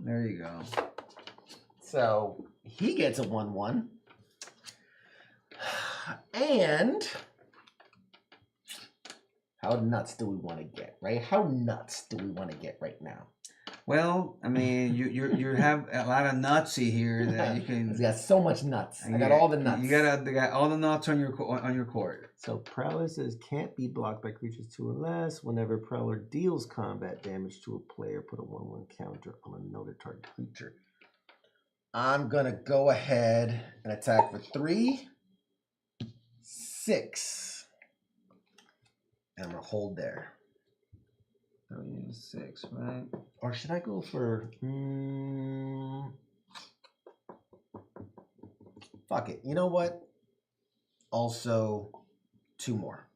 There you go. So he gets a 1/1. And how nuts do we want to get, right? How nuts do we want to get right now? Well, I mean, you have a lot of nutsy here that you can. He's got so much nuts. I got all the nuts. You got all the nuts on your court. So Prowler says can't be blocked by creatures 2 or less. Whenever Prowler deals combat damage to a player, put a 1/1 counter on another target creature. I'm gonna go ahead and attack for 3, 6, and I'm gonna hold there. 3 and 6, right? Or should I go for? Fuck it. You know what? Also, 2 more.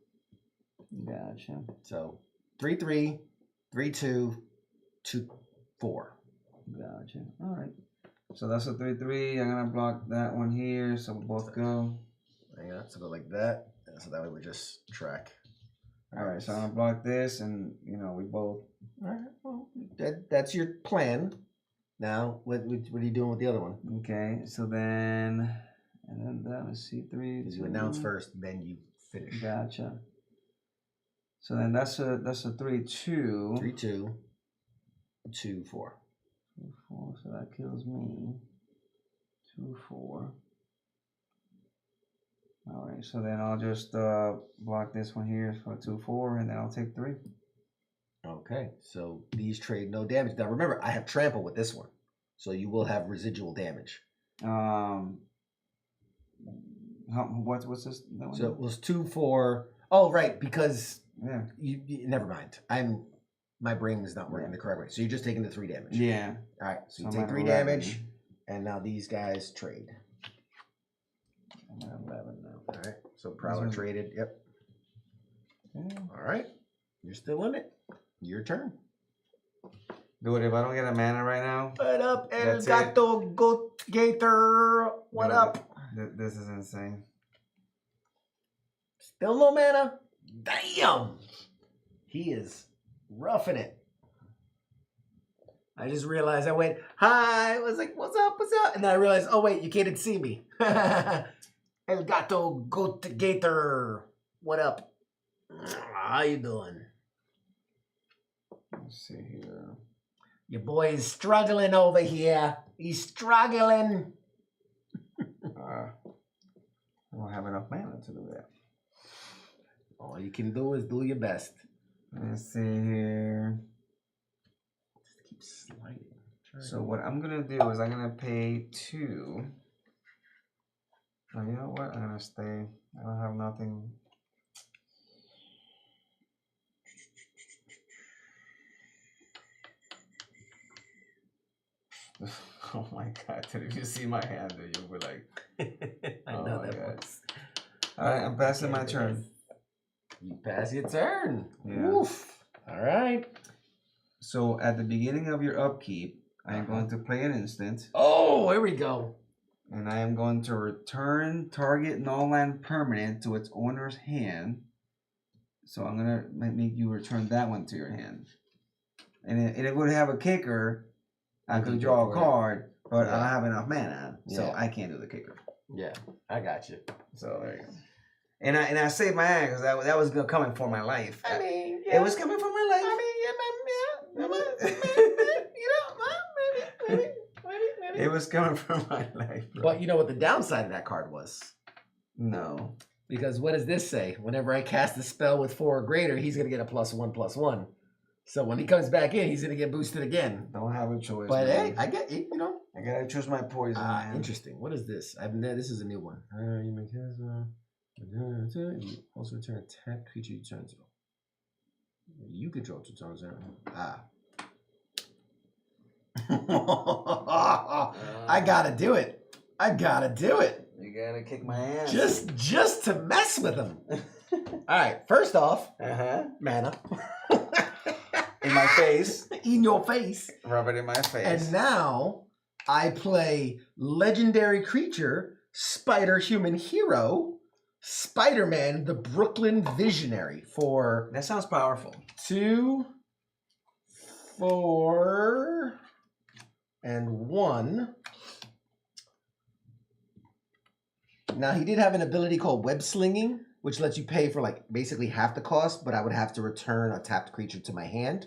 Gotcha. So 3/3, 3/2, 2/4. Gotcha. All right. So that's a 3/3. I'm gonna block that one here, so we'll both go. Hang on. So go like that. So that way we just track. All right. So I'm gonna block this, and we both. All right. Well, that's your plan. Now, what are you doing with the other one? Okay. So then, and then that was C3. Because you announce first, then you finish. Gotcha. So then that's a 3/2. 3/2, 2/4. 2/4. So that kills me. 2/4. All right. So then I'll just block this one here for 2/4, and then I'll take 3. Okay, so these trade no damage. Now remember, I have trample with this one, so you will have residual damage. What's this? That one? So it was 2/4. Oh, right, because Yeah. you never mind. my brain was not working the correct way. So you're just taking the 3 damage. Yeah. All right. So you I'm take at 3 11. damage, and now these guys trade. I'm at 11 now. All right. So Prowler traded. Yep. Yeah. All right. You're still in it. Your turn. Dude, if I don't get a mana right now, What up, El That's it. Gato Goat Gator? What Dude, up? this is insane. Still no mana? Damn! He is roughing it. I just realized I went, hi. I was like, what's up? What's up? And then I realized, oh, wait, you can't see me. El Gato Goat Gator. What up? How you doing? Let's see here. Your boy is struggling over here. He's struggling. I don't have enough mana to do that. All you can do is do your best. Let's see here. Just keep sliding. So what I'm gonna do is I'm gonna pay 2. Oh, you know what? I'm gonna stay. I don't have nothing. Oh my god! If you see my hand, you'll be like, I oh know my that God. voice. All right, I'm passing my turn. You pass your turn. Yeah. Oof. All right. So at the beginning of your upkeep, I am going to play an instant, Oh, here we go. and I am going to return target non-land permanent to its owner's hand. So I'm gonna make you return that one to your hand, and it would have a kicker. I could draw a card, but I don't have enough mana, so I can't do the kicker. Yeah, I got you. So there you go. And I saved my ass because that was coming for my life. I mean, it was coming for my life. maybe. It was coming for my life, bro. But you know what the downside of that card was? No. Because what does this say? Whenever I cast a spell with 4 or greater, he's going to get a +1/+1. So when he comes back in, he's going to get boosted again. Don't have a choice. But man. hey, I get you, you know. I gotta choose my poison. Man. Interesting. What is this? This is a new one. You may cast you also return a tap creature you turn to. You control 2 turns. I gotta do it. I gotta do it. You gotta kick my ass. Just to mess with him. All right. First off, mana. In my face. In your face. Rub it in my face. And now I play legendary creature, Spider Human Hero, Spider-Man, the Brooklyn Visionary for that sounds powerful. 2, 4, and 1. Now he did have an ability called Web Slinging, which lets you pay for like basically half the cost, but I would have to return a tapped creature to my hand.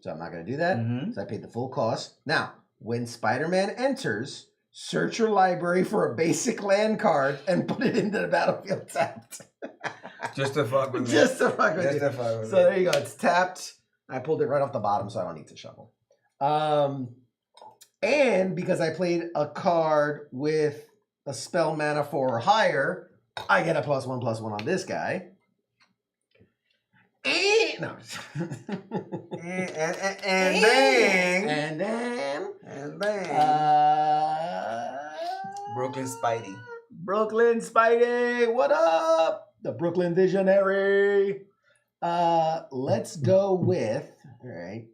So I'm not going to do that. So I paid the full cost. Now, when Spider-Man enters, search your library for a basic land card and put it into the battlefield tapped. Just to fuck with me. Just to fuck with you. To fuck with so there you go. It's tapped. I pulled it right off the bottom, so I don't need to shuffle. And because I played a card with a spell mana 4 or higher, I get a +1/+1 on this guy. No. and then Brooklyn Spidey. Brooklyn Spidey, what up? The Brooklyn Visionary. Let's go with, all right,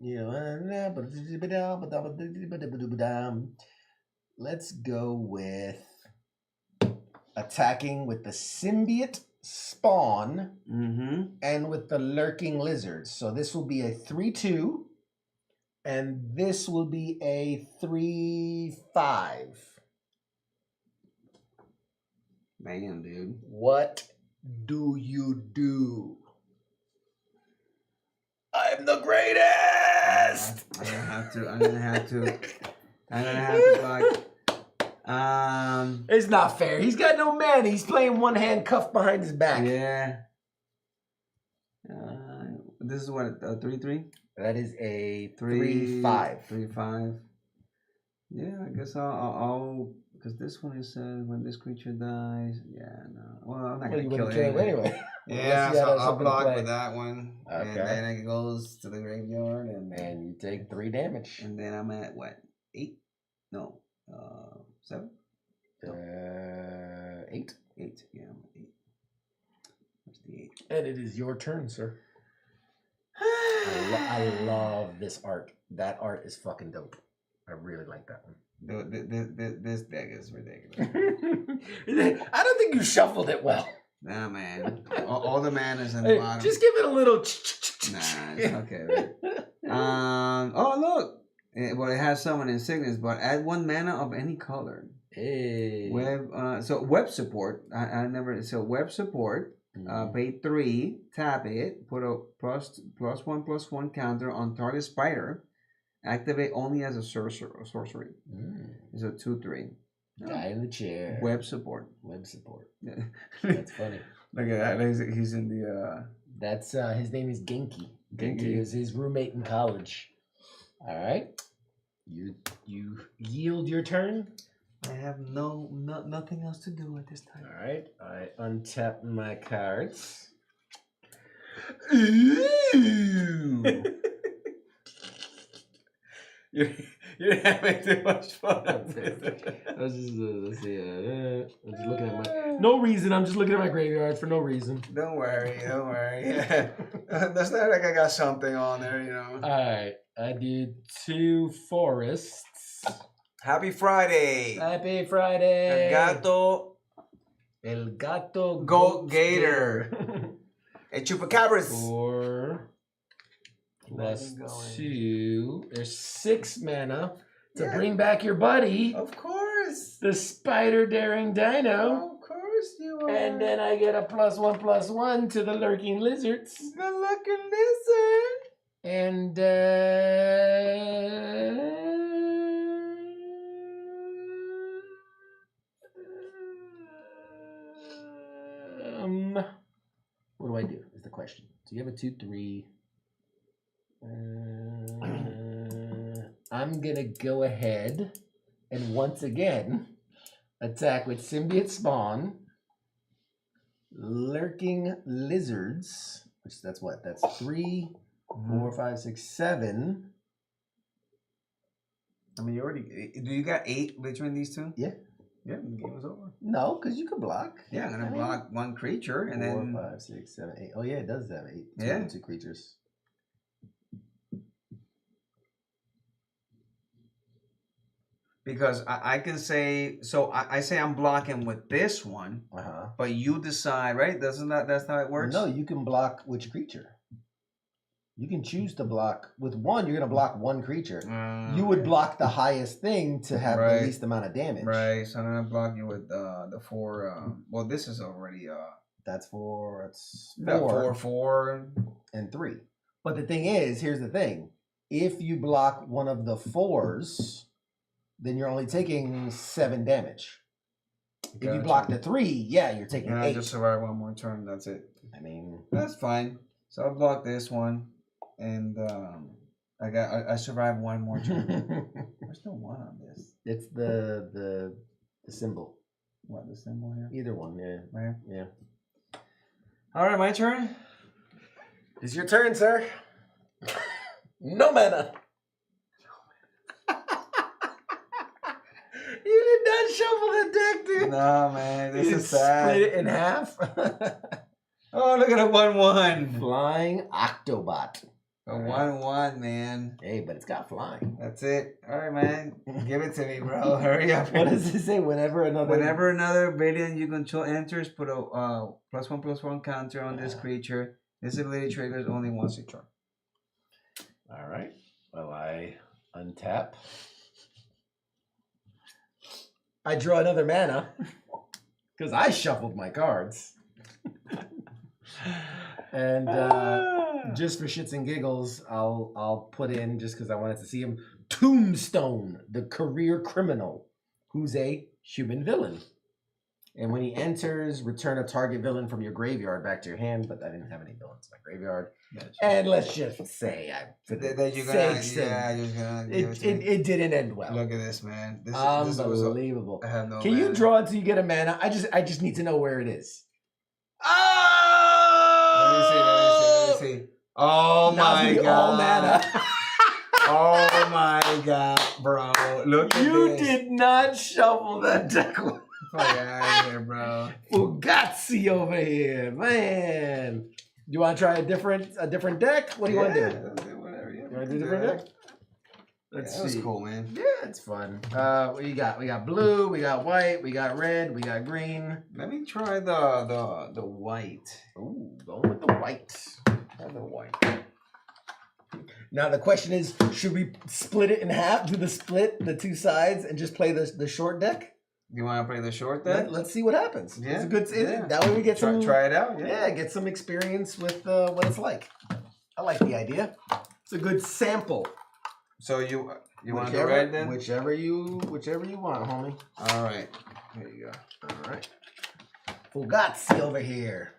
let's go with attacking with the symbiote spawn and with the lurking lizards. So this will be a 3/2 and this will be a 3/5. Man, dude. What do you do? I'm the greatest. I'm gonna have to like It's not fair. He's got no mana. He's playing one hand cuffed behind his back. Yeah. This is what, 3/3? That is a 3/5. 3/5. Yeah, I guess I'll because this one is when this creature dies. Yeah, no. Well, I'm not Well, gonna you kill wouldn't it kill it anyway. anyway. Yeah, Unless you so had I'll something to block play. with that one, and Okay. then it goes to the graveyard, and you take 3 damage. and then I'm at what 8? No, 7. 8. 8. Yeah, I'm at 8. Where's the 8? And it is your turn, sir. I love this art. That art is fucking dope. I really like that one. This deck is ridiculous. I don't think you shuffled it well. Nah, man. All the mana's in the bottom. Just give it a little. Nah, it's okay. Right? Oh, look. Well, it has summon insignias, but add 1 mana of any color. Hey. Web. So web support. I never. So web support. Pay 3. Tap it. Put a +1/+1 counter on target spider. Activate only as a sorcery. It's a 2/3. Guy in the chair. Web support. Yeah. That's funny. Look at that. He's in the. That's his name is Genki. Genki is his roommate in college. All right. You yield your turn. I have nothing else to do at this time. All right. I untap my cards. Ooh. You're having too much fun. I was just let's see. I'm just looking at my no reason. I'm just looking at my graveyard for no reason. Don't worry. That's not like I got something on there, you know. All right. I did 2 forests. Happy Friday. Happy Friday. El gato. Goat Gator. Hey, Chupacabras. 4 plus 2. There's 6 mana to bring back your buddy. Of course. The Spider Daring Dino. Of course you are. And then I get a +1/+1 to the Lurking Lizards. The Lurking Lizard. And what do I do is the question. So you have a 2/3. I'm gonna go ahead and once again attack with Symbiote Spawn, Lurking Lizards, which that's what? That's 3, 4, 5, 6, 7. I mean, you already. Do you got 8 between these two? Yeah. Yeah, the game is over. No, because you can block. Yeah, I'm gonna block 1 creature and 4, then 5, 6, 7, 8. Oh yeah, it does have 8. Yeah. 2 creatures. because I can say so. I say I'm blocking with this one, but you decide, right? That's how it works? No, you can block which creature. You can choose to block with one. You're gonna block 1 creature. You would block the highest thing to have the least amount of damage. Right. So I'm gonna block you with the 4. Well, this is already That's 4. It's 4 and 3. But the thing is, here's the thing: if you block one of the 4s, then you're only taking 7 damage. If you block the 3, yeah, you're taking 8. I just survive 1 more turn. That's it. I mean, that's fine. So I'll block this one, and I survive 1 more turn. There's no 1 on this. It's the symbol. What, the symbol here? Either one, yeah. Right? Yeah. All right, my turn. It's your turn, sir. No mana. You did not shuffle the deck, dude. No, man, this is sad. Split it in half. Oh, look at a 1/1. Flying Octobot. A 1/1, man. Hey, but it's got flying. That's it. All right, man. Give it to me, bro. Hurry up. What does it say? Whenever another Valiant you control enters, put a +1/+1 counter on this creature. This ability triggers only once a turn. All right. Well, I untap. I draw another mana because I shuffled my cards. And just for shits and giggles, I'll put in, just because I wanted to see him, Tombstone, the career criminal, who's a human villain. And when he enters, return a target villain from your graveyard back to your hand. But I didn't have any villains in my graveyard. And let's just say, that you're gonna, you're gonna give it to me. it didn't end well. Look at this, man. This Unbelievable. I have no. Can you draw until you get a mana? I just need to know where it is. Oh! Let me see. Oh my god! All mana. Oh my god, bro! Look at You this. did not shuffle that deck. Fuck out of here, bro. Fugazi over here, man. You want to try a different deck? What do you want to do? Whatever. Yeah, You want to do a different deck? Let's see. That was cool, man. Yeah, it's fun. What you got? We got blue, we got white, we got red, we got green. Let me try the white. Ooh, going with the white. Try the white. Now the question is, should we split it in half? Do the split, the two sides, and just play the short deck? You want to play the short deck? Let's see what happens. Yeah, It's a good. yeah. That way we get some. Try it out. Yeah, get some experience with what it's like. I like the idea. It's a good sample. So you want the red then? Whichever you want, homie. All right. There you go. All right. Fugazi over here.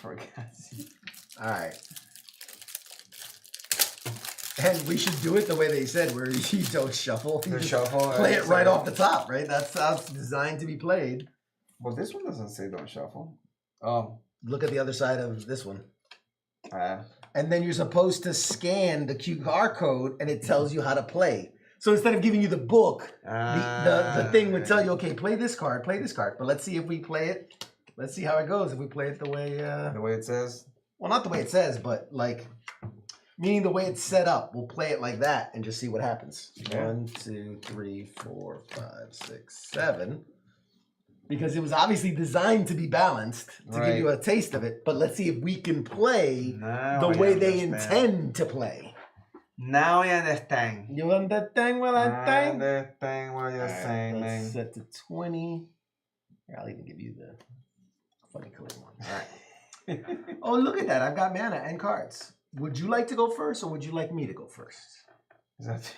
Forgot. All right. And we should do it the way they said, where you don't shuffle. You just Shuffle. play it right off the top, right? That's how it's designed to be played. Well, this one doesn't say don't shuffle. Oh. Look at the other side of this one. And then you're supposed to scan the QR code, and it tells you how to play. So instead of giving you the book, the thing would tell you, okay, play this card. But let's see if we play it. Let's see how it goes if we play it the way it says. Well, not the way it says, but like meaning the way it's set up. We'll play it like that and just see what happens. Yeah. 1, 2, 3, 4, 5, 6, 7. Because it was obviously designed to be balanced to give you a taste of it. But let's see if we can play the way they intend to play. Now I understand. You understand what I think? understand what you're saying, Let's man. set to 20. Here, I'll even give you the funny colored one. All right. Oh, look at that. I've got mana and cards. Would you like to go first, or would you like me to go first? Is that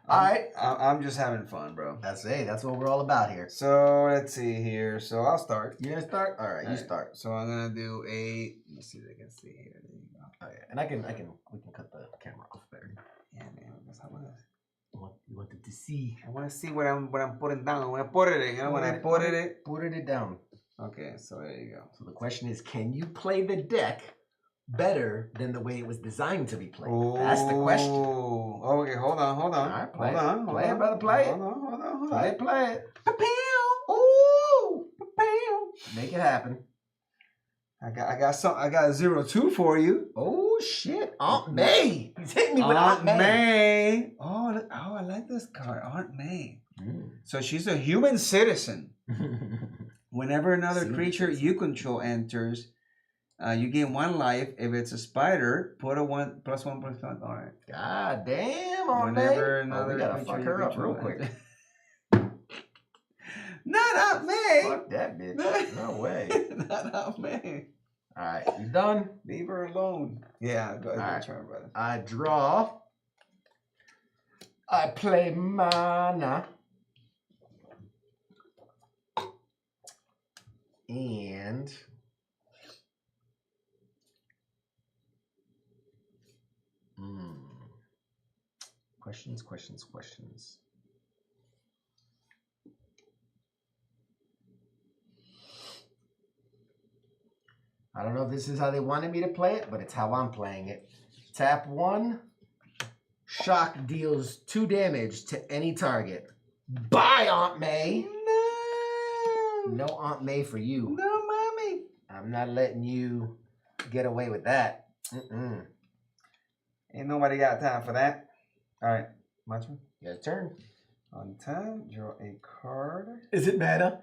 All right. I'm just having fun, bro. That's what we're all about here. So let's see here. So I'll start. You gonna start? All right, you start. So I'm gonna do a. Let's see if I can see here. There you go. Oh, yeah. And we can cut the camera off better. Yeah, man. That's how You wanted to see. I want to see what I'm putting down. When I put it in, when I put it. Put it down. Okay, so there you go. So the question is, can you play the deck better than the way it was designed to be played? That's the question. Oh, okay, hold on. All right, play hold it. on. Play it, brother, play it. Hold on. Play it. Ooh. Make it happen. I got a 0-2 for you. Oh shit, Aunt May. He's hitting me with Aunt May. May. Oh, I like this card, Aunt May. So she's a human citizen. Whenever another creature you control enters, you gain 1 life. If it's a spider, put a 1 +1 +1. All right. God damn, Aunt May. Whenever another we gotta creature fuck you her up control real quick. Not Aunt May. Fuck that bitch. No way. Not Aunt May. All right, you done? Leave her alone. Yeah, go ahead. All right. Turn, brother. I draw. I play mana. And questions. I don't know if this is how they wanted me to play it, but it's how I'm playing it. Tap 1. Shock deals 2 damage to any target. Bye, Aunt May. No Aunt May for you. No, mommy. I'm not letting you get away with that. Ain't nobody got time for that. All right, my turn. Your turn. On time, draw a card. Is it meta?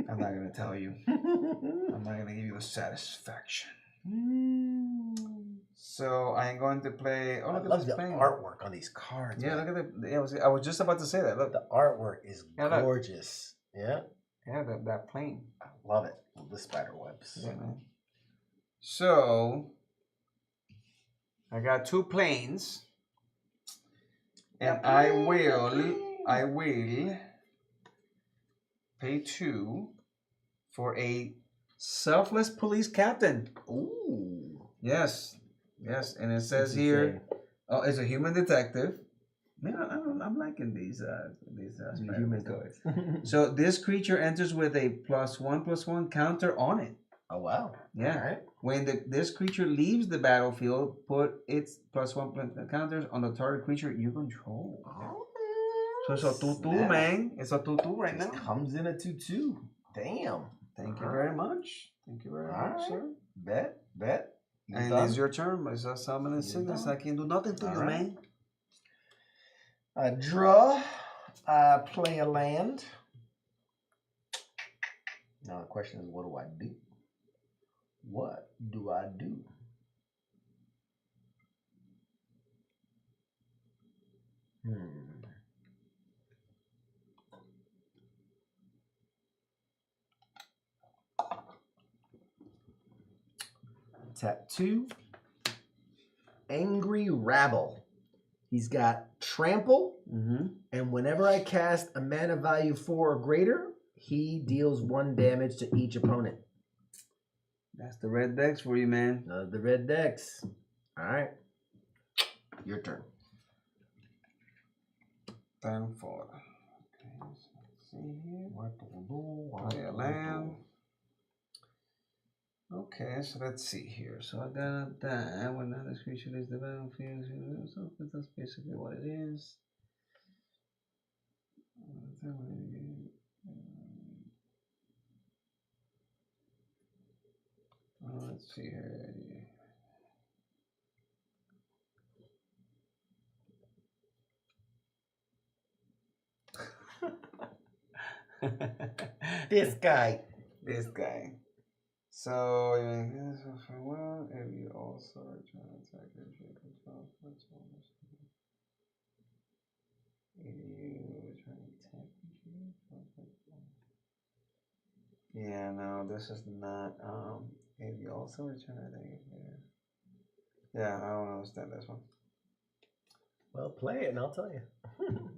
I'm not gonna tell you. I'm not gonna give you the satisfaction. So I'm going to play. Oh, I look at love this the plane. artwork on these cards. Yeah, man. look at the. I was just about to say that. Look, The artwork is Yeah, look. gorgeous. Yeah, yeah, that plane. I love it. The spider webs. Yeah, man. So I got 2 planes, and I will I will pay 2 for a selfless police captain. Ooh. Yes, and it says That's here, insane. oh, it's a human detective. Man, I'm liking these Human cards. cards. So this creature enters with a +1/+1 counter on it. Oh wow. Yeah. All right. When this creature leaves the battlefield, put its +1 counters on the target creature you control. Oh, So it's a 2/2, snap. man. It's a 2/2 right Just now. comes in a 2/2. Damn. Thank you very much. Thank you very much, right. sir. Bet. You And done? it's your turn. It's a summon and sickness. done. I can do nothing to All you, right. man. I draw. Play a land. Now the question is, what do I do? What do I do? Tap 2. Angry Rabble. He's got trample, and whenever I cast a mana value 4 or greater, he deals 1 damage to each opponent. That's the red decks for you, man. The red decks. All right. Your turn. Turn 4. Okay, so let's see here. Play a land. Okay, so let's see here. So I got that. When another creature leaves the battlefield, so that's basically what it is. Let's see here. This guy. So, for one, if you also return attack if you control for 12. If you return attack yeah, no, this is not. If you also return attack yeah, I don't understand this one. Well, play it and I'll tell you.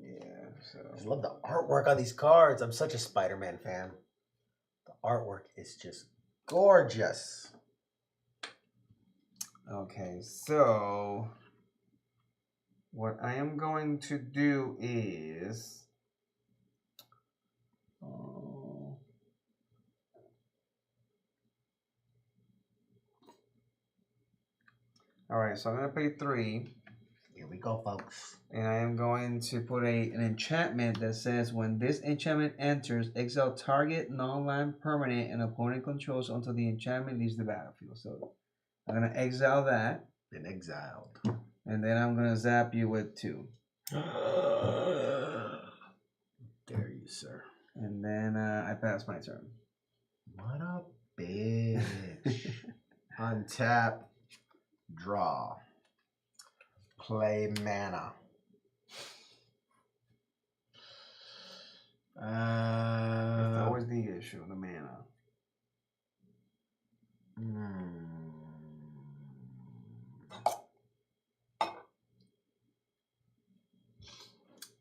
Yeah, so. I just love the artwork on these cards. I'm such a Spider-Man fan. The artwork is just gorgeous. Okay, so what I am going to do is all right, so I'm gonna pay 3. Here we go, folks. And I am going to put an enchantment that says when this enchantment enters, exile target non-land permanent and opponent controls until the enchantment leaves the battlefield. So I'm gonna exile that. Been exiled. And then I'm gonna zap you with 2. Dare you, sir. And then I pass my turn. What a bitch. Untap. Draw. Play mana. That's always the issue, the mana.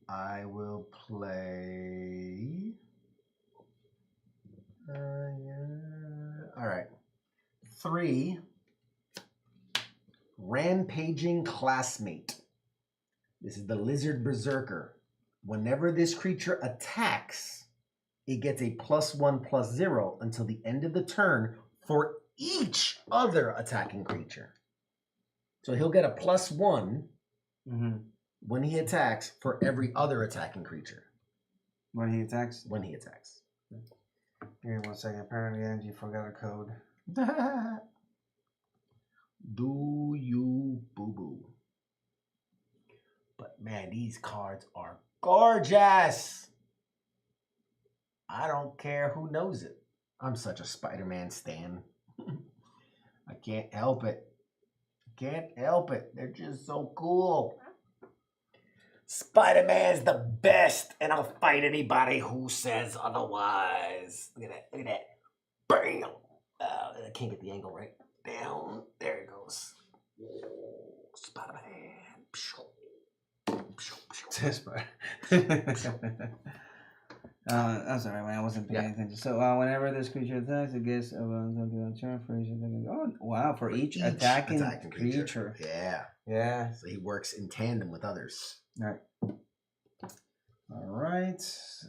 I will play. All right. 3. Rampaging Classmate. This is the Lizard Berserker. Whenever this creature attacks, it gets a +1/+0 until the end of the turn for each other attacking creature. So he'll get a +1 when he attacks for every other attacking creature. When he attacks? When he attacks. Give me 1 second. Apparently, Angie forgot a code. Do you boo-boo. But man, these cards are gorgeous. I don't care who knows it. I'm such a Spider-Man stan. I can't help it. Can't help it. They're just so cool. Spider-Man's the best, and I'll fight anybody who says otherwise. Look at that. Look at that. Bam. I can't get the angle right. Down. There it goes. Spider-Man. That's alright, man. I wasn't paying attention. So whenever this creature attacks, it gets something on turn for each attacking. Oh wow! For each attacking creature. Yeah. Yeah. So he works in tandem with others. All right. All right. So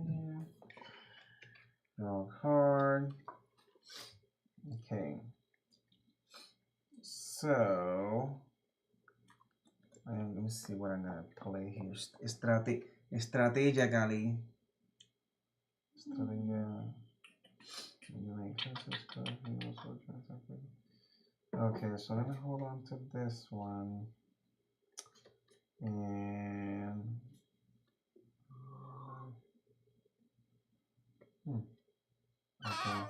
here. Draw a card. Okay. So let me see what I'm gonna play here. Strategically. Okay, so let me hold on to this one. And okay.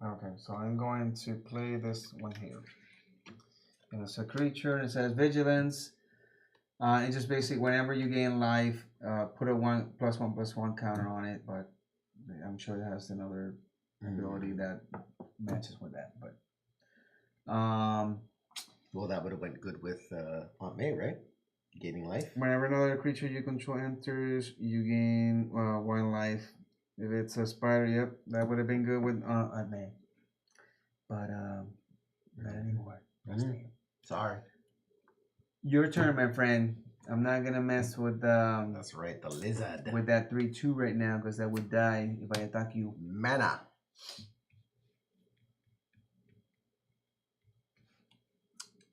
Okay, so I'm going to play this one here. And it's a creature. It says vigilance. It's just basically whenever you gain life, put a 1+1/+1 counter on it. But I'm sure it has another ability that matches with that. But well, that would have went good with Aunt May, right? Gaining life. Whenever another creature you control enters, you gain 1 life. If it's a spider, yep, that would have been good with Aunt May. But not anymore. Sorry. Your turn, my friend. I'm not gonna mess with that's right, the lizard. With that 3/2 right now, because that would die if I attack you. Mana.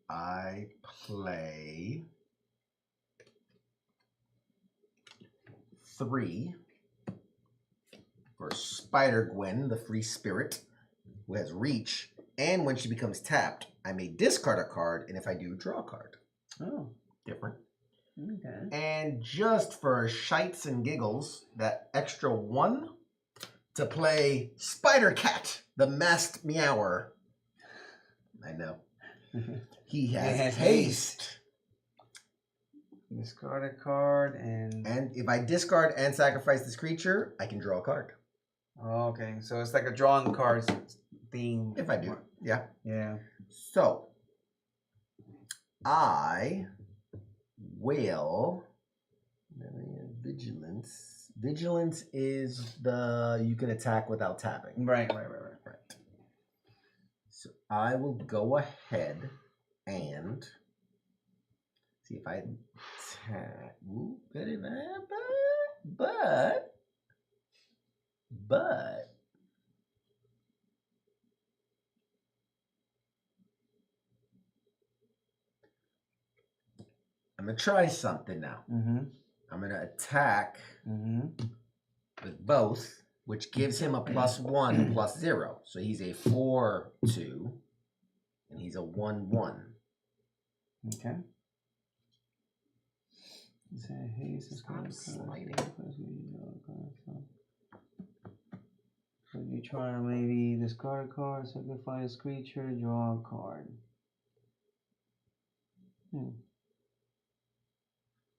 I play 3 for Spider Gwen, the free spirit, who has reach, and when she becomes tapped, I may discard a card, and if I do, draw a card. Oh. Different. Okay. And just for shites and giggles, that extra 1 to play Spider Cat, the masked meower. I know. He has haste. Discard a card and if I discard and sacrifice this creature, I can draw a card. Oh, okay, so it's like a drawing cards theme. If I do, yeah. Yeah. So I will vigilance. Vigilance is the you can attack without tapping. Right. So I will go ahead and see if I attack. Ooh, very bad, but I'm gonna try something now. I'm gonna attack with both, which gives him a +1 +0. So he's a 4/2, and he's a 1/1. Okay. Stop sliding. So you try to maybe discard a card, sacrifice a creature, draw a card.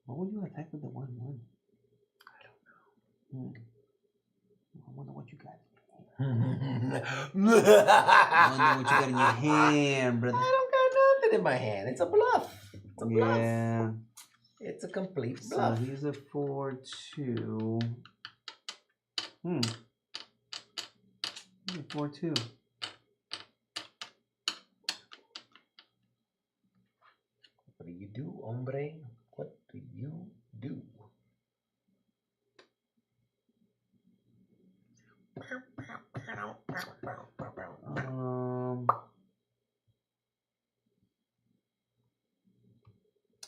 What would you attack with the 1/1? I don't know. I wonder what you got. I wonder what you got in your hand, brother. don't got nothing in my hand. It's a bluff. It's a bluff. Yeah. It's a complete bluff. So he's a 4/2. He's a 4/2. What do you do, hombre? What do you do?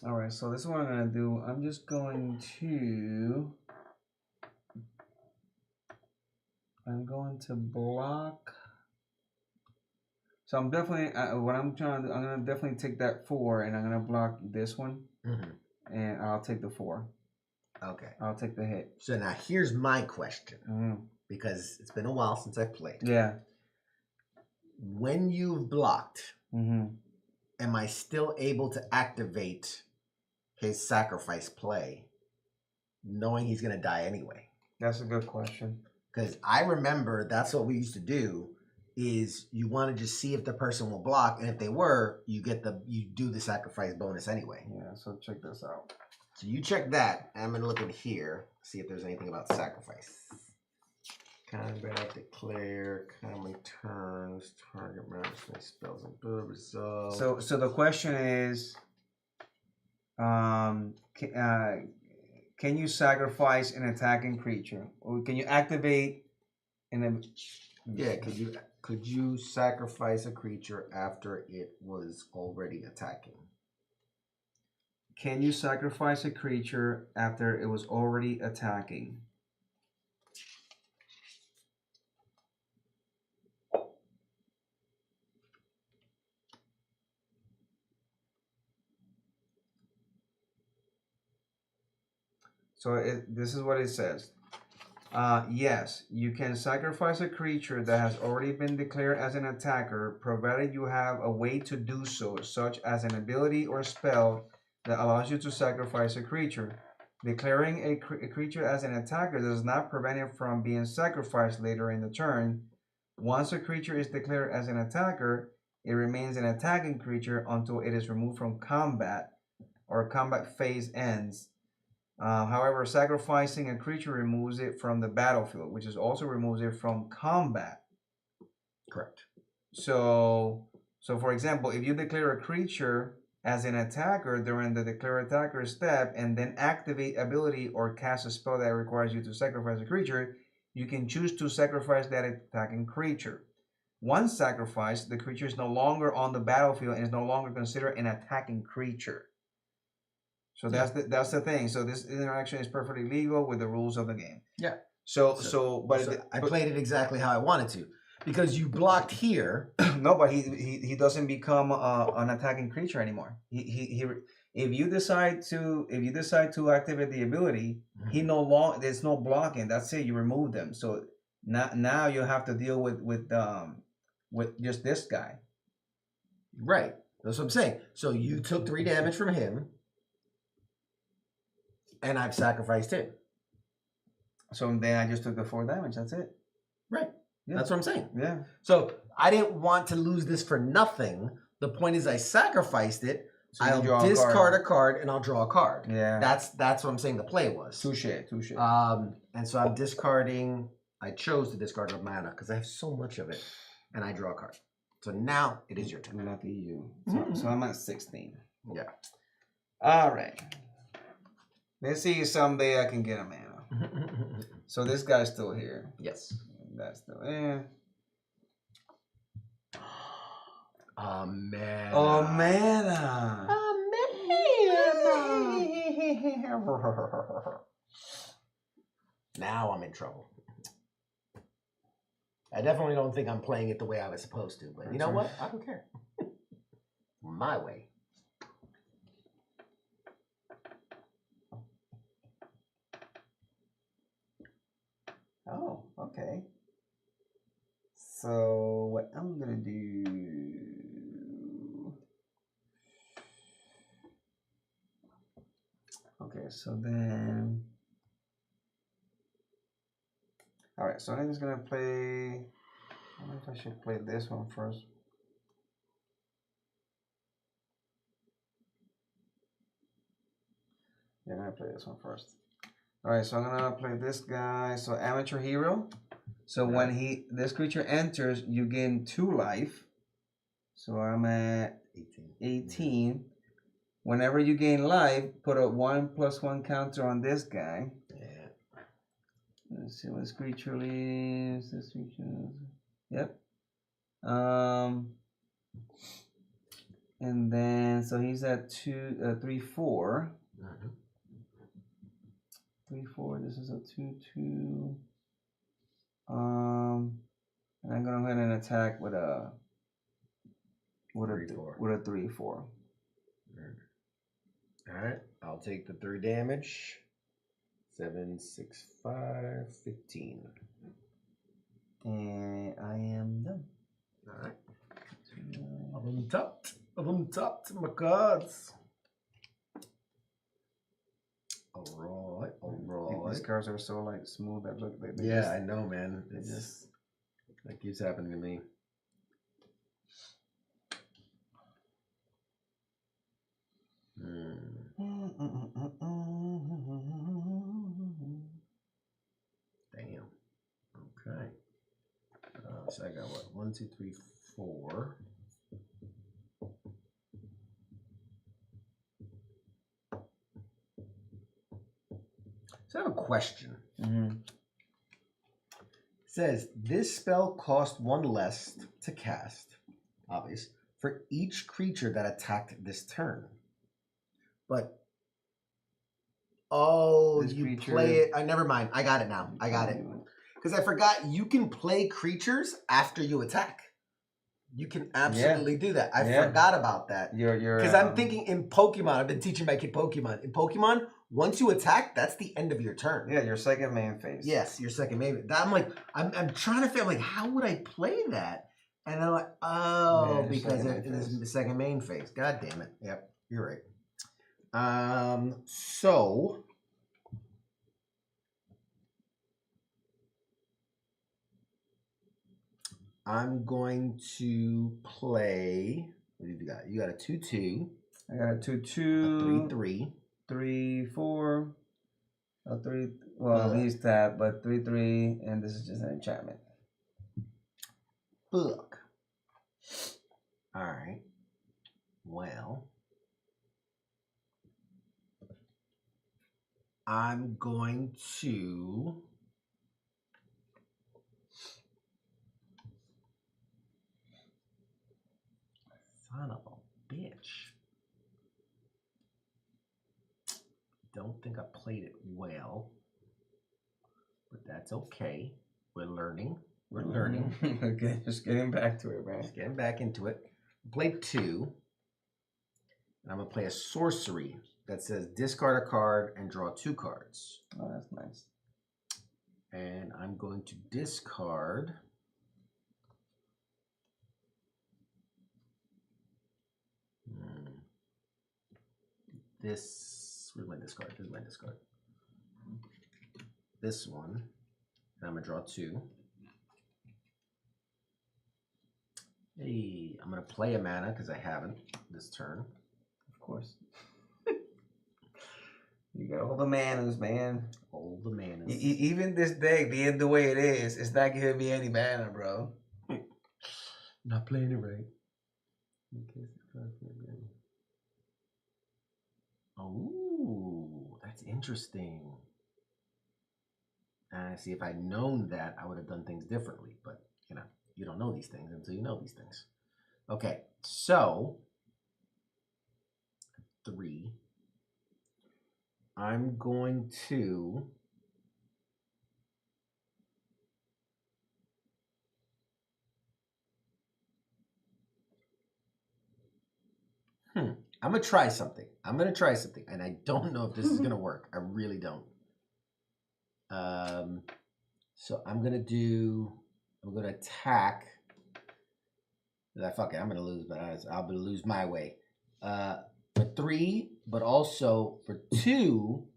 All right, so this is what I'm gonna do. I'm just going to block. So I'm definitely what I'm trying to do, I'm gonna definitely take that 4 and I'm gonna block this one, and I'll take the 4. Okay. I'll take the hit. So now here's my question, because it's been a while since I've played. Yeah. When you've blocked, am I still able to activate his sacrifice play, knowing he's gonna die anyway? That's a good question. Because I remember that's what we used to do. is you want to just see if the person will block, and if they were, you do the sacrifice bonus anyway. Yeah, so check this out. So you check that. I'm gonna look in here, see if there's anything about sacrifice. Combat, declare, common turns, target match, spells and resolve. So the question is, can you sacrifice an attacking creature, or can you activate an? Yeah, could you sacrifice a creature after it was already attacking? Can you sacrifice a creature after it was already attacking? So this is what it says. Yes, you can sacrifice a creature that has already been declared as an attacker, provided you have a way to do so, such as an ability or spell that allows you to sacrifice a creature. Declaring a creature as an attacker does not prevent it from being sacrificed later in the turn. Once a creature is declared as an attacker, it remains an attacking creature until it is removed from combat or combat phase ends. However, sacrificing a creature removes it from the battlefield, which is also removes it from combat. Correct. So for example, if you declare a creature as an attacker during the declare attacker step and then activate ability or cast a spell that requires you to sacrifice a creature, you can choose to sacrifice that attacking creature. Once sacrificed, the creature is no longer on the battlefield and is no longer considered an attacking creature. So that's the thing. So this interaction is perfectly legal with the rules of the game. Yeah. But I played it exactly how I wanted to, because you blocked here. No, but he doesn't become an attacking creature anymore. If you decide to activate the ability, he no longer, there's no blocking. That's it. You remove them. So now you have to deal with just this guy. Right. That's what I'm saying. So you took 3 damage from him. And I've sacrificed him. So then I just took the 4 damage. That's it. Right. Yeah. That's what I'm saying. Yeah. So I didn't want to lose this for nothing. The point is I sacrificed it. So I'll discard a card and I'll draw a card. Yeah. That's what I'm saying the play was. Touche. And so I'm discarding. I chose to discard a mana because I have so much of it. And I draw a card. So now it is your turn. Lucky you. So I'm at 16. Yeah. All right. Let's see if someday I can get a mana. So this guy's still here. Yes. That's still in. A mana. Oh, mana. Now I'm in trouble. I definitely don't think I'm playing it the way I was supposed to, but you know what? I don't care. My way. Oh, okay. So what I'm gonna do? Okay, so then. All right, so I'm just gonna play. I don't know if I should play this one first. Yeah, I'm gonna play this one first. All right, so I'm gonna play this guy. So amateur hero. So when this creature enters, you gain 2 life. So I'm at 18. Whenever you gain life, put a 1/+1 counter on this guy. Yeah. Let's see what this creature leaves. This creature. Yep. And then so he's at 3/4. 3/4. This is a 2/2. And I'm gonna go ahead and attack with a 3/4. All right, I'll take the 3 damage. 7, 6, 5, 15. And I am done. All right. I'm tapped my cards. All right. These cards are so like smooth that look. Yeah, I know, man. It's just that keeps happening to me. So I got what? 1, 2, 3, 4. So I have a question. Mm-hmm. It says this spell costs 1 less to cast, obvious, for each creature that attacked this turn. But This you creature- play it. Never mind. I got it now. I got it. Because I forgot you can play creatures after you attack. You can absolutely do that. I forgot about that. Because I'm thinking in Pokemon, I've been teaching my kid Pokemon. In Pokemon, once you attack, that's the end of your turn. Yeah, your second main phase. Yes, your second main. I'm like, I'm trying to figure, like, how would I play that? And I'm like, oh, Yeah, because second it main is phase. the second main phase. God damn it. Yep, you're right. So I'm going to play. What have you got? You got a 2/2. I got a 2/2. A 3/3. 3/4. A 3. Well, he's tapped, but 3/3, and this is just an enchantment. Fuck. All right. Well, I'm going to. Son of a bitch. Don't think I played it well, but that's okay. We're learning. We're learning. Okay, just getting back to it, man. Just getting back into it. Play 2. And I'm going to play a sorcery that says discard a card and draw 2 cards. Oh, that's nice. And I'm going to discard. This. Where's my discard? This is my discard. This one. And I'm going to draw 2. Hey, I'm going to play a mana because I haven't this turn. Of course. You got all the manas, man. All the manas. Even this deck, being the way it is, it's not giving me any mana, bro. Not playing it right. Oh, that's interesting. See, if I'd known that, I would have done things differently. But, you know, you don't know these things until you know these things. Okay, so 3. I'm going to I'm gonna try something. And I don't know if this is gonna work. I really don't. So I'm gonna attack. Fuck it, I'm gonna lose, but I'll lose my way. For 3, but also for 2,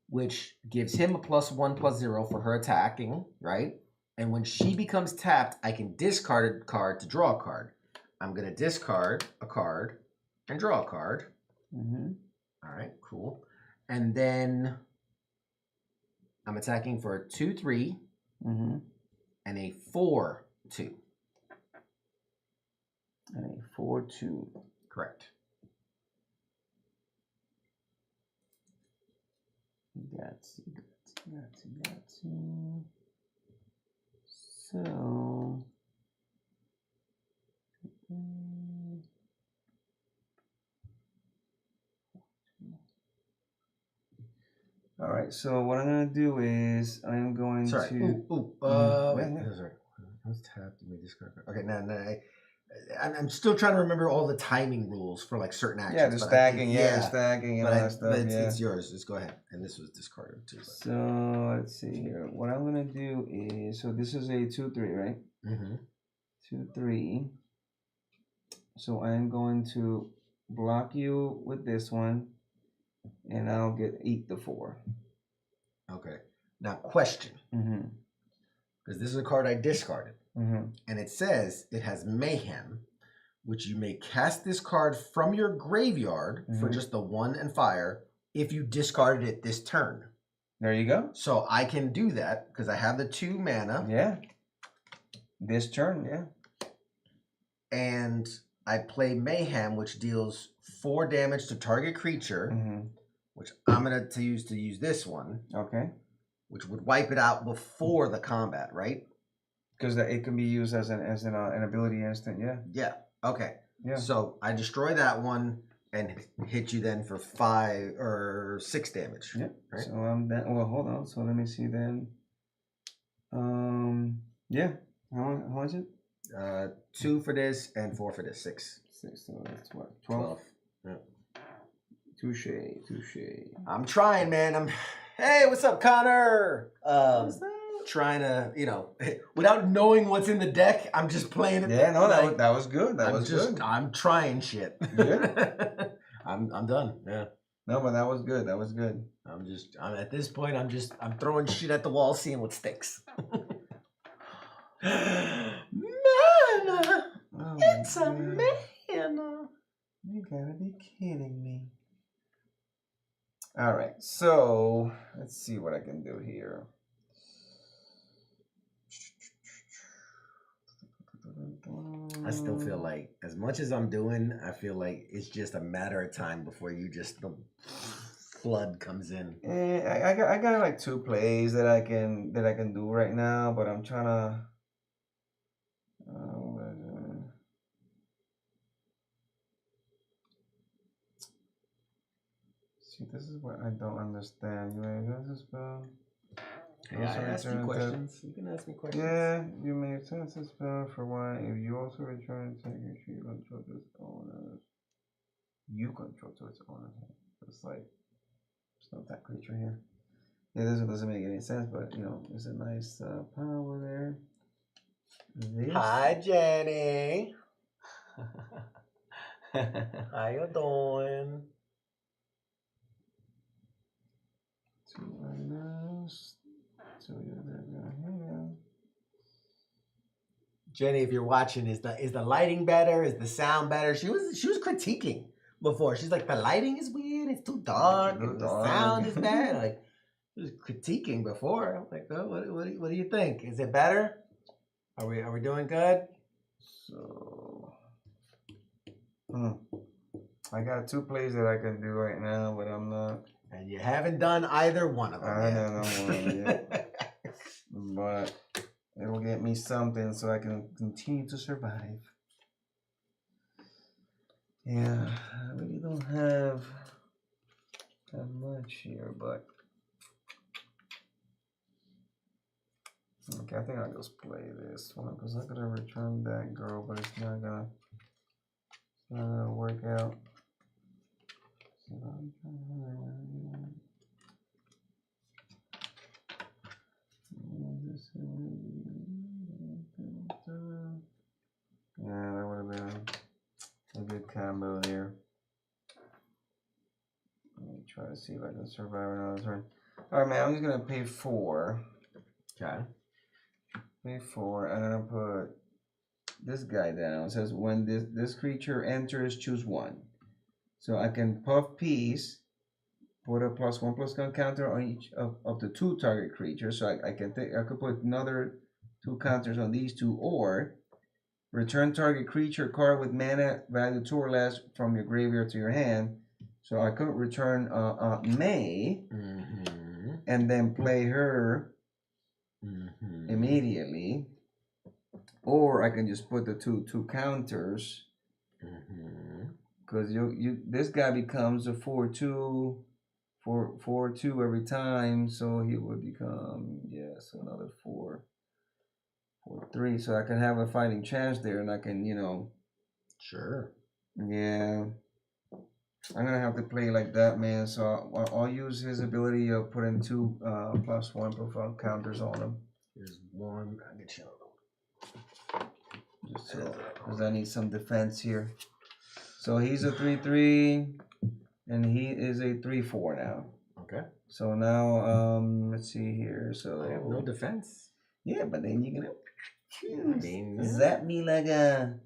which gives him a +1/+0 for her attacking, right? And when she becomes tapped, I can discard a card to draw a card. I'm gonna discard a card and draw a card. Mm-hmm. All right, cool. And then I'm attacking for a 2/3 and a 4/2. And a 4/2. Correct. Got you. So. All right. So what I'm gonna do is I'm going to. Sorry. I was tapped. Let me discard. Okay, no. I'm still trying to remember all the timing rules for like certain actions. Yeah, the stacking. The stacking and all that stuff. But it's yours. Just go ahead. And this was discarded too. But. So let's see here. What I'm gonna do is this is a 2/3, right? Mm-hmm. 2/3. So I'm going to block you with this one, and I'll eat the 4. Okay. Now question. Because this is a card I discarded. And it says it has Mayhem, which you may cast this card from your graveyard for just the 1 and fire if you discarded it this turn. There you go. So I can do that because I have the 2 mana. Yeah. This turn, yeah. And I play Mayhem, which deals 4 damage to target creature, which I'm gonna use this one. Okay. Which would wipe it out before the combat, right? Because it can be used as an ability instant, yeah. Yeah. Okay. Yeah. So I destroy that one and hit you then for 5 or 6 damage. Yeah. Right? So I'm then. Well, hold on. So let me see then. Yeah. How much is it? 2 for this and 4 for this. 6. 6. So that's what? 12. Yeah. Touche. I'm trying, man. Hey, what's up, Connor? Trying to, without knowing what's in the deck, I'm just playing it. Yeah, no, that was good. That was good. I'm trying shit. Good. I'm done. Yeah. No, but that was good. That was good. I'm at this point. I'm throwing shit at the wall, seeing what sticks. Mana, it's a mana. You gotta be kidding me. All right, so let's see what I can do here. I still feel like, as much as I'm doing, I feel like it's just a matter of time before the flood comes in. I got like 2 plays that I can do right now, but I'm trying to. See, this is what I don't understand. You spell. Yeah, I ask you questions. You can ask me questions. Yeah, you may sense a spell for 1. If you also return target you control to its owner, you control to its owner. It's like there's no that creature here. Yeah, this one doesn't make any sense, but there's a nice power there. Hi, Jenny. How you doing? 2 minus. So Jenny, if you're watching, is the lighting better? Is the sound better? She was critiquing before. She's like, the lighting is weird. It's too dark, and the sound is bad. Like, she was critiquing before. I'm like, oh, what do you think? Is it better? Are we doing good? So I got 2 plays that I can do right now, but I'm not. And you haven't done either one of them. I don't know one yet. But it'll get me something so I can continue to survive. Yeah, I really don't have that much here, but okay, I think I'll just play this one because I could have returned that girl, but it's not gonna work out. Yeah, that would have been a good combo there. Let me try to see if I can survive another turn. Alright, man, I'm just gonna pay 4. Okay. Pay 4, and I'm gonna put this guy down. It says when this creature enters, choose 1. So I can puff piece, put a +1/+1 counter on each of the 2 target creatures. So I could put another 2 counters on these 2, or return target creature card with mana value 2 or less from your graveyard to your hand. So I could return May, and then play her immediately, or I can just put the two counters. Because this guy becomes a 4/2 every time, so he would become so another 4/3. So I can have a fighting chance there, and I can Sure. Yeah, I'm gonna have to play like that, man. So I'll use his ability of putting 2 +1 counters on him. Here's 1. I'll get you. Just so, because I need some defense here. So he's a 3/3, and he is a 3/4 now. Okay. So now, let's see here. So I have no defense. Yeah, but then you're gonna Yeah. zap me like a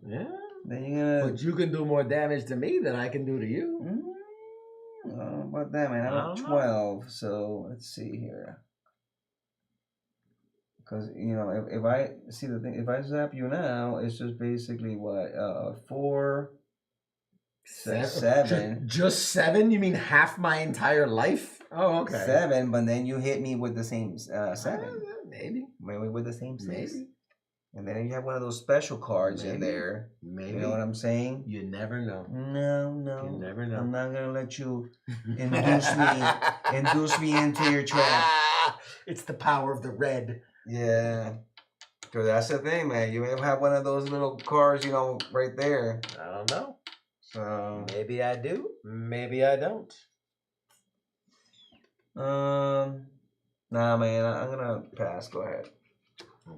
Then you're gonna. But you can do more damage to me than I can do to you. About that, man. I'm at 12. So let's see here. Because if I see the thing, if I zap you now, it's just basically what 4, 7. Just 7? You mean half my entire life? Oh, okay. 7, but then you hit me with the same 7. Maybe With the same 6. Maybe. And then you have one of those special cards in Maybe. there. Maybe. You know what I'm saying? You never know. No. You never know. I'm not gonna let you induce me into your trap. It's the power of the red. Yeah. Cause that's the thing, man. You may have one of those little cards, right there. I don't know. So maybe I do. Maybe I don't. Nah, man. I'm gonna pass. Go ahead.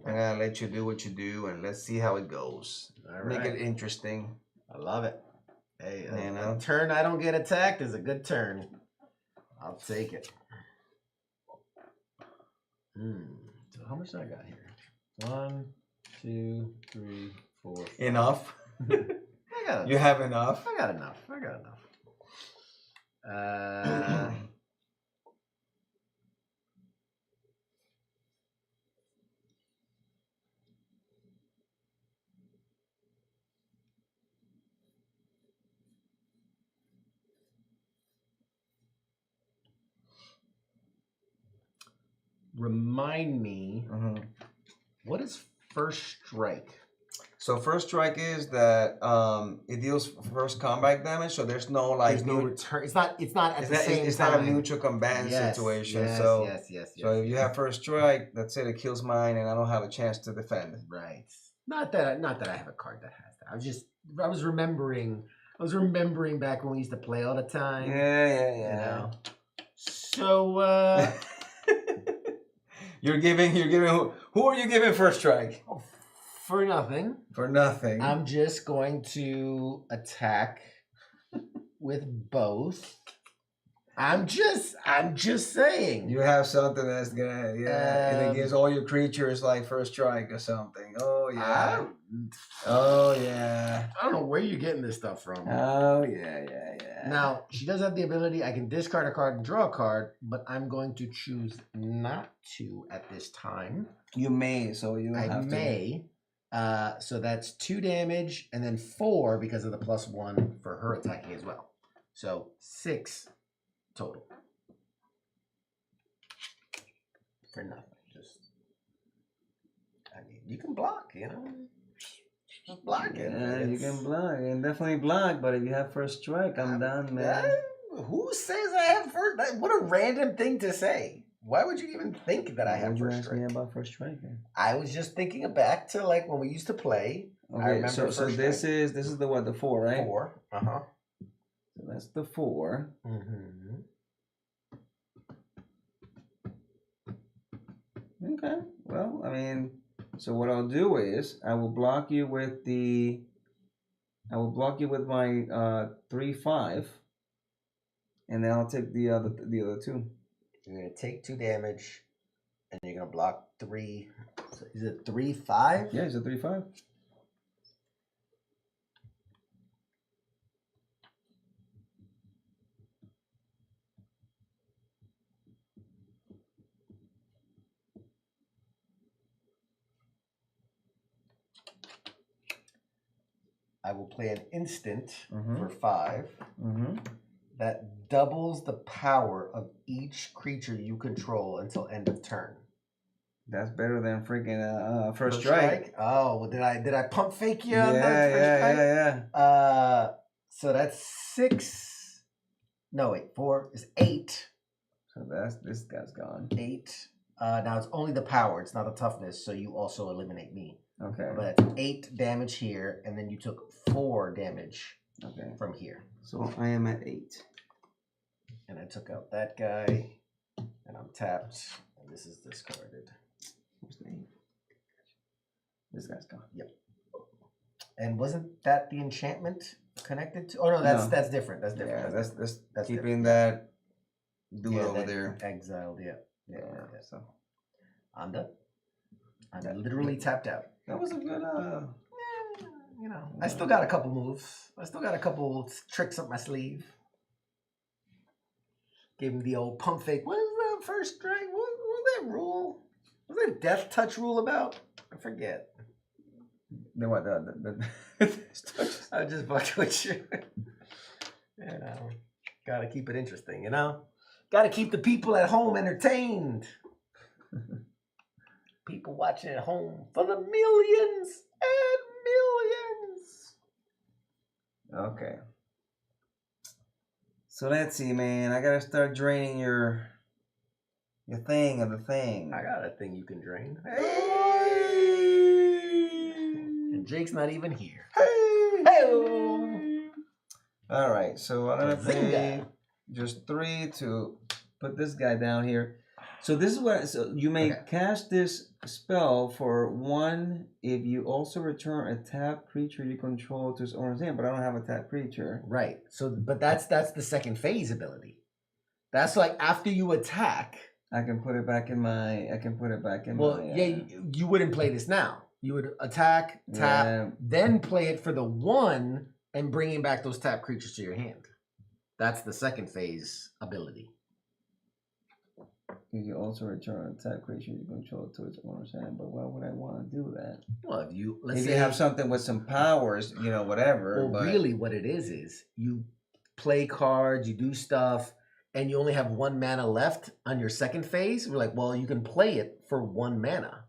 I'm gonna let you do what you do, and let's see how it goes. All Make right. it interesting. I love it. Hey, a turn I don't get attacked is a good turn. I'll take it. So how much do I got here? 1, 2, 3, 4. 5. Enough. I got enough. You have enough. I got enough. Remind me, what is first strike? So first strike is that it deals first combat damage. So there's no there's no return. It's not at the same time. It's not a mutual combatant situation. Yes, so yes. So if you have first strike, that's it. It kills mine, and I don't have a chance to defend. Right. Not that I have a card that has that. I was remembering back when we used to play all the time. Yeah. So You're giving who are you giving first strike? For nothing. For nothing. I'm just going to attack with both. I'm just saying. You have something that's gonna and it gives all your creatures like first strike or something. Oh yeah. I don't know where you're getting this stuff from. Oh yeah. Now, she does have the ability, I can discard a card and draw a card, but I'm going to choose not to at this time. You may, so you don't have to. I may. So that's 2 damage and then 4 because of the +1 for her attacking as well. So 6 total. For nothing. You can block, Just block it. Yeah, you can block. You can definitely block, but if you have first strike, I'm done, man. Who says I have first? What a random thing to say. Why would you even think that I have first strike? Why would you ask me about first strike? I was just thinking back to like when we used to play. Okay, I remember so this is the 4, right? 4. So that's the 4. Okay. Well, I mean, so what I'll do is I will block you with my 3/5, and then I'll take the other 2. You're gonna take 2 damage, and you're gonna block 3. So is it 3/5? Yeah, it's a 3/5. I will play an instant for 5. That doubles the power of each creature you control until end of turn. That's better than freaking first strike. Oh, well, did I pump fake you? Yeah. So that's 6. No, wait, 4 is 8. So this guy's gone. 8. Now it's only the power. It's not the toughness. So you also eliminate me. Okay. But it's 8 damage here, and then you took 4 damage. Okay. From here. So I am at 8. And I took out that guy, and I'm tapped, and this is discarded. Where's the 8? This guy's gone. Yep. And wasn't that the enchantment connected to? Oh no, that's different. That's different. Yeah, that's different. keeping that dude over there. Exiled. Yeah. So I'm done. I'm literally tapped out. That was a good. I still got a couple moves. I still got a couple tricks up my sleeve. Gave him the old pump fake. What is that first strike? What was that rule? What's that death touch rule about? I forget. Then what? I just fucked with you. You know, gotta keep it interesting, you know? Gotta keep the people at home entertained. People watching at home for the millions and millions. Okay. So let's see, man. I gotta start draining your thing of the thing. I got a thing you can drain. Hey! And Jake's not even here. Hey! All right, so I'm gonna pay Zinga. just 3 to put this guy down here. So this is what. So you may cast this spell for 1 if you also return a tapped creature you control to its owner's hand. But I don't have a tapped creature. Right. So, but that's the second phase ability. That's like after you attack. I can put it back in my. Well, yeah, you wouldn't play this now. You would attack, tap, then play it for the 1 and bringing back those tapped creatures to your hand. That's the second phase ability. You can also return a tapped creature you control to its owner's hand. But why would I want to do that? Well, if you if you have something with some powers, you know, whatever. Well, really, what it is you play cards, you do stuff, and you only have 1 mana left on your second phase. We're like, well, you can play it for 1 mana.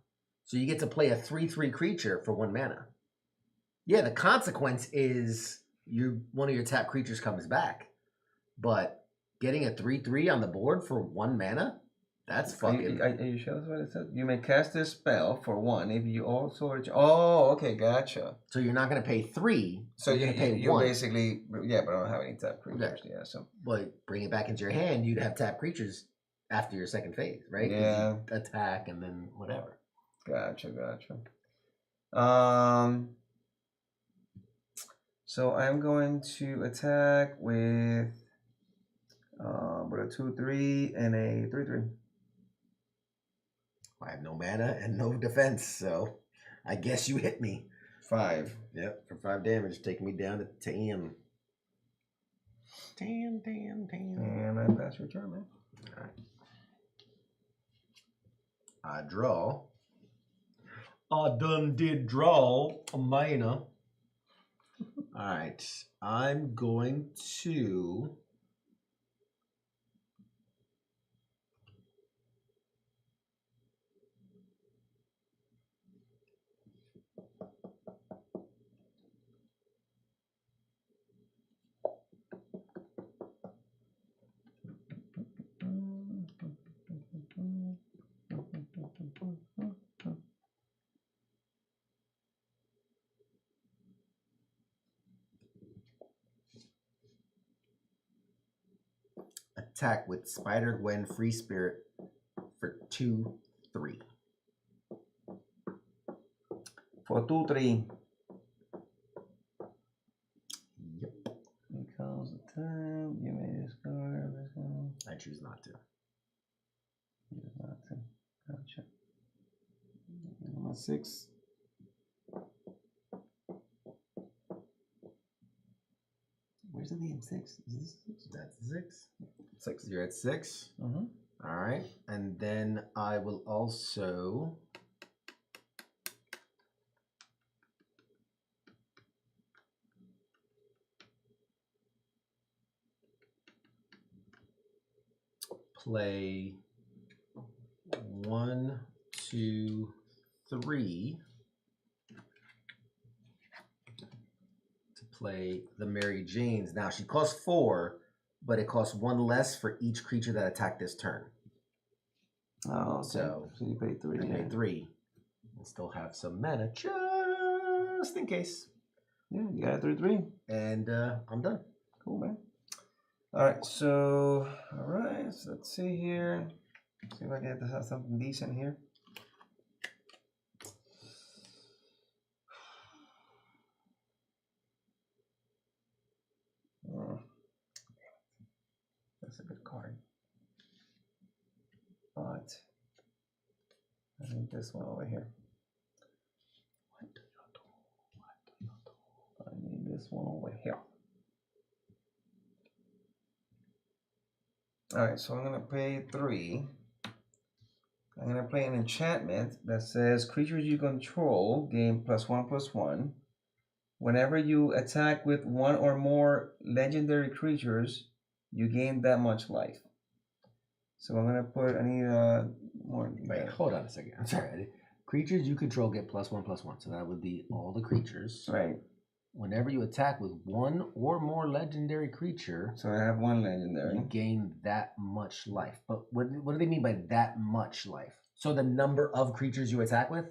So you get to play a 3/3 creature for 1 mana. Yeah, the consequence is one of your tapped creatures comes back. But getting a 3/3 on the board for 1 mana, that's fucking... Are you sure that's what it says? You may cast this spell for 1 if you also... Oh, okay, gotcha. So you're not going to pay 3. So you're going to pay you 1. Basically... Yeah, but I don't have any tapped creatures. Yeah, so... But bring it back into your hand, you'd have tapped creatures after your second phase, right? Yeah. You attack and then whatever. Gotcha. So I'm going to attack with a 2/3 and a 3/3. I have no mana and no defense, so I guess you hit me. 5. Yep, for 5 damage, taking me down to 10. 10. And I pass your turn, man. All right. I draw. I done did draw a mana. All right, I'm going to... attack with Spider Gwen Free Spirit for 2/3. For 2/3. Yep. Because the time you may discard this one. I choose not to. Choose not to. Gotcha. I'm a 6. Where's the name 6? Is this 6? That's 6. 6. You're at 6. Mm-hmm. All right. And then I will also... play 1, 2, 3 to play the Mary Janes. Now she costs 4, but it costs 1 less for each creature that attacked this turn. Oh, okay. So you pay 3. I pay 3 and still have some mana just in case. Yeah, you got a 3/3. And I'm done. Cool, man. All right, so let's see here. See if I can have something decent here. That's a good card. But I need this one over here. What do you do? I need this one over here. All right, so I'm gonna pay 3. I'm gonna play an enchantment that says creatures you control gain +1/+1. Whenever you attack with one or more legendary creatures, you gain that much life. So I'm gonna put. I need more. Wait, hold on a second. I'm sorry. Creatures you control get +1/+1. So that would be all the creatures. Right. Whenever you attack with one or more legendary creature, So I have one legendary. you gain that much life. But what do they mean by that much life? So the number of creatures you attack with?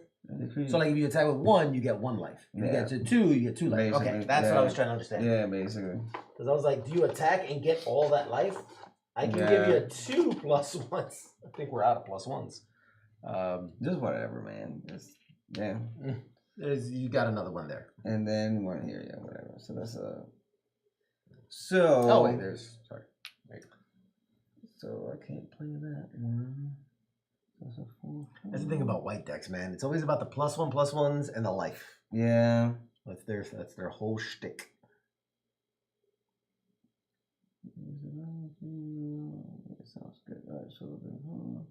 So like if you attack with one, you get one life. If you get to two, you get 2 life. Basically, Okay, that's what I was trying to understand. Yeah, basically. Because I was like, do you attack and get all that life? I can give you 2 +1s. I think we're out of +1s. Just whatever, man. Just yeah. You got another one there. And then one here, yeah, whatever. So that's a. So. Oh wait, sorry. Wait. So I can't play that one. That's a 4/4. That's the thing about white decks, man. It's always about the +1/+1s and the life. Yeah. That's their whole shtick. Sounds good. All right, so then,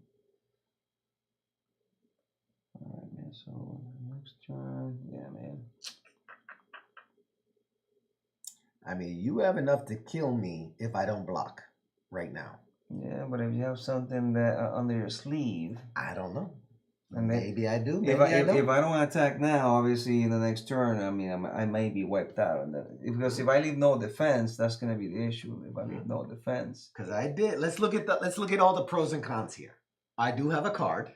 all right, man. So next turn, yeah, man. I mean, you have enough to kill me if I don't block right now. Yeah, but if you have something that under your sleeve, I don't know. and Maybe I do. Maybe if I don't attack now, obviously in the next turn, I mean, I may be wiped out. And because if I leave no defense, that's gonna be the issue. If I leave no defense, because I did. Let's look at all the pros and cons here. I do have a card.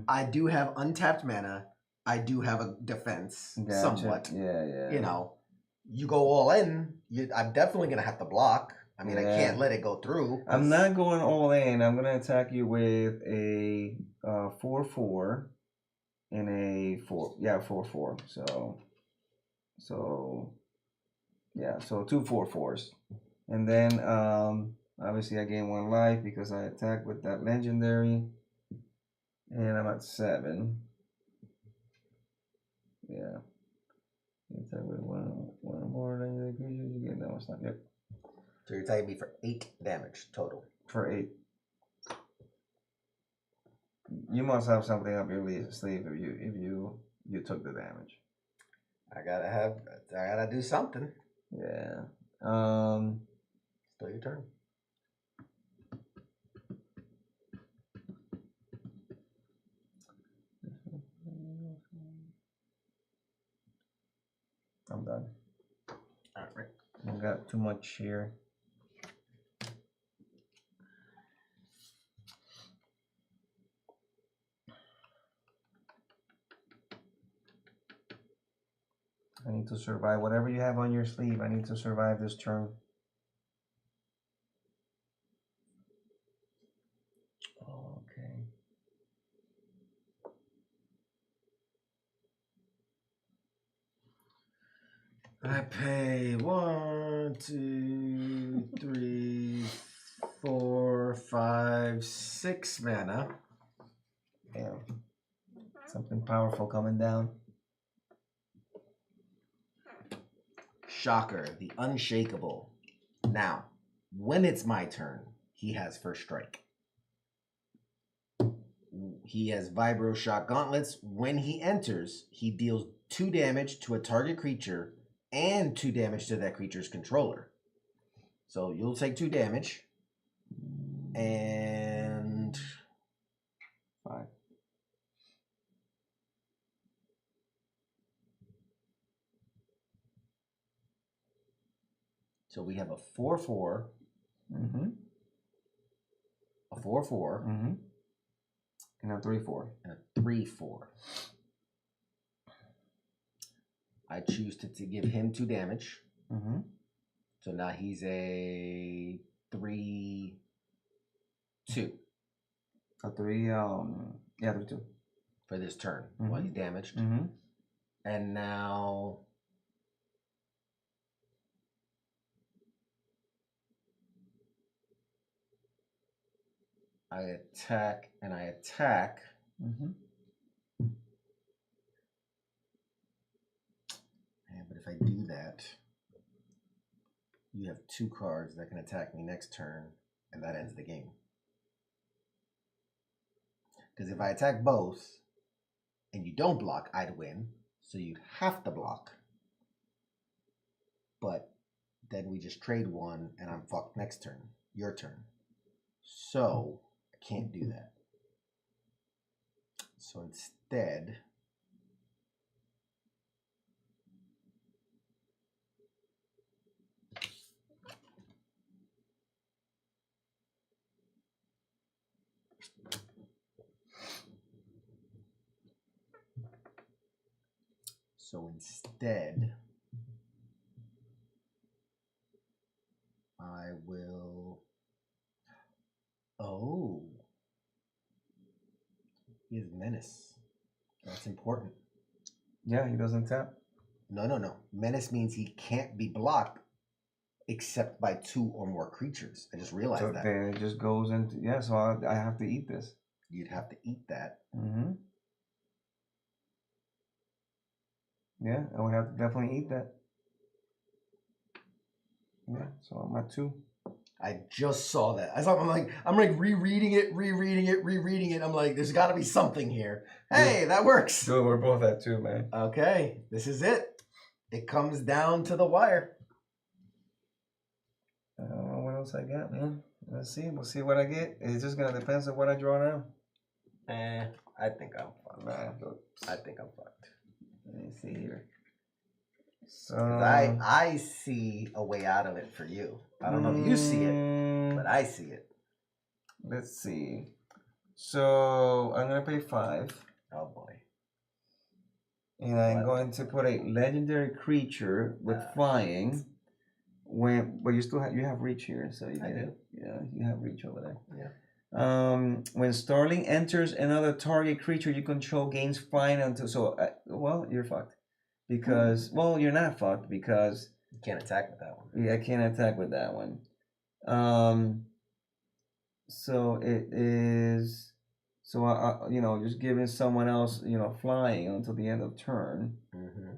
I do have untapped mana. I do have a defense somewhat. Yeah. You know, you go all in. I'm definitely gonna have to block. I mean, I can't let it go through. I'm not going all in. I'm gonna attack you with a 4/4 and a 4/4. So yeah, so 2 4/4s, and then obviously I gain 1 life because I attack with that legendary, and I'm at 7. Yeah, you attack with one more legendary creature. You get that much time. Yep. So you're attacking me for 8 damage total. For 8. You must have something up your sleeve if you took the damage. I gotta do something. Yeah. Still your turn. I'm done. All right. I got too much here. I need to survive. Whatever you have on your sleeve, I need to survive this turn. Okay. I pay 1, 2, 3, 4, 5, 6 mana. Damn. Something powerful coming down. Shocker, the Unshakable. Now, when it's my turn, he has first strike. He has Vibro Shock Gauntlets. When he enters, he deals 2 damage to a target creature and 2 damage to that creature's controller. So you'll take 2 damage. And 5. so we have a 4/4, a 4/4, and a 3/4, and a 3/4. I choose to give him 2 damage. So now he's a 3/2. A 3, 3/2. For this turn while he's damaged. And now I attack and I attack. Man, but if I do that, you have 2 cards that can attack me next turn, and that ends the game. Because if I attack both and you don't block, I'd win. So you have to block. But then we just trade one and I'm fucked next turn. Your turn. So I can't do that. So instead, I will. Oh. He has menace. That's important. Yeah, he doesn't tap. No. Menace means he can't be blocked except by 2 or more creatures. I just realized So that. then it just goes into, yeah, so I have to eat this. You'd have to eat that. Mm-hmm. Yeah, I would have to definitely eat that. Yeah, so I'm at 2. I just saw that. I'm like rereading it. I'm like, there's got to be something here. Hey, that works. Dude, we're both at 2, man. Okay, this is it. It comes down to the wire. I don't know what else I got, man. Let's see. We'll see what I get. It's just gonna depend on what I draw now. I think I'm fucked. Nah, I think I'm fucked. let me see here. So 'Cause I see a way out of it for you. I don't know if you see it, but I see it. let's see. So I'm gonna pay 5. Oh boy. And I'm What? going to put a legendary creature with flying. But you still have reach here, so you I can, do. yeah, you have reach over there. Yeah. When Starling enters another target creature you control gains flying until well, you're fucked because you're not fucked because You can't attack with that one. yeah, I can't attack with that one. So it is. So I just giving someone else flying until the end of turn. Mm-hmm.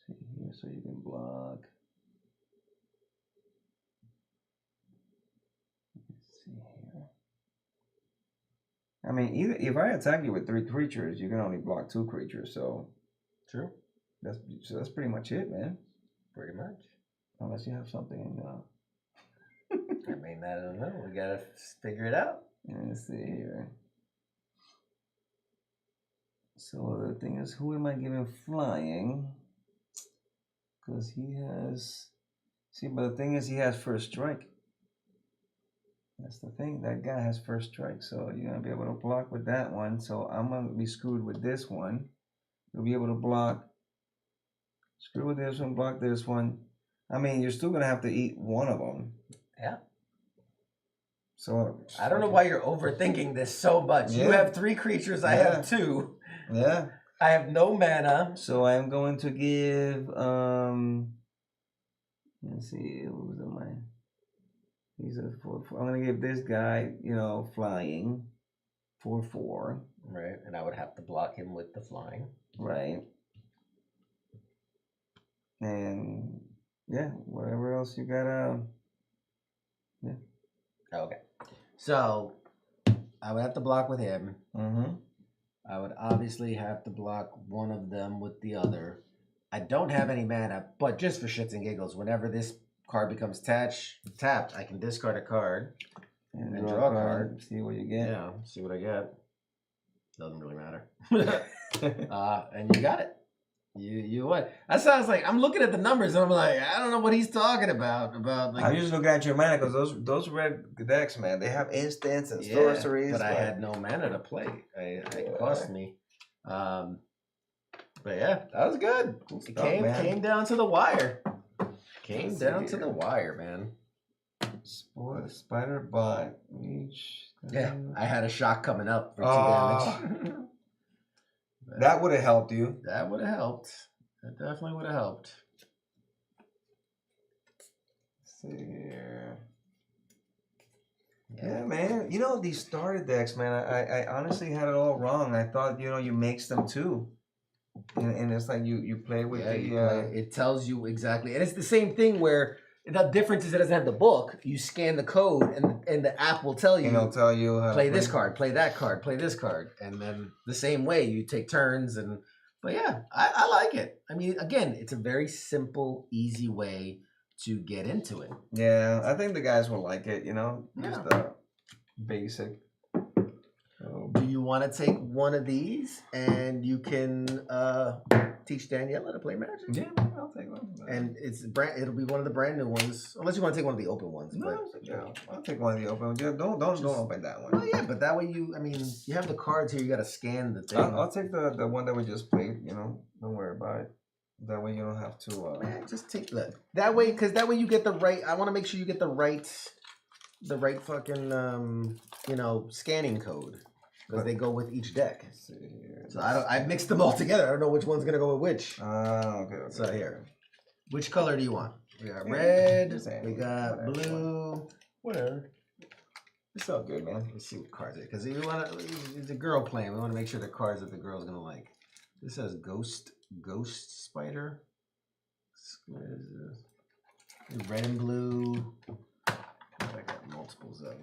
See here, so you can block. Let's see here. I mean, if I attack you with 3 creatures, you can only block 2 creatures. So True. that's pretty much it, man. Pretty much. Unless you have something. I mean, I don't know. We gotta figure it out. Let's see here. So the thing is, who am I giving flying? Because he has. See, but the thing is, he has first strike. That's the thing. That guy has first strike, so you're gonna be able to block with that one. So I'm gonna be screwed with this one. You'll be able to block. Screw with this one, block this one. I mean, you're still gonna have to eat one of them. Yeah. So I don't know why you're overthinking this so much. Yeah. You have 3 creatures. I have 2. Yeah. I have no mana. So I'm going to give let's see, who's the mine? He's a 4/4. I'm gonna give this guy, flying 4/4. Right, and I would have to block him with the flying. Right. And yeah, whatever else you got. Yeah. Okay. So I would have to block with him. Mm-hmm. I would obviously have to block one of them with the other. I don't have any mana, but just for shits and giggles, whenever this card becomes tapped, I can discard a card and draw a card. See what you get. Yeah, see what I get. Doesn't really matter. And you got it. You what? That sounds like I'm looking at the numbers and I'm like, I don't know what he's talking about. Like, I'm just looking at your mana because those red decks, man, they have instants and sorceries. but I had no mana to play. It cost me. But yeah, that was good. It came down to the wire. Came down to the wire, man. Spider bot. Reach. Yeah, I had a shock coming up for 2 damage. That would have helped you. That would have helped. That definitely would have helped. Let's see here. Yeah, man. These starter decks, man, I honestly had it all wrong. I thought, you mix them too. And it's like you play with it tells you exactly. And it's the same thing where The difference is it doesn't have the book. You scan the code, and the app will tell you. And it'll tell you how to play this card, play that card, play this card, and then the same way you take turns. But yeah, I like it. I mean, again, it's a very simple, easy way to get into it. Yeah, I think the guys will like it. Just Yeah. basic. Do you want to take one of these and you can teach Daniela to play Magic? Yeah, I'll take one. And it'll be one of the brand new ones, unless you want to take one of the open ones. No, But I'll take one of the open ones. Yeah, don't open that one. oh yeah, but that way you have the cards here. You got to scan the thing. I'll take the one that we just played. Don't worry about it. That way you don't have to. Man, just take that way, because that way you get the right. I want to make sure you get the right fucking scanning code, because they go with each deck. Let's see here. So I mixed them all together. I don't know which one's gonna go with which. Okay. So here, which color do you want? We got Yeah, red. just any, We got whatever. blue. Whatever. It's all good, man. Let's see what cards it. Because it's a girl playing. We want to make sure the cards that the girl's gonna like. This says Ghost Spider. What is this? Red and blue. I got multiples of.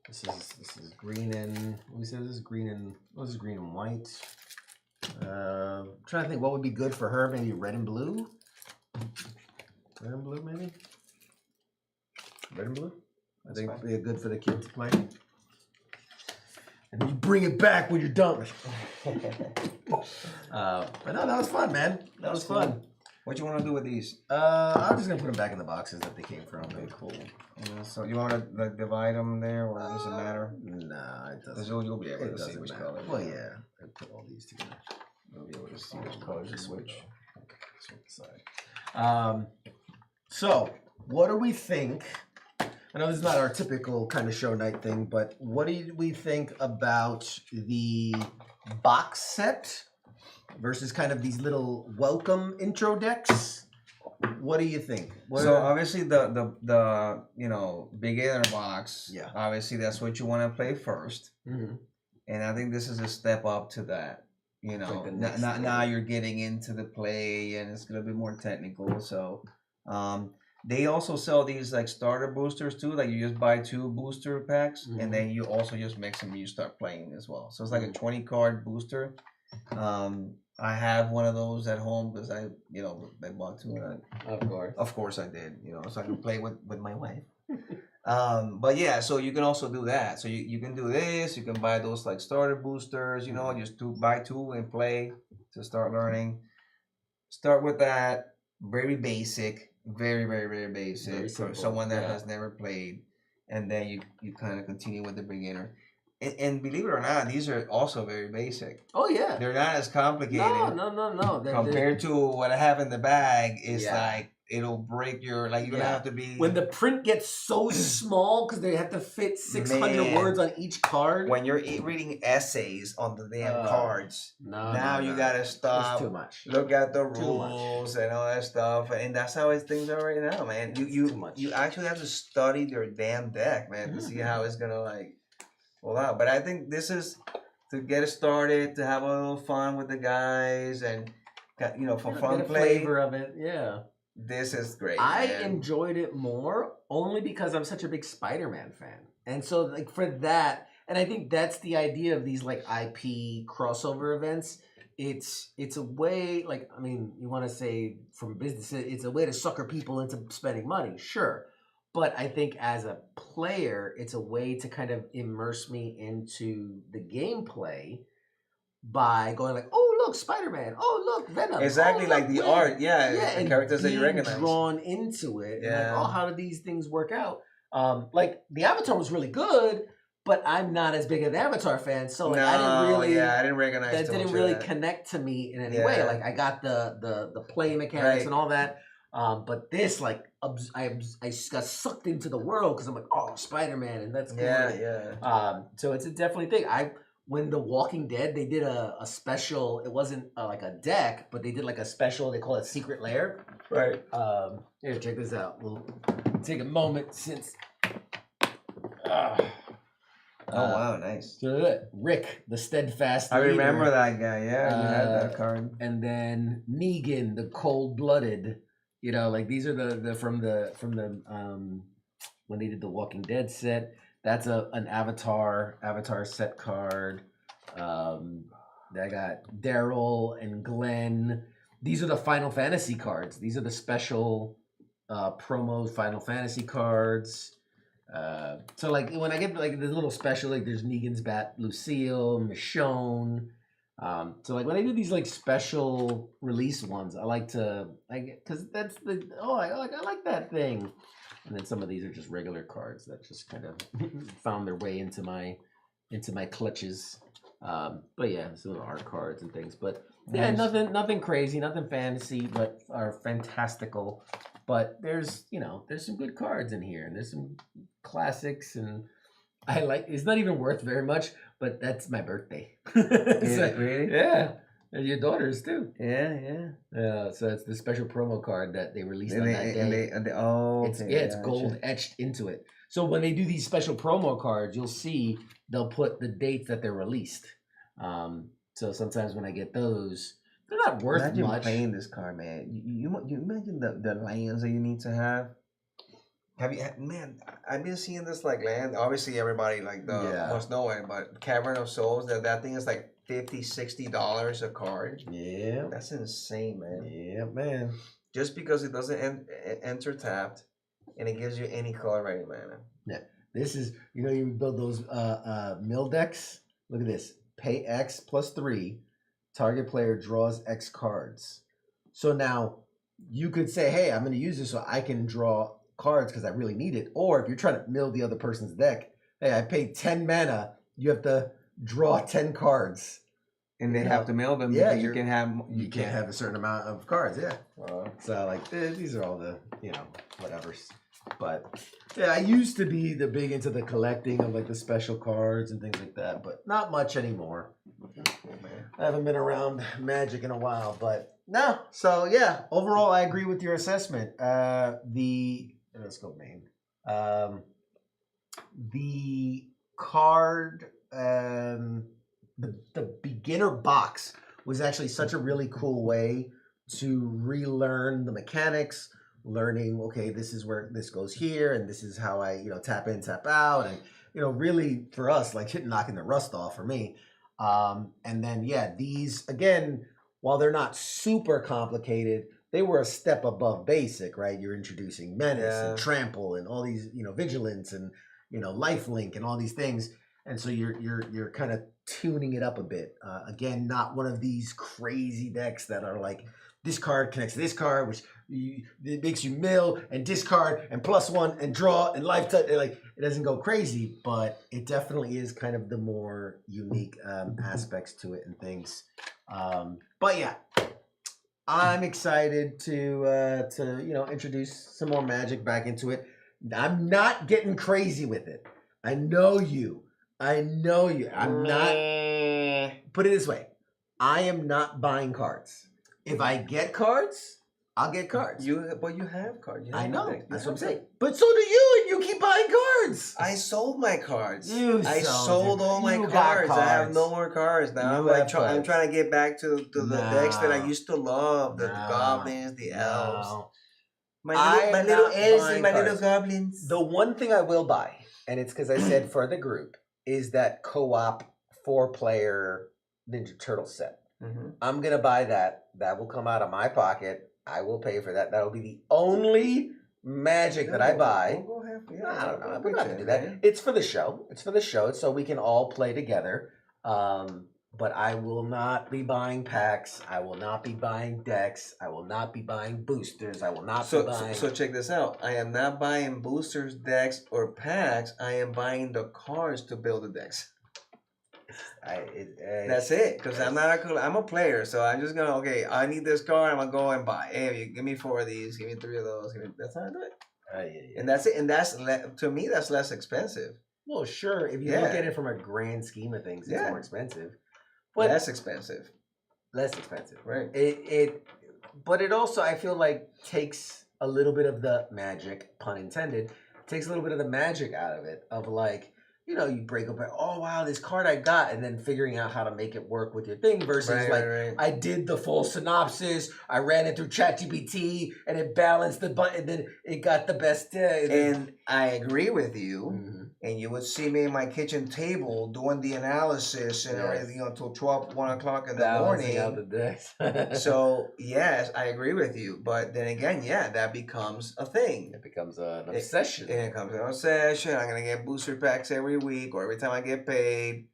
This is green and what is this? Green and what is green and white? I'm trying to think what would be good for her. Maybe red and blue. Red and blue, maybe. Red and blue. I think it'd be good for the kid to play. And then you bring it back when you're done. But no, that was fun, man. That was fun. What you want to do with these? I'm just gonna put them back in the boxes that they came from. Okay, cool. So you want to divide them there, or does it matter? Nah, it Because doesn't. you'll be able It to see doesn't which matter. color. Well, yeah. I put all these together. You'll be able to see which colors you switch. Okay, switch side. So what do we think? I know this is not our typical kind of show night thing, but what do we think about the box set versus kind of these little welcome intro decks? What do you think? So obviously the beginner box. Yeah. Obviously that's what you want to play first, Mhm. and I think this is a step up to that. like the next now level. you're getting into the play, and it's gonna be more technical. So, they also sell these like starter boosters too. Like you just buy 2 booster packs, Mhm. and then you also just mix them and you start playing as well. So it's like a 20 card booster. I have one of those at home because I bought 2. And Of course. of course I did, so I can play with my wife. But yeah, so you can also do that. So you can do this. You can buy those like starter boosters. Just buy 2 and play to start learning. Start with that. Very basic. Very, very, very basic Very for simple, someone that yeah. has never played. And then you kind of continue with the beginner. And believe it or not, these are also very basic. Oh yeah. They're not as complicated. No. Compared to what I have in the bag, it's Yeah. like it'll break your you're gonna have to be When the print gets so small because they have to fit 600 Man. words on each card. when you're reading essays on the damn cards. No, You gotta stop. It's too much. Look at the Too much. rules and all that stuff, and that's how things are right now, man. Too much. You actually have to study their damn deck, man, to see how it's gonna roll out. But I think this is to get it started, to have a little fun with the guys, and for fun Get a play. flavor of it. Yeah. This is great. I man. enjoyed it more only because I'm such a big Spider-Man fan. And so like for that, and I think that's the idea of these like IP crossover events. It's a way, you want to say from business, it's a way to sucker people into spending money, sure. But I think as a player, it's a way to kind of immerse me into the gameplay by going like, oh look, Spider-Man, oh look, Venom. Exactly, oh, like look, the Wade. art, yeah, the and characters that you being recognize. drawn into it. And Yeah. like, oh, how do these things work out? Like the Avatar was really good, but I'm not as big an Avatar fan, so like, I didn't recognize that too didn't much of really that. connect to me in any way. Yeah. Like I got the play mechanics Right. and all that. But this, like, I got sucked into the world because I'm like, oh, Spider-Man, and that's cool. Yeah. So it's a definitely thing. When The Walking Dead, they did a special. It wasn't like a deck, but they did like a special. They call it Secret Lair. Right. Here, check this out. We'll take a moment since. Oh wow, nice. Rick, the steadfast. I remember leader. that guy. Yeah, you had that card. And then Negan, the cold-blooded. You know, like these are the from the when they did the Walking Dead set. That's an Avatar set card. I got Daryl and Glenn. These are the Final Fantasy cards. These are the special promo Final Fantasy cards. So like when I get like the little special, like there's Negan's Bat, Lucille, Michonne. So like when I do these like special release ones, I like to because that's the I like that thing. And then some of these are just regular cards that just kind of found their way into my clutches. But yeah, some of the art cards and things. But yeah, nothing crazy, nothing fantasy, but are fantastical. But there's some good cards in here, and there's some classics, and I like. It's not even worth very much, but that's my birthday. Really? Yeah. And your daughters too. Yeah. So it's the special promo card that they released And on that day. It's okay, gold etched into it. So when they do these special promo cards, you'll see they'll put the dates that they're released. So sometimes when I get those, they're not worth Imagine much. playing this card, man. You imagine the lands that you need to have. Man, I've been seeing this like land. Obviously, everybody like must know it, but Cavern of Souls, that thing is like $50-$60 a card. Yeah. That's insane, man. Yeah, man. Just because it doesn't enter tapped, and it gives you any color ready mana. Yeah. This is you build those mill decks. Look at this. Pay X plus 3. Target player draws X cards. So now you could say, hey, I'm going to use this so I can draw cards because I really need it. Or if you're trying to mill the other person's deck, hey, I paid 10 mana. You have to draw 10 cards. And they have to mail them because you can't have a certain amount of cards. Yeah. So like these are all the whatevers. But yeah, I used to be the big into the collecting of like the special cards and things like that, but not much anymore. I haven't been around Magic in a while, but no. So yeah, overall, I agree with your assessment. Let's go main. The card, the beginner box was actually such a really cool way to relearn the mechanics. Learning, okay, this is where this goes here, and this is how I, tap in, tap out, and really for us, like knocking the rust off for me. And then these again, while they're not super complicated, they were a step above basic, right? You're introducing menace and trample and all these, vigilance and lifelink and all these things, and so you're kind of tuning it up a bit. Again, not one of these crazy decks that are like this card connects to this card, which it makes you mill and discard and +1 and draw and life touch. Like it doesn't go crazy, but it definitely is kind of the more unique aspects to it and things. But yeah, I'm excited to introduce some more Magic back into it. I'm not getting crazy with it. I know you. I'm not. Put it this way, I am not buying cards. If I get cards, I'll get cards. But you have cards. I know. That's what I'm saying. But so do you, and you keep buying cards. I sold my cards. I sold all my cards. I have no more cards now. I'm trying to get back to the decks that I used to love. The goblins, the elves. My little elves and my little goblins. The one thing I will buy, and it's because I said for the group, is that co-op 4-player Ninja Turtle set. Mm-hmm. I'm going to buy that. That will come out of my pocket. I will pay for that. That'll be the only Magic that I buy. I don't know. We're not going to do that. It's for the show. It's so we can all play together. But I will not be buying packs. I will not be buying decks. I will not be buying boosters. I will not be buying... So check this out. I am not buying boosters, decks, or packs. I am buying the cards to build the decks. That's it, because I'm a player, so I'm just gonna I need this card, I'm gonna go and buy. Hey, give me 4 of these, give me 3 of those. That's how I do it. And that's it. And that's to me, that's less expensive. Well, sure, if you look at it from a grand scheme of things, it's more expensive. But less expensive, right? But it also, I feel like, takes a little bit of the magic, pun intended, takes a little bit of the magic out of it. Of like, you break up, oh wow, this card I got, and then figuring out how to make it work with your thing versus Right. I did the full synopsis, I ran it through ChatGPT, and it balanced the button, and then it got the best. And I agree with you. Mhm. And you would see me in my kitchen table doing the analysis and Yes. everything until 1 o'clock in the Balancing morning. out the decks. So yes, I agree with you. But then again, yeah, that becomes a thing. it becomes an obsession. And it comes an obsession. I'm gonna get booster packs every week or every time I get paid,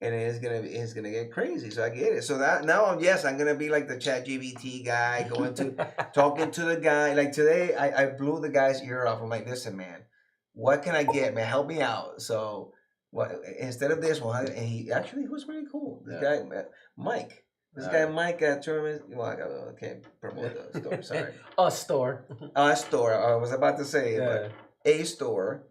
and it's gonna get crazy. So I get it. So that now, I'm gonna be like the ChatGPT guy, going to talking to the guy. Like today, I blew the guy's ear off. I'm like, listen, man, what can I get, man? Help me out. So what instead of this one, and he was really cool. This guy, Mike. This guy Mike at tournament. Well, I can't promote the store. Sorry. A store. A store. I was about to say it, Yeah. but a store.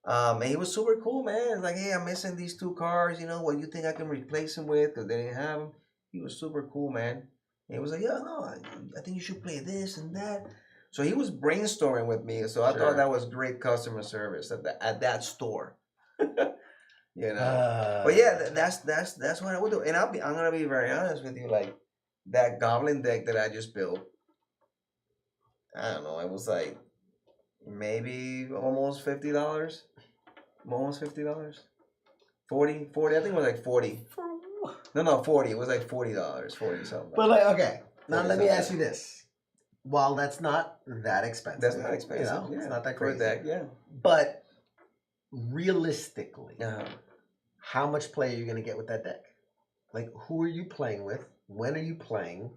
And he was super cool, man. It's like, hey, I'm missing these 2 cars. What do you think I can replace them with? Because they didn't have them. He was super cool, man. And he was like, yeah, no, I think you should play this and that. So he was brainstorming with me. So I thought that was great customer service at that store. But yeah, that's what I would do. And I'm gonna be very honest with you. Like that goblin deck that I just built, I don't know. It was like maybe almost $50. Almost $50. 40. I think it was like 40. No, 40. It was like $40. 40 something. But okay. Now let me ask you this. While that's not that expensive. That's not expensive. It's not that for a crazy. deck, yeah. But realistically, Uh-huh. how much play are you going to get with that deck? Like, who are you playing with? When are you playing?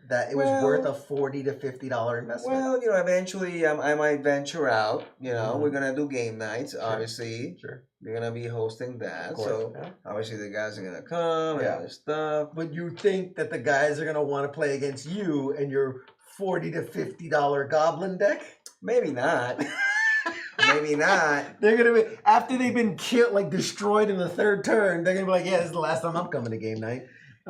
That it was worth a $40 to $50 investment. Well, eventually I might venture out. We're gonna do game nights. Sure. Obviously, we're gonna be hosting that. Of course, So obviously the guys are gonna come and all this stuff. But you think that the guys are going to want to play against you and your $40 to $50 goblin deck? Maybe not. Maybe not. They're gonna be after they've been killed, like destroyed in the 3rd turn. They're gonna be like, "Yeah, this is the last time I'm coming to game night."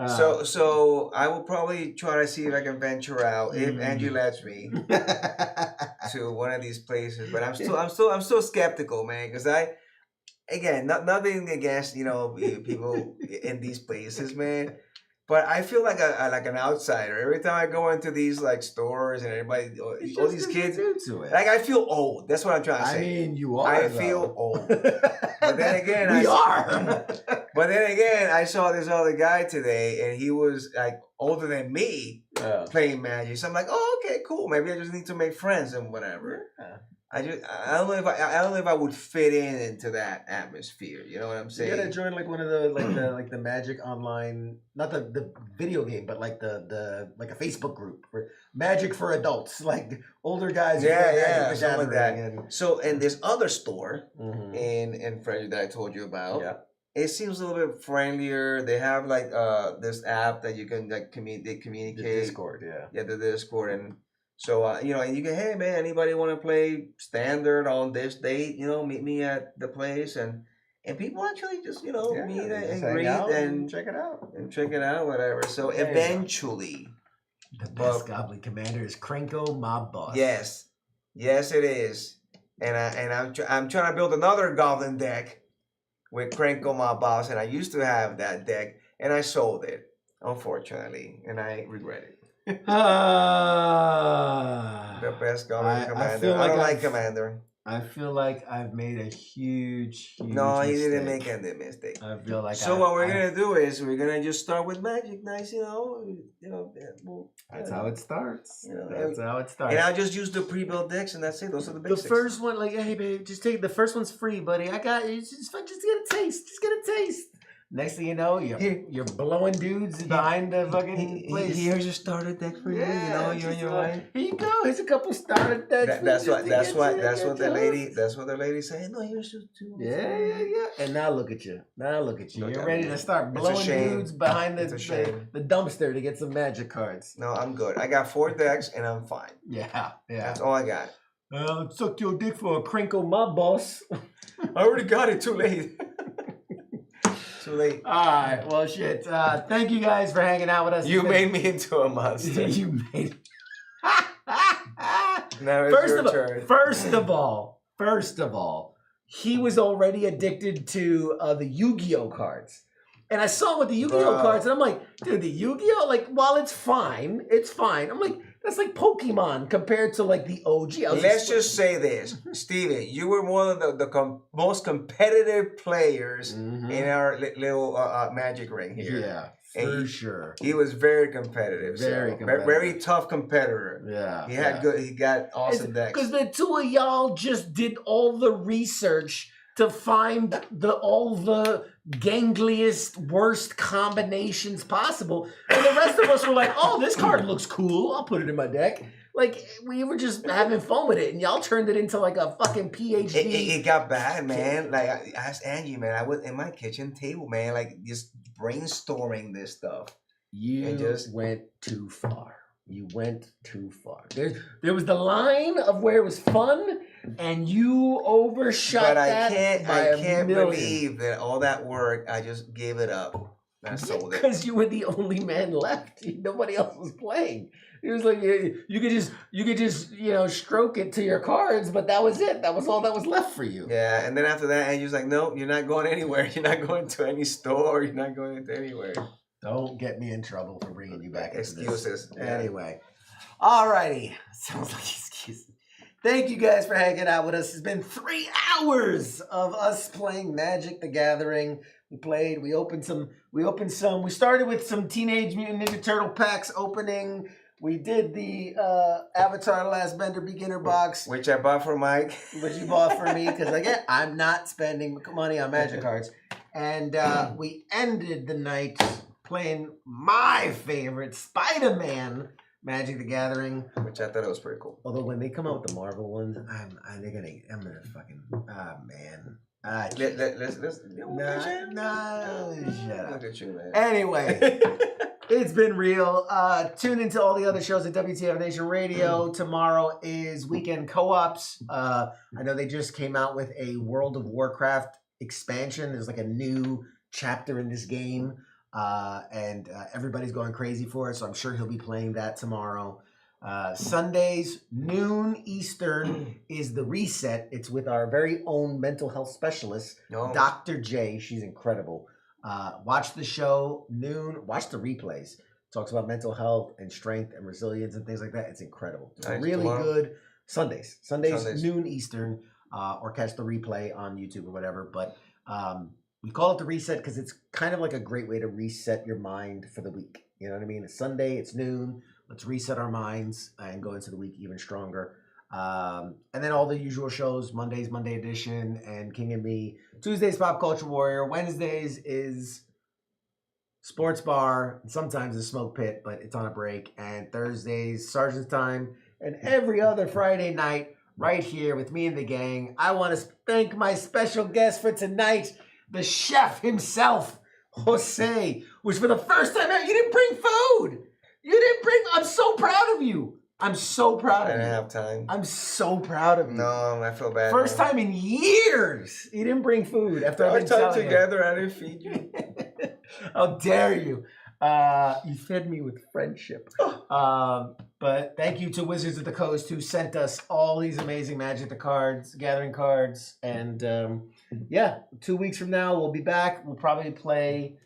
So I will probably try to see if I can venture out if Angie lets me to one of these places. But I'm still skeptical, man, because nothing against people in these places, man. But I feel like an outsider every time I go into these like stores and everybody, all these kids. Like I feel old. That's what I'm trying to say. I mean, you are. I feel old. But then again, we are. But then again, I saw this other guy today, and he was like older than me playing Magic. So I'm like, oh, okay, cool. Maybe I just need to make friends and whatever. I don't know if I would fit into that atmosphere. You know what I'm saying? You gotta join like one of the the Magic online, not the video game, but like the like a Facebook group for Magic for adults, like older guys. Yeah, something like that. And, so in this other store in Frederick that I told you about, it seems a little bit friendlier. They have like this app that you can like communicate. The Discord, the Discord. And so and you can, hey man, anybody want to play standard on this date? Meet me at the place, and people actually just meet and greet and check it out, whatever. So eventually, the best Goblin Commander is Krenko, my boss. Yes, it is, and I'm trying to build another Goblin deck with Krenko, my boss, and I used to have that deck, and I sold it, unfortunately, and I regret it. The best Goblin Commander. I don't like Commander. I feel like I've made a huge No, he mistake. didn't make any mistake. I feel like So what we're gonna do is we're gonna just start with Magic Nights, That's how it starts. And I'll I'll just use the pre-built decks, and that's it. Those are the basics. The first one, like, hey babe, just take the first one's free, buddy. I got you. Just get a taste. Just get a taste. Next thing you know, you're blowing dudes behind the fucking place. Here's your starter deck for you. You're on your way. Here you go. Here's a couple starter decks. That's what the lady said. No, here's just 2. Yeah. And now look at you. You're ready to start It's a blowing shame. dudes behind It's a shame. the dumpster to get some Magic cards. No, I'm good. I got 4 decks, and I'm fine. Yeah. That's all I got. Suck your dick for a Krenko, my boss. I already got it. Too late. Too late. All right. Well, shit. Thank you guys for hanging out with us. You made me into a monster. You made. Now it's your turn. First of all, he was already addicted to the Yu-Gi-Oh cards. And I saw him with the Yu-Gi-Oh cards, and I'm like, dude, the Yu-Gi-Oh, like, while it's fine. I'm like, that's like Pokemon compared to like the OG. Let's just say this, Steven, you were one of the most competitive players in our little Magic ring here. Yeah, And for sure. He was very competitive. Very competitive. Very tough competitor. Yeah. He had good. He got awesome decks. Because the two of y'all just did all the research to find all the gangliest, worst combinations possible. And the rest of us were like, oh, this card looks cool. I'll put it in my deck. Like, we were just having fun with it. And y'all turned it into like a fucking PhD. It got bad, man. Like, I asked Angie, man. I was in my kitchen table, man, like just brainstorming this stuff. You just went too far. You went too far. There was the line of where it was fun, and you overshot but that by I can't a million. believe that all that work, I just gave it up. I sold it. Because you were the only man left. Nobody else was playing. It was like you could just stroke it to your cards, but that was it. That was all that was left for you. Yeah, and then after that, Angie was like, "No, you're not going anywhere. You're not going to any store. You're not going to anywhere." Don't get me in trouble for bringing you back. Excuses. Into this. Anyway, alrighty. Sounds like excuses. Thank you guys for hanging out with us. It's been 3 hours of us playing Magic the Gathering. We played. We opened some. We started with some Teenage Mutant Ninja Turtle packs opening. We did the Avatar: The Last Bender beginner box, which I bought for Mike. Which you bought for me because again, I'm not spending money on Magic cards. And we ended the night playing my favorite Spider-Man Magic the Gathering, which I thought it was pretty cool. Although when they come out with the Marvel ones, I'm gonna fucking man. Let's shut up. Look at you, man. Anyway, it's been real. Tune into all the other shows at WTF Nation Radio. Tomorrow is Weekend Co-ops. I know they just came out with a World of Warcraft expansion. There's like a new chapter in this game. And everybody's going crazy for it, so I'm sure he'll be playing that tomorrow. Sundays, noon Eastern, is the reset. It's with our very own mental health specialist, Dr. J. She's incredible. Watch the show, noon. Watch the replays. Talks about mental health and strength and resilience and things like that. It's incredible. It's really good. Sundays, noon Eastern, or catch the replay on YouTube or whatever. But we call it the reset because it's kind of like a great way to reset your mind for the week. You know what I mean? It's Sunday, it's noon. Let's reset our minds and go into the week even stronger. And then all the usual shows, Mondays, Monday Edition, and King and Me. Tuesdays, Pop Culture Warrior. Wednesdays is Sports Bar. Sometimes the Smoke Pit, but it's on a break. And Thursdays, Sergeant's Time. And every other Friday night, right here with me and the gang. I want to thank my special guest for tonight, the chef himself, Jose, which for the first time out, you didn't bring food. I'm so proud of you. I'm so proud of you. I didn't have time. I'm so proud of you. No, I feel bad. First time in years, you didn't bring food. After our time together, I didn't feed you. How dare you? You fed me with friendship. But thank you to Wizards of the Coast who sent us all these amazing Magic the cards, Gathering cards. And 2 weeks from now, we'll be back. We'll probably play...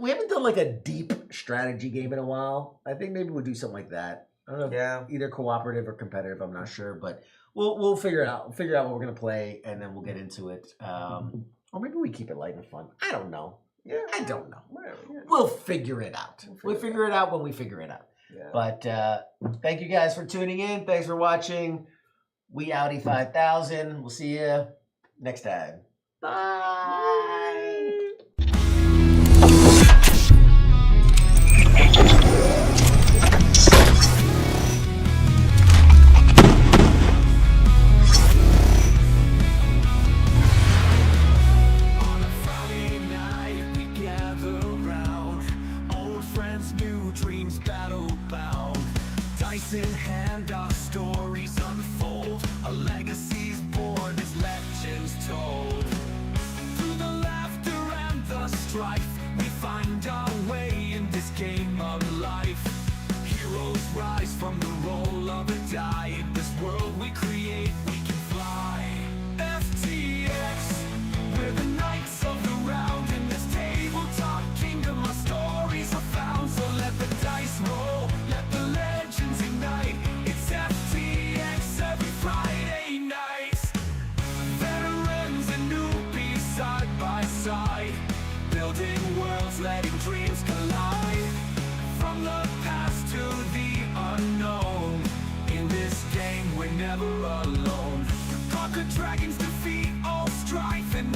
we haven't done like a deep strategy game in a while. I think maybe we'll do something like that. I don't know, either cooperative or competitive. I'm not sure, but we'll figure it out. We'll figure out what we're gonna play, and then we'll get into it. Or maybe we keep it light and fun. I don't know. Yeah, I don't know. We'll figure it out. We'll figure it out when we figure it out. Yeah. But thank you guys for tuning in. Thanks for watching. We Outie 5000. We'll see you next time. Bye. In hand, our stories unfold. A legacy's born as legends told. Through the never alone. Conquer dragons, defeat all strife, and